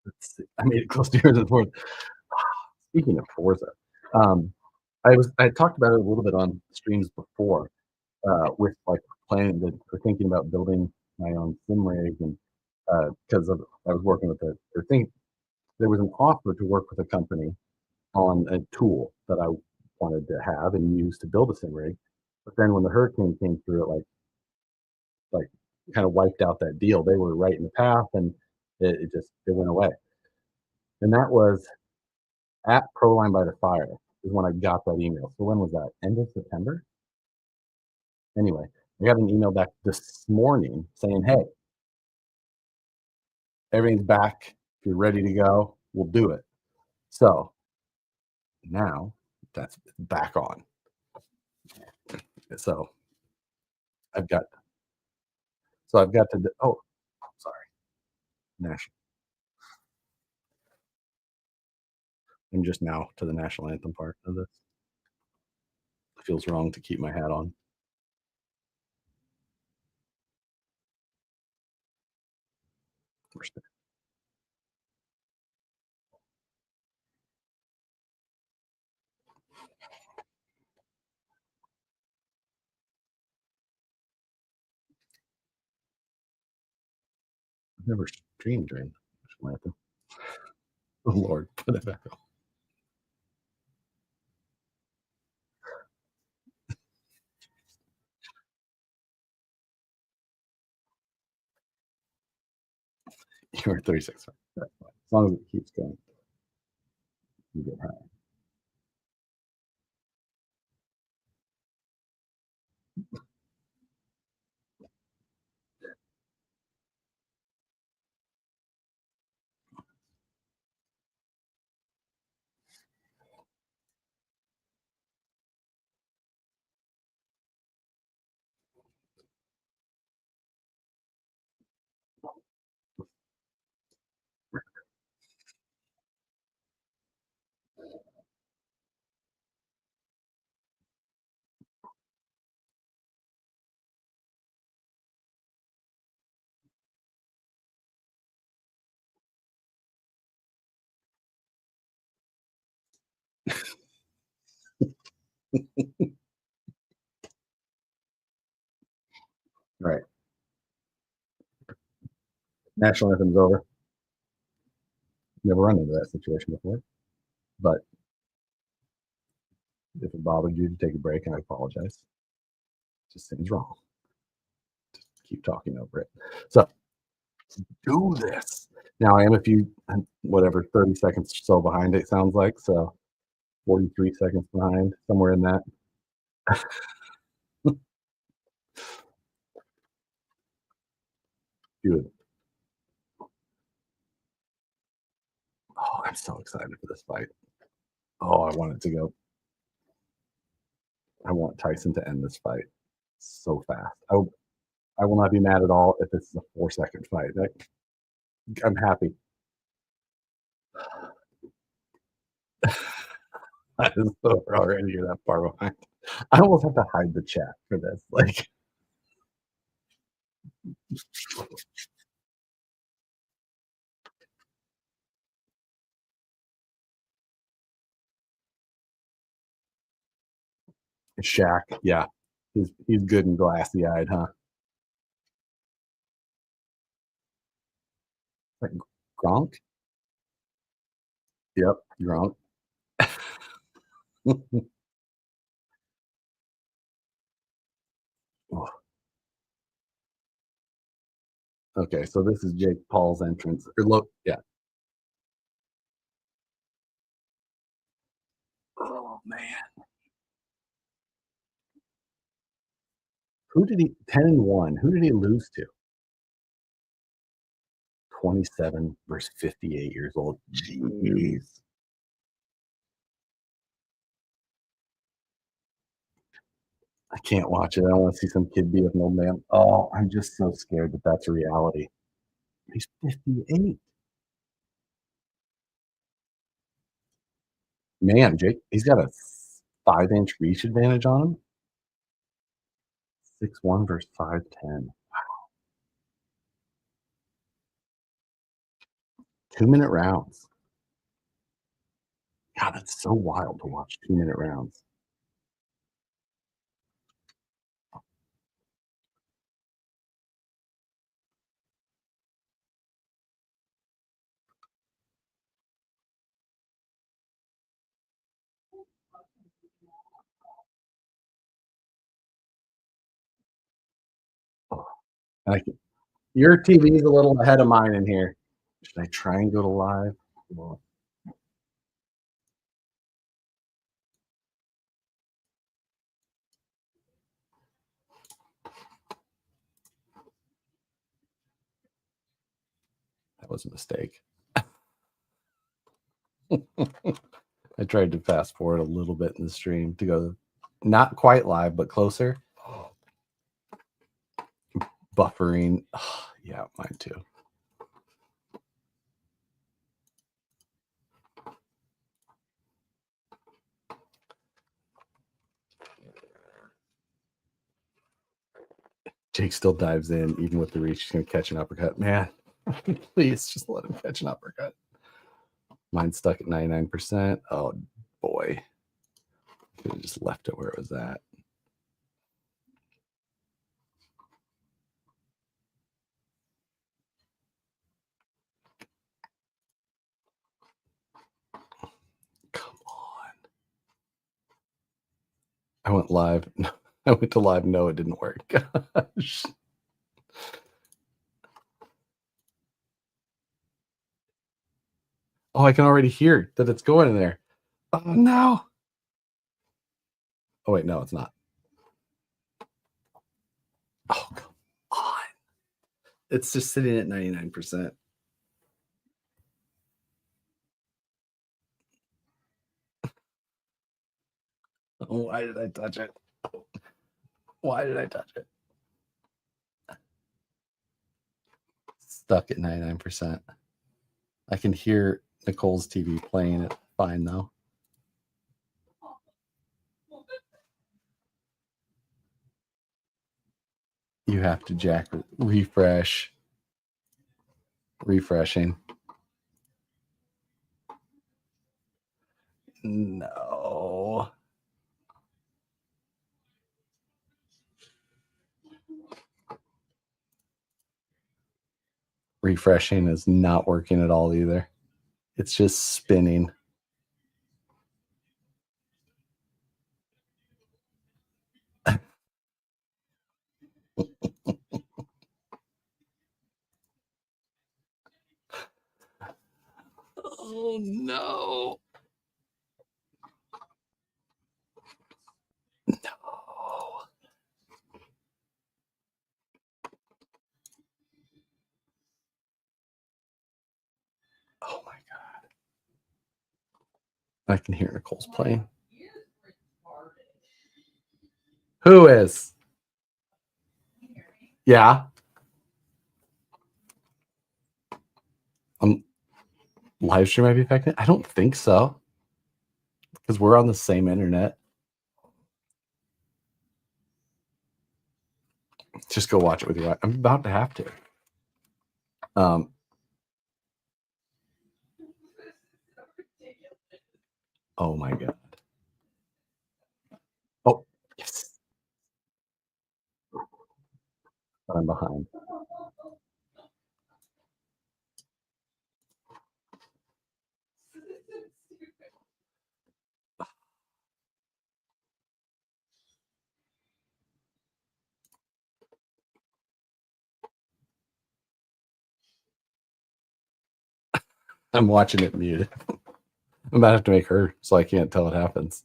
Let's see. I made it close to yours and Forza. Speaking of Forza, um, I talked about it a little bit on streams before, with like planning that or thinking about building my own sim rig and because of I was working with or think there was an offer to work with a company on a tool that I wanted to have and use to build a sim rig. But then when the hurricane came through, it like kind of wiped out that deal. They were right in the path, and it went away. And that was at Proline by the Fire is when I got that email. So when was that? End of September? Anyway, I got an email back this morning saying, "Hey, everything's back. If you're ready to go, we'll do it." So now that's back on. So I've got I've got to oh, sorry, national. I'm just now to the national anthem part of this. It feels wrong to keep my hat on. Respect. I've never streamed during national anthem. Oh Lord, put it back on. You were 36. That's fine. As long as it keeps going, you get high. Right. National anthem's over. Never run into that situation before. But if it bothered you to take a break, and I apologize. It just seems wrong. Just keep talking over it. So do this. Now I am a few whatever 30 seconds or so behind it sounds like. So 43 seconds behind, somewhere in that. Good. Oh, I'm so excited for this fight. Oh, I want it to go. I want Tyson to end this fight so fast. I will not be mad at all if this is a 4-second fight. I'm happy. We're already that far behind. I almost have to hide the chat for this. Like, Shaq, yeah, he's good and glassy eyed, huh? Like Gronk. Yep, Gronk. Okay, so this is Jake Paul's entrance. Or look, yeah. Oh man, who did he 10-1? Who did he lose to? 27 versus 58 years old. Jeez. I can't watch it. I don't want to see some kid be with an old man. Oh, I'm just so scared that that's a reality. He's 58. Man, Jake, he's got a 5-inch reach advantage on him. 6'1" versus 5'10". 2-minute rounds. God, that's so wild to watch 2-minute rounds. Oh, your TV is a little ahead of mine in here. Should I try and go to live? Well, that was a mistake. I tried to fast forward a little bit in the stream to go not quite live, but closer. Buffering. Yeah, mine too. Jake still dives in, even with the reach. He's going to catch an uppercut. Man, please just let him catch an uppercut. Mine's stuck at 99%. Oh, boy. Could have just left it where it was at. Come on. I went live. I went to live. No, it didn't work. Gosh. Oh, I can already hear that it's going in there. Oh, no. Oh, wait, no, it's not. Oh, come on. It's just sitting at 99%. Oh, why did I touch it? Why did I touch it? Stuck at 99%. I can hear Nicole's TV playing it fine, though. You have to jack refresh. Refreshing. No. Refreshing is not working at all either. It's just spinning. Oh no. No. Oh my God. I can hear Nicole's playing. Who is? Yeah. Live stream might be affected. I don't think so, because we're on the same internet. Just go watch it with your wife. I'm about to have to. Oh my god. Oh yes. But I'm behind. I'm watching it muted. I'm about to have to make her so I can't tell it happens.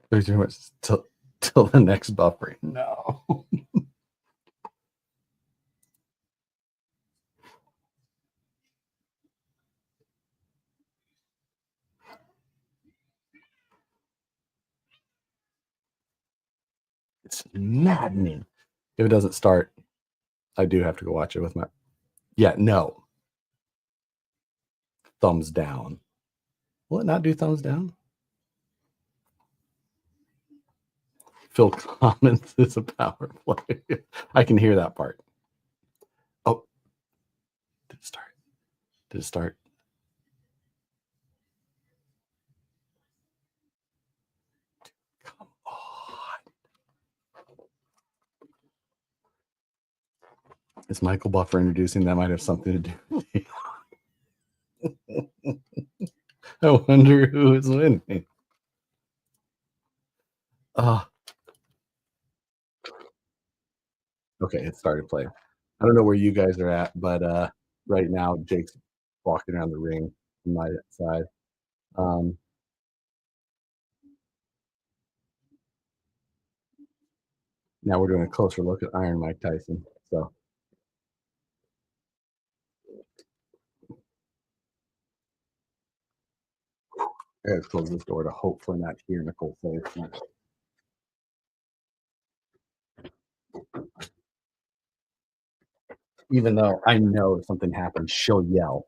There's too much till the next buffering. No. It's maddening. If it doesn't start, I do have to go watch it with my. Yeah, no. Thumbs down. Will it not do thumbs down? Phil comments is a power play. I can hear that part. Oh, did it start? Did it start? Come on. Is Michael Buffer introducing? That might have something to do with it. I wonder who is winning. Okay, it started playing. I don't know where you guys are at, but right now Jake's walking around the ring on my side. Now we're doing a closer look at Iron Mike Tyson. So I gotta close this door to hopefully not hear Nicole say it. Even though I know if something happens, she'll yell.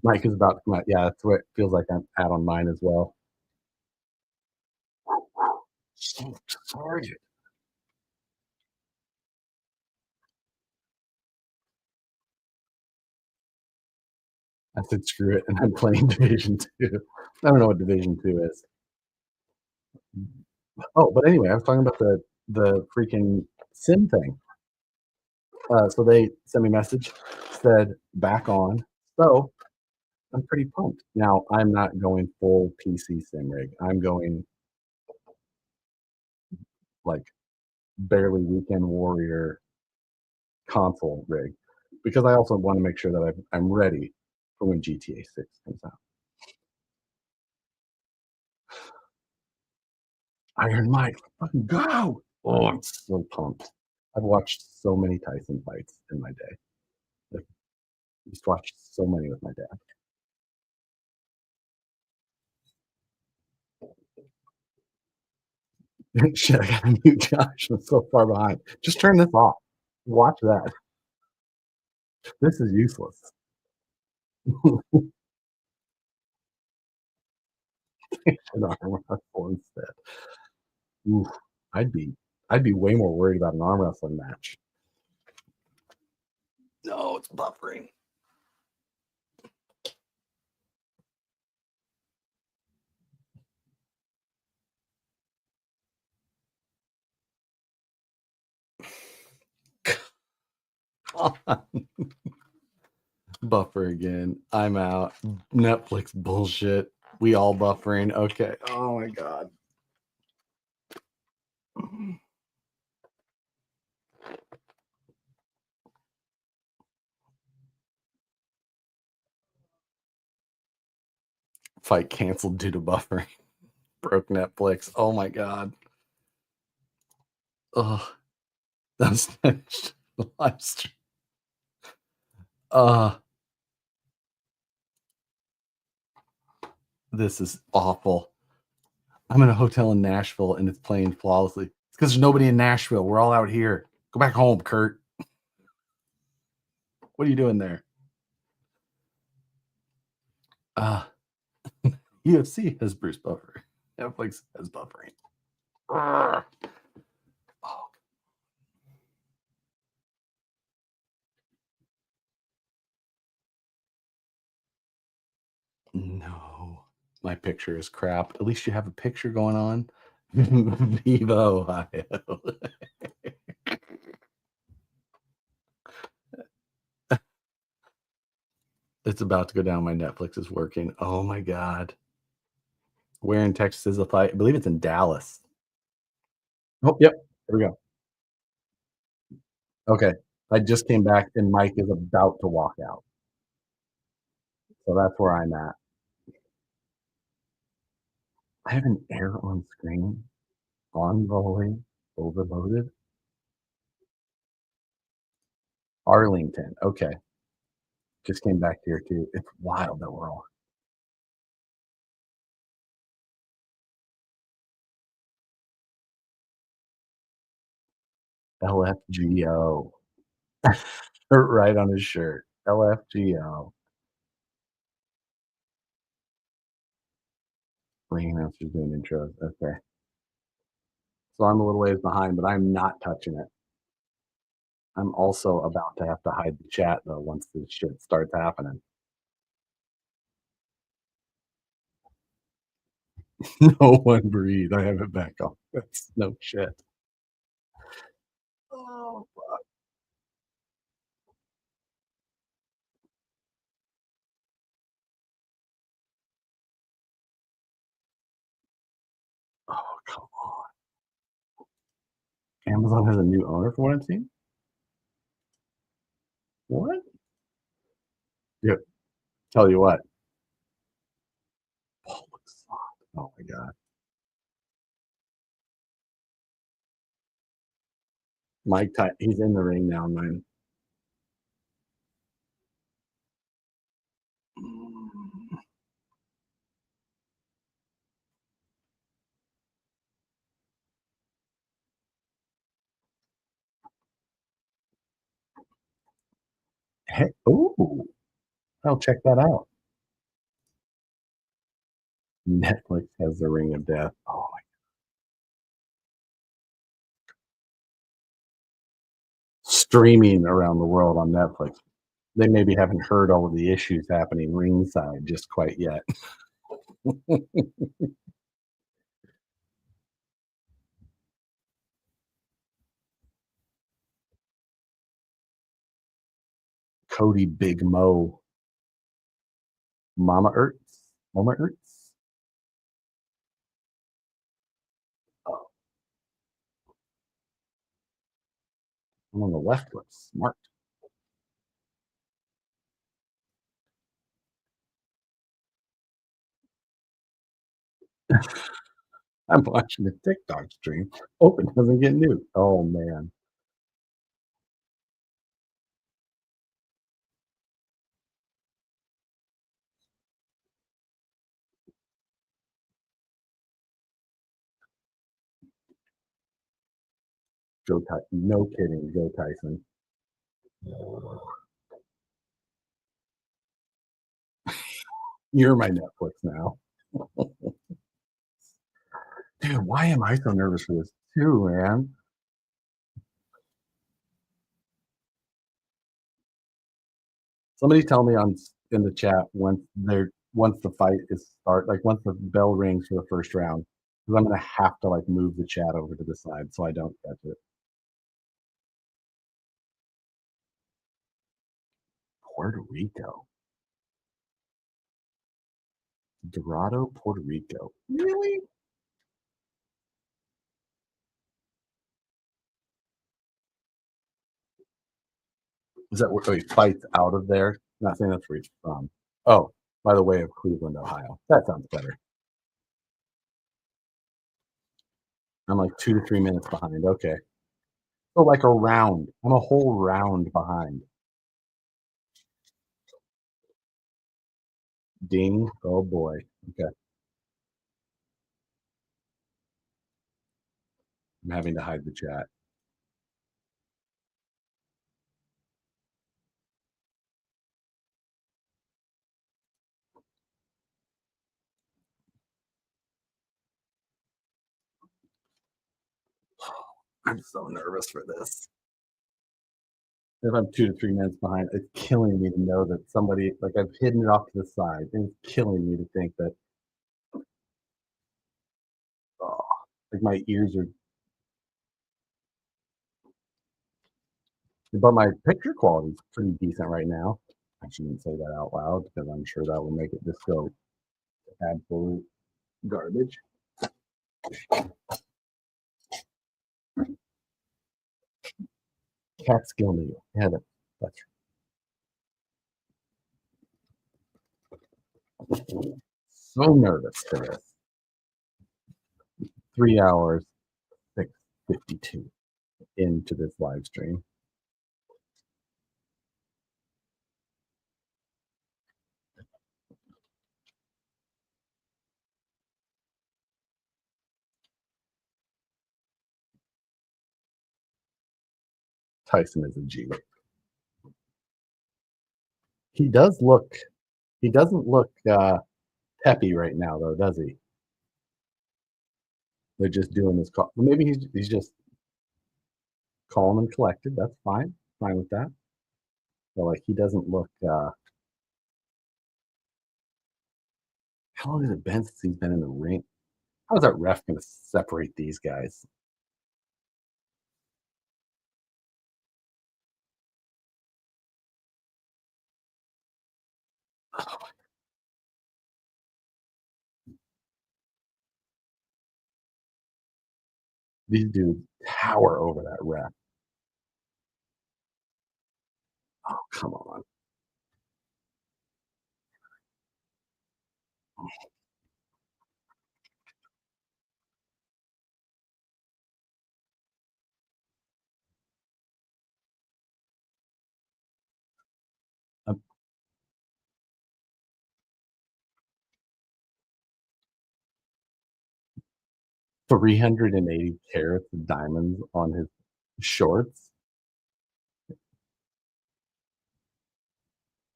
Mike is about to come out. Yeah, that's what it feels like I'm at on mine as well. So sorry. I said screw it, and I'm playing Division 2. I don't know what Division 2 is. Oh, but anyway, I was talking about the freaking sim thing. So they sent me a message, said back on. So I'm pretty pumped. Now I'm not going full PC sim rig. I'm going like barely weekend warrior console rig because I also want to make sure that I'm ready for when GTA 6 comes out. Iron Mike, fucking go! Oh, I'm so pumped. I've watched so many Tyson fights in my day. Like, I used to watch so many with my dad. Shit, I got a new Josh. I'm so far behind. Just turn this off. Watch that. This is useless. An arm wrestle instead. Oof, I'd be way more worried about an arm wrestling match. No, it's buffering. Buffer again. I'm out. Netflix bullshit. We all buffering. Okay. Oh my god. Fight canceled due to buffering. Broke Netflix. Oh my god. Oh, that's finished. live stream. Uh, this is awful. I'm in a hotel in Nashville and it's playing flawlessly. It's because there's nobody in Nashville. We're all out here. Go back home, Kurt. What are you doing there? Uh, UFC has Bruce Buffer. Netflix has buffering. Oh, no. My picture is crap. At least you have a picture going on. Viva, Ohio. It's about to go down. My Netflix is working. Oh my God. Where in Texas is the fight? I believe it's in Dallas. Oh, yep. There we go. Okay. I just came back and Mike is about to walk out. So that's where I'm at. I have an error on screen. Envoy overloaded. Arlington. Okay. Just came back here too. It's wild that we're all LFGO. Right on his shirt. LFGO. Ring announcers doing intros. Okay. So I'm a little ways behind, but I'm not touching it. I'm also about to have to hide the chat though once this shit starts happening. No one breathe. I have it back on. That's no shit. Oh, fuck. Oh, come on. Amazon has a new owner for what I'm seeing? What? Yeah. Tell you what. Oh, looks soft. Oh my God. Mike Ty he's in the ring now, man. Hey, ooh, I'll check that out. Netflix has the Ring of Death. Oh my streaming around the world on Netflix. They maybe haven't heard all of the issues happening ringside just quite yet. Cody Big Mo. Mama Ertz. Mama Ertz. Oh, I'm on the left foot. Smart. I'm watching a TikTok stream. Hope it doesn't get new. Oh man. Joe Tyson. No kidding, Joe Tyson. You're my Netflix now. Dude, why am I so nervous for this too, man? Somebody tell me on in the chat once the fight is start, like once the bell rings for the first round, because I'm gonna have to like move the chat over to the side so I don't catch it. Puerto Rico. Dorado, Puerto Rico. Really? Is that where he fights out of there? Not saying that's where he's from. Oh, by the way of Cleveland, Ohio. That sounds better. I'm like 2 to 3 minutes behind. Okay. So like a round. I'm a whole round behind. Ding. Oh boy. Okay. I'm having to hide the chat. I'm so nervous for this. If I'm 2 to 3 minutes behind, it's killing me to know that somebody like, I've hidden it off to the side, and it's killing me to think that, oh, like, my ears are but my picture quality is pretty decent right now. I shouldn't say that out loud because I'm sure that will make it just go absolute garbage. Catskill, New York. Yeah, that's so nervous for this. 3 hours, 6:52 into this live stream. Tyson is a G. He does look he doesn't look, peppy right now though, does he? They're just doing this call. Maybe he's just calm and collected. That's fine. Fine with that. But like he doesn't look how long has it been since he's been in the ring? How is that ref gonna separate these guys? These dudes tower over that ref. Oh, come on. 380 carats of diamonds on his shorts.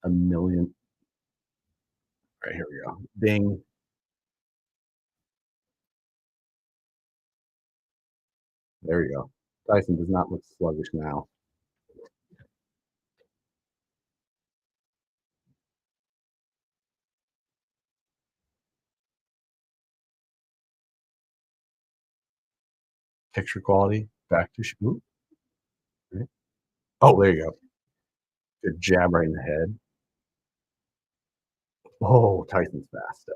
A million. Right, here we go. Ding. There you go. Tyson does not look sluggish now. Picture quality, back to shoot. Oh, there you go. Good jab right in the head. Oh, Tyson's fast though.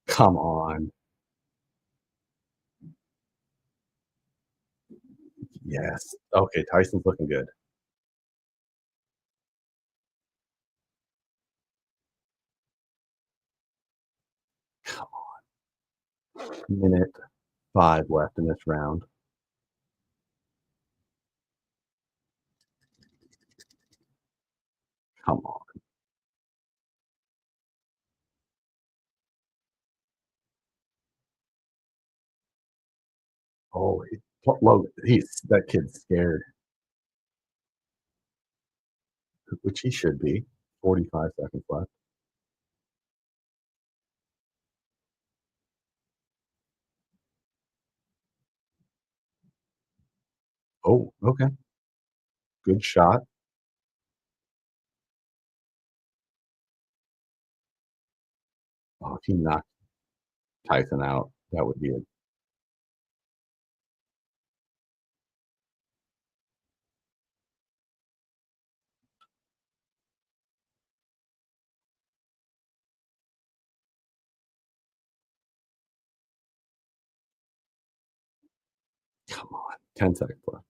Come on. Yes. Okay, Tyson's looking good. Come on. Minute 5 left in this round. Come on. Oh, Logan, that kid's scared, which he should be. 45 seconds left. Oh, okay. Good shot. Oh, if he knocked Tyson out, that would be a come on. 10 seconds left.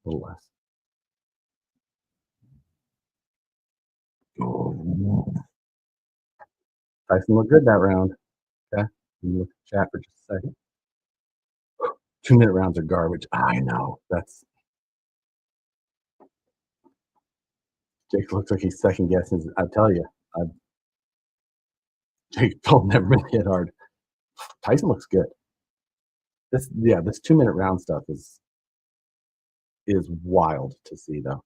A little less. Oh. Tyson looked good that round. Okay. Let me look at the chat for just a second. 2-minute rounds are garbage. I know. That's Jake looks like he's second guessing. I tell you, I, Jake Paul never been hit hard. Tyson looks good. This 2-minute round stuff is wild to see though.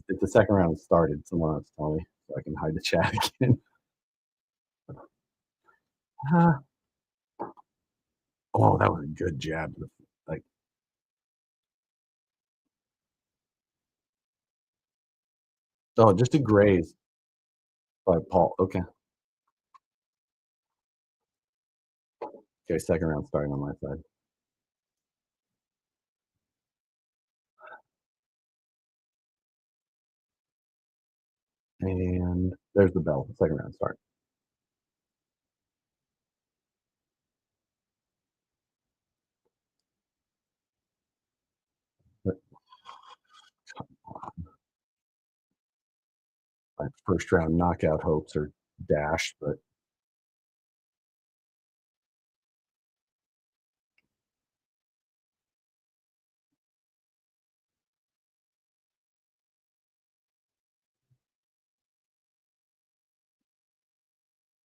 If the second round started, someone else tell me so I can hide the chat again. Uh, oh, that was a good jab. Like, oh, just a graze by Paul. Okay. Okay, second round starting on my side. And there's the bell. Second round start. But my first round knockout hopes are dashed, but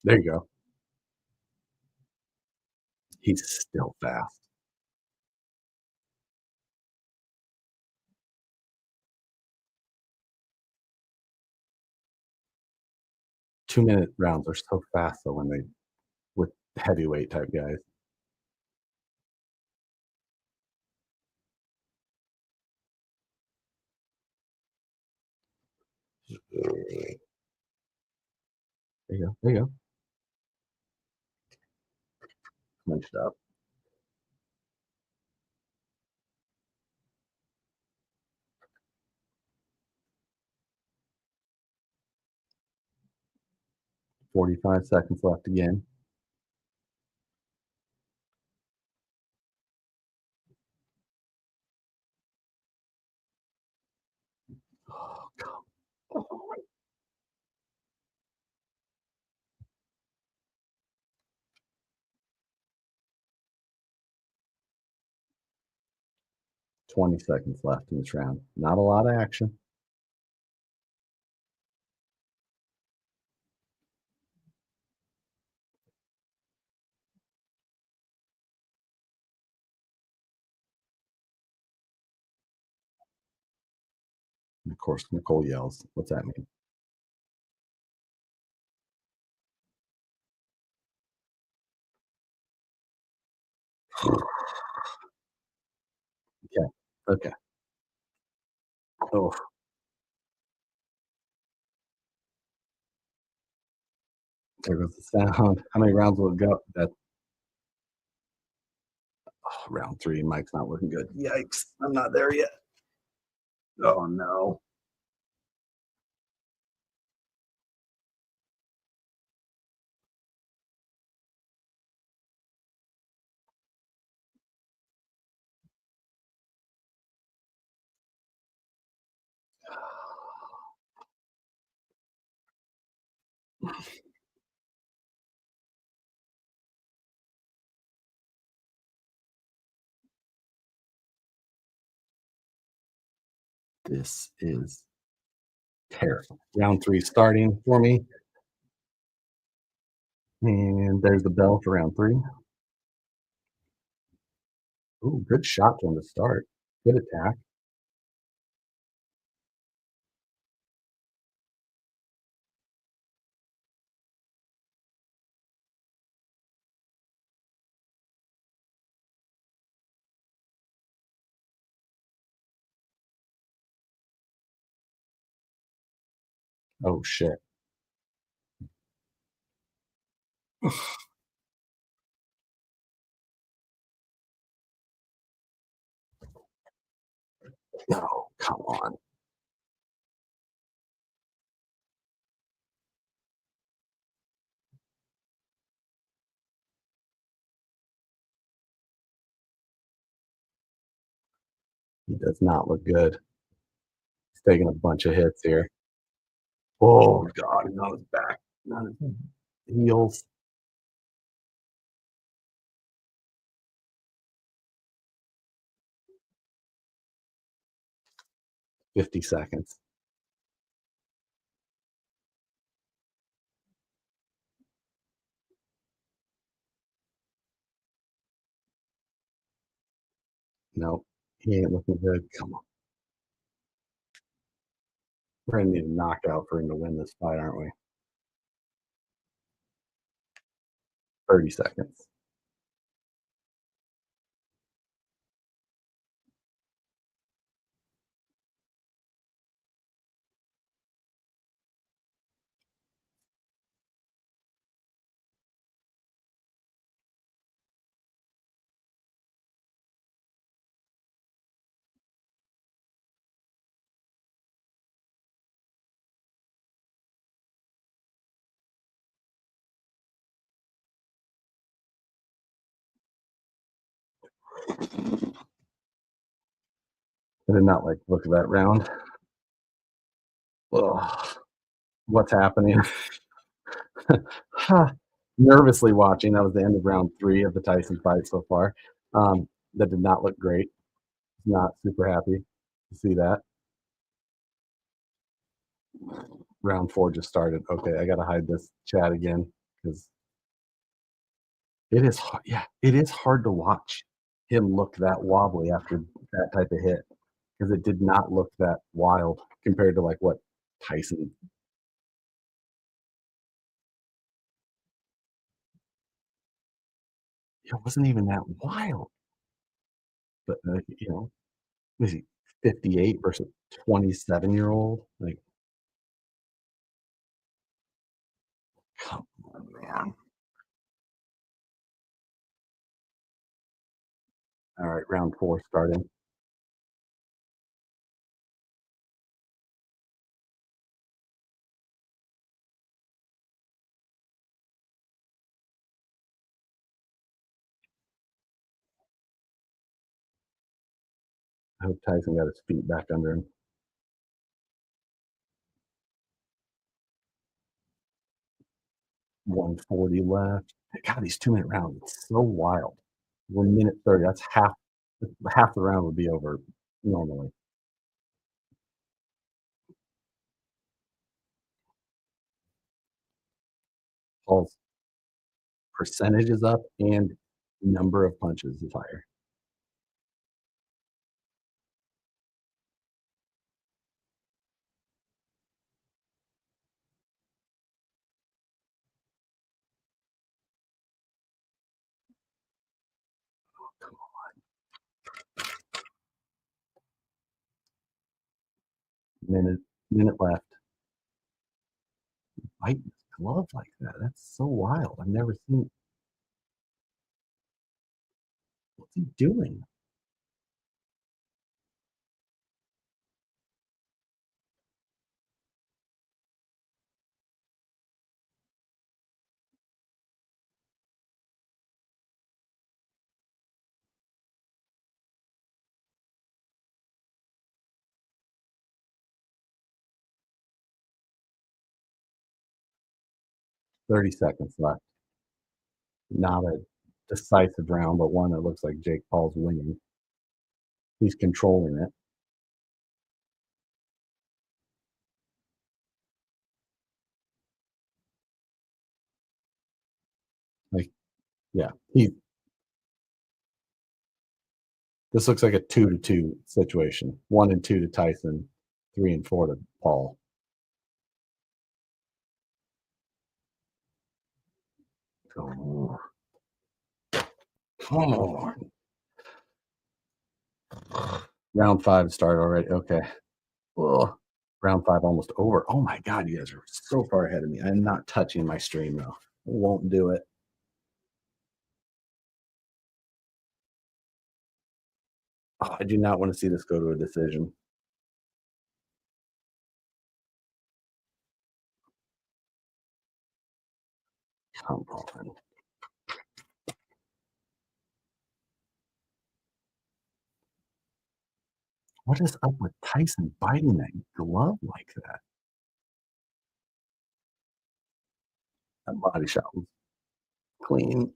there you go. He's still fast. Two-minute rounds are so fast though when they with heavyweight type guys. There you go. There you go. Munched up. 45 seconds left again. Oh, God. 20 seconds left in this round. Not a lot of action. And of course, Nicole yells. What's that mean? Okay. Okay. Oh, there goes the sound. How many rounds will it go? That round three. Mike's not looking good. Yikes! I'm not there yet. Oh no. This is terrible. Round three starting for me. And there's the bell for round three. Ooh, good shot from the start. Good attack. Oh shit. No, come on. He does not look good. He's taking a bunch of hits here. Oh god, he's on his back, not his heels. 50 seconds. Nope. He ain't looking good. Come on. We're gonna need a knockout for him to win this fight, aren't we? 30 seconds. I did not like the look of that round. Ugh. What's happening? Nervously watching. That was the end of round 3 of the Tyson fight so far. That did not look great. Not super happy to see that. Round 4 just started. Okay, I gotta hide this chat again because it is hard. Yeah, it is hard to watch him look that wobbly after that type of hit because it did not look that wild compared to like what Tyson. It wasn't even that wild, but was he 58 versus 27-year-old? Like, come on, man. All right, round 4 starting. I hope Tyson got his feet back under him. 140 left. God, these 2-minute rounds, it's so wild. 1 minute 30, that's half the round would be over normally. Paul's percentage is up and number of punches is higher. Minute minute left. Biting his glove like that. That's so wild. I've never seen. What's he doing? 30 seconds left. Not a decisive round, but one that looks like Jake Paul's winning. He's controlling it. Like, yeah, this looks like a 2-2 situation. 1 and 2 to Tyson, 3 and 4 to Paul. Come on. Come on. Round 5 started already. Okay. Ugh. Round 5 almost over. Oh my God, you guys are so far ahead of me. I'm not touching my stream though. Won't do it. Oh, I do not want to see this go to a decision. Come on. What is up with Tyson biting that glove like that? That body shot was clean.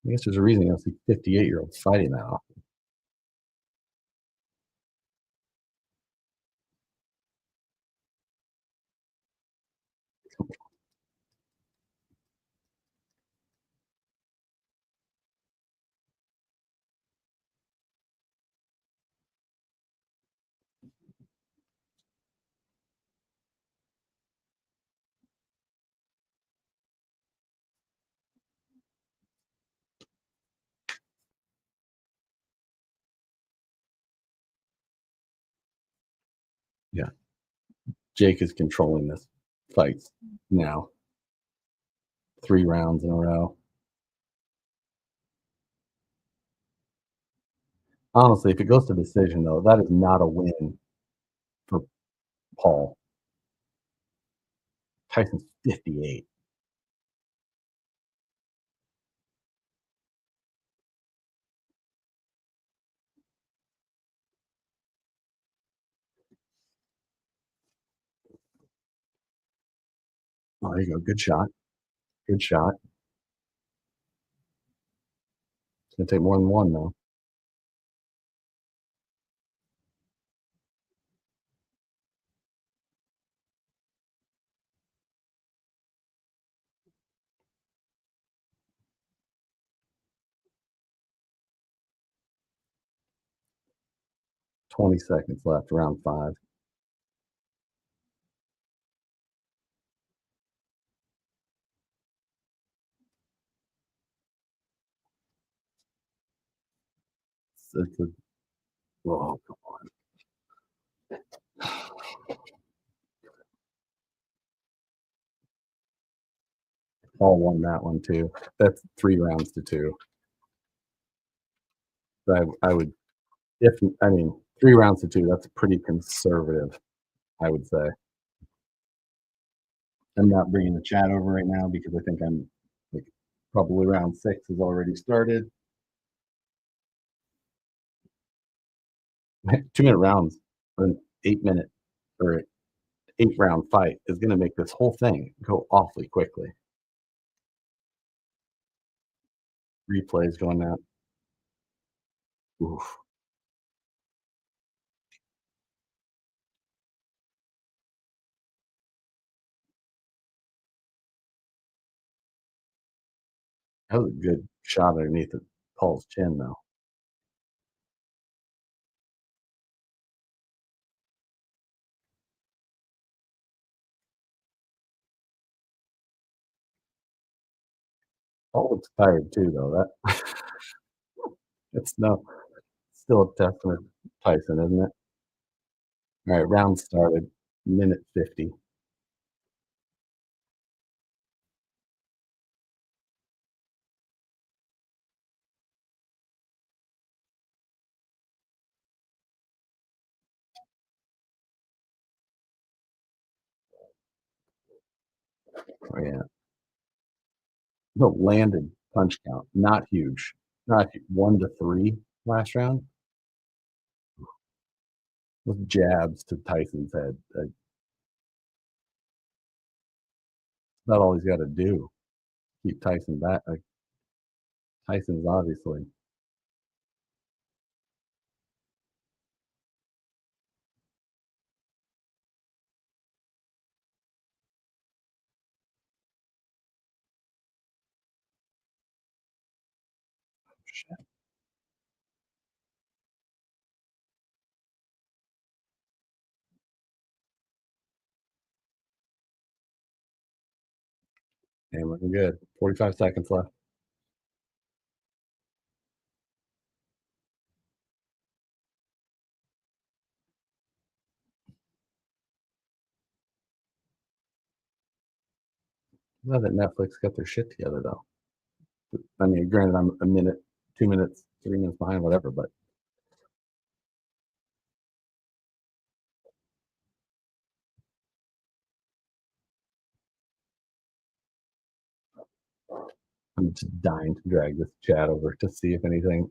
I guess there's a reason you don't see 58-year-olds fighting that often. Yeah. Jake is controlling this fight now. 3 rounds in a row. Honestly, if it goes to decision, though, that is not a win for Paul. Tyson's 58. Oh, there you go. Good shot. Good shot. It's gonna take more than one, though. 20 seconds left, round 5. It's a oh, come on. Paul won that one, too. That's 3 rounds to 2. I would if I mean, 3 rounds to 2, that's pretty conservative, I would say. I'm not bringing the chat over right now because I think I'm, like, probably round 6 has already started. 2-minute rounds, an 8-minute or 8-round fight is gonna make this whole thing go awfully quickly. Replays going out. Oof. That was a good shot underneath the Paul's chin, though. Paul looks tired too, though. That it's no still a testament to Tyson, isn't it? All right, round started. Minute 50. Oh, yeah. The landed punch count, not huge. Not 1 to 3 last round. With jabs to Tyson's head. Not all he's gotta do. Keep Tyson back. Like, Tyson's obviously shit. Ain't looking good. 45 seconds left. Glad that Netflix got their shit together, though. I mean, granted, I'm a minute, 2 minutes, 3 minutes behind, whatever, but I'm just dying to drag this chat over to see if anything.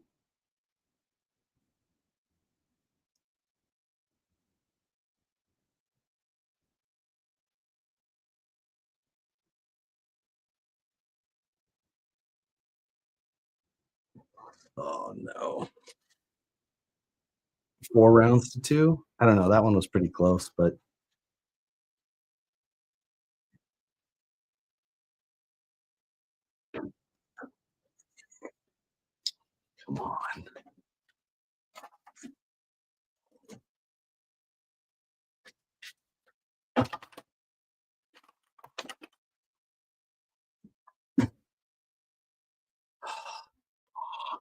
Oh no. 4 rounds to 2. I don't know. That one was pretty close, but come on.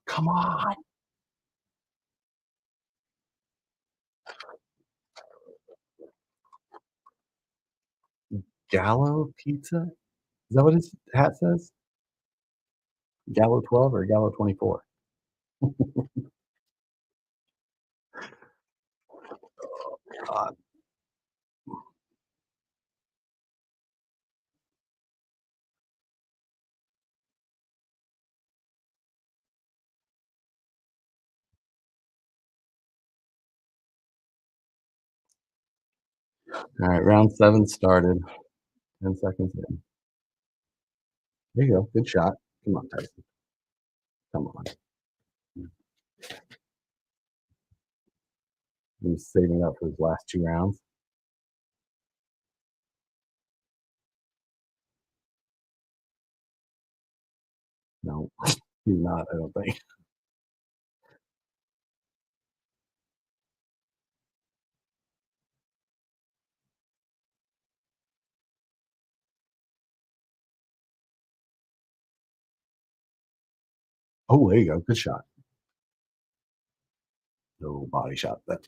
Come on. Gallo pizza? Is that what his hat says? Gallo 12 or Gallo 24? God. All right, round 7 started. 10 seconds in. There you go. Good shot. Come on, Tyson. Come on. He's saving up for his last 2 rounds. No, he's not, I don't think. Oh, there you go. Good shot. No body shot. That's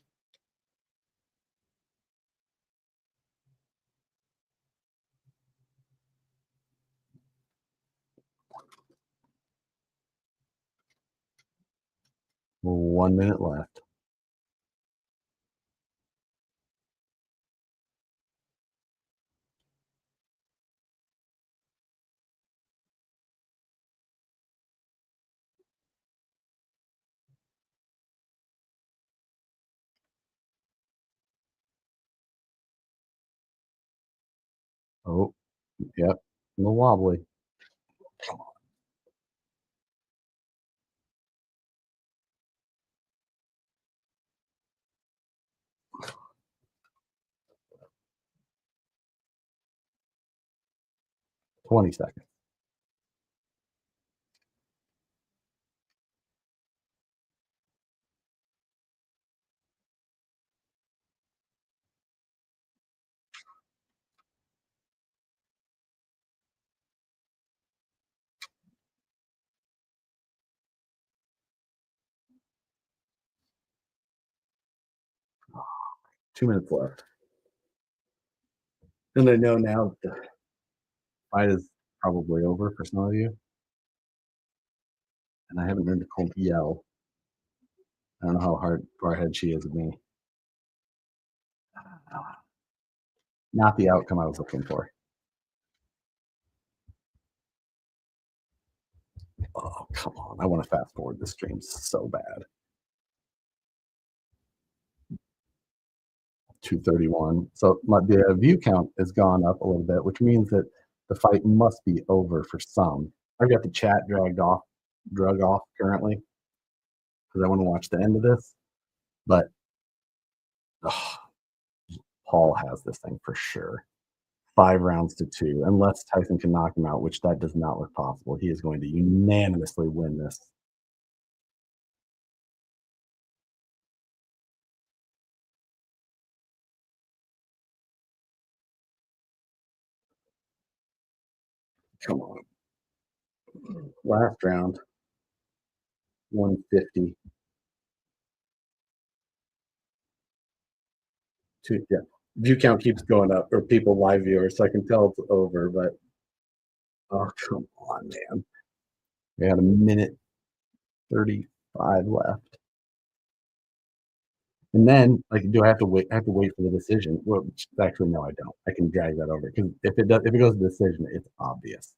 1 minute left. Oh, yep. A little wobbly. Come on. 20 seconds. Oh, 2 minutes left. And I know now the fight is probably over for some of you. And I haven't heard Nicole yell. I don't know how far ahead she is of me. Not the outcome I was looking for. Oh, come on. I want to fast forward this stream so bad. 231. So the view count has gone up a little bit, which means that the fight must be over for some. I've got the chat drug off currently because I want to watch the end of this. But oh, Paul has this thing for sure. 5 rounds to 2, unless Tyson can knock him out, which that does not look possible. He is going to unanimously win this. Come on. Last round, 150. Yeah. View count keeps going up, or people live viewers, so I can tell it's over, but oh, come on, man. We had 1:35 left. And then, like, do I have to wait? I have to wait for the decision. Well, actually, no, I don't. I can drag that over because if it goes to decision, it's obvious.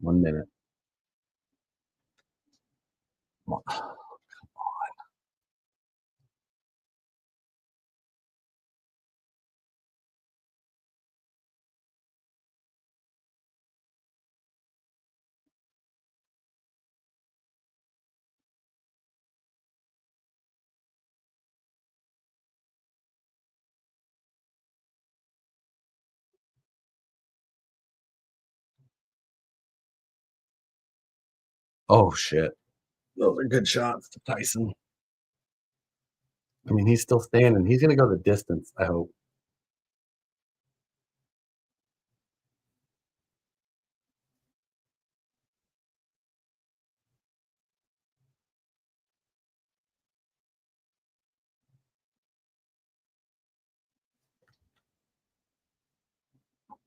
1 minute. Come on. Oh, shit. Those are good shots to Tyson. I mean, he's still standing. He's gonna go the distance, I hope.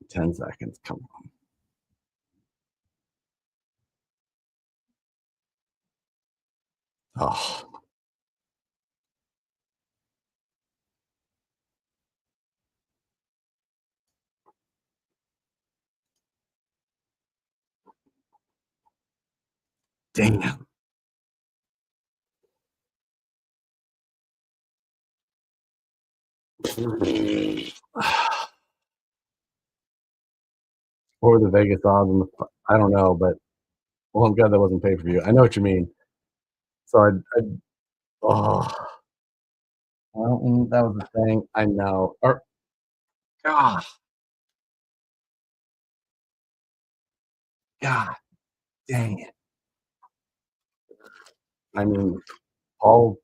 Ten seconds. Come on. Oh, damn. What were the Vegas odds? I don't know, but well, I'm glad that wasn't pay per view. I know what you mean. So oh, well, that was the thing. I know. Or, God, God dang it. I mean, Paul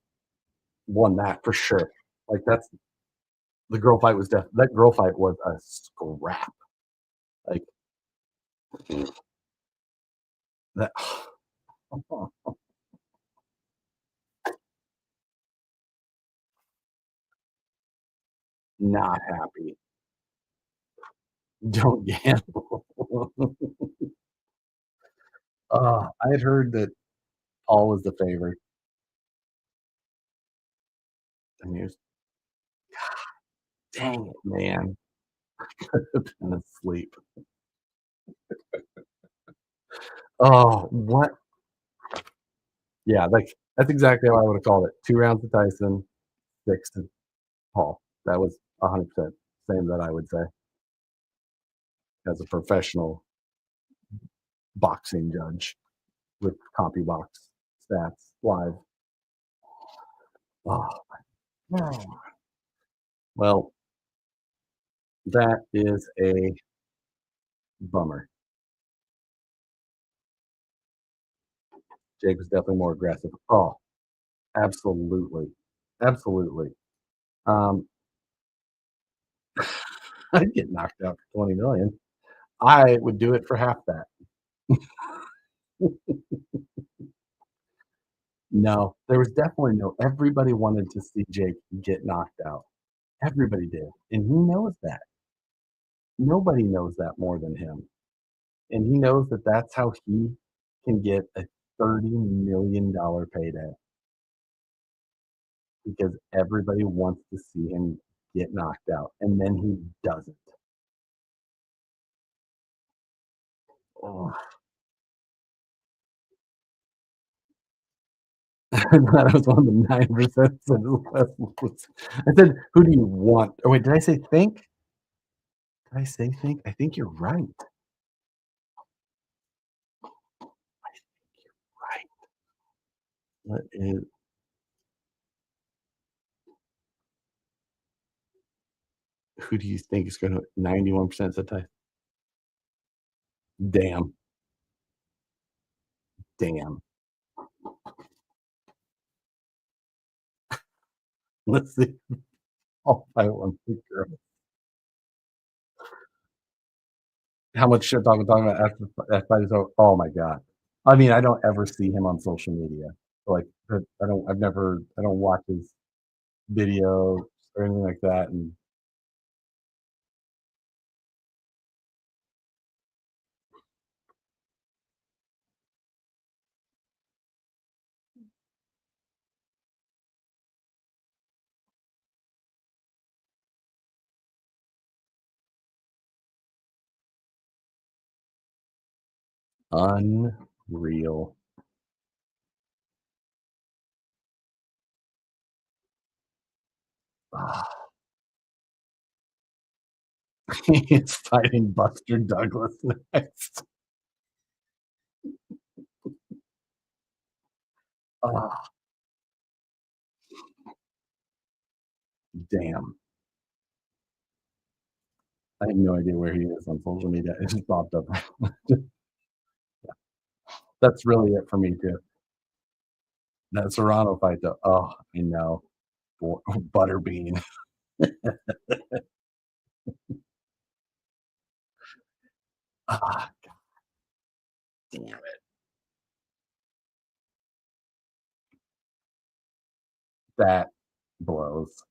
won that for sure. Like that's the girl fight was that girl fight was a scrap. Like that. Not happy. Don't gamble. I had heard that Paul was the favorite. And he was, dang it, man. Could have been asleep. Oh, what? Yeah, like that's exactly how I would have called it. 2 rounds to Tyson, 6 to Paul. That was 100% same that I would say as a professional boxing judge with CompuBox stats live. Oh, well, that is a bummer. Jake was definitely more aggressive. Oh, absolutely. Absolutely. Um, I'd get knocked out for 20 million. I would do it for half that. No, there was definitely no everybody wanted to see Jake get knocked out. Everybody did, and he knows that. Nobody knows that more than him, and he knows that that's how he can get a $30 million payday because everybody wants to see him get knocked out, and then he doesn't. Oh, that was one of the 9% I said, "Who do you want?" Oh, wait, did I say think? Did I say think? I think you're right. I think you're right. What is who do you think is gonna 91% of the time? Damn, damn. Let's see. All fight one girl. How much shit talk we talking about after that fight is over? Oh my god. I mean, I don't ever see him on social media. Like, I don't watch his videos or anything like that, and Unreal. Ah. He's fighting Buster Douglas next. Ah, damn. I have no idea where he is on social media. It just popped up. That's really it for me too. That Serrano fight though. Oh, I know. Butterbean. Ah, damn it. That blows.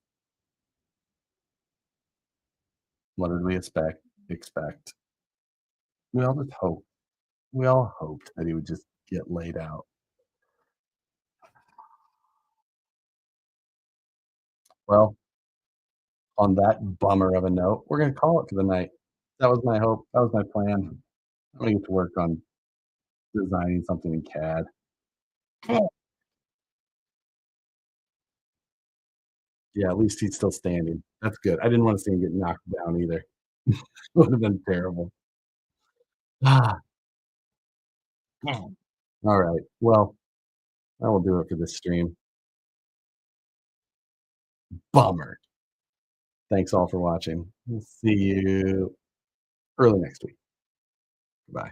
What did we expect? We all just hope. We all hoped that he would just get laid out. Well, on that bummer of a note, we're gonna call it for the night. That was my hope. That was my plan. I'm gonna get to work on designing something in CAD. Yeah, at least he's still standing. That's good. I didn't want to see him get knocked down either. Would have been terrible. Ah, all right. Well, that will do it for this stream. Bummer. Thanks all for watching. We'll see you early next week. Goodbye.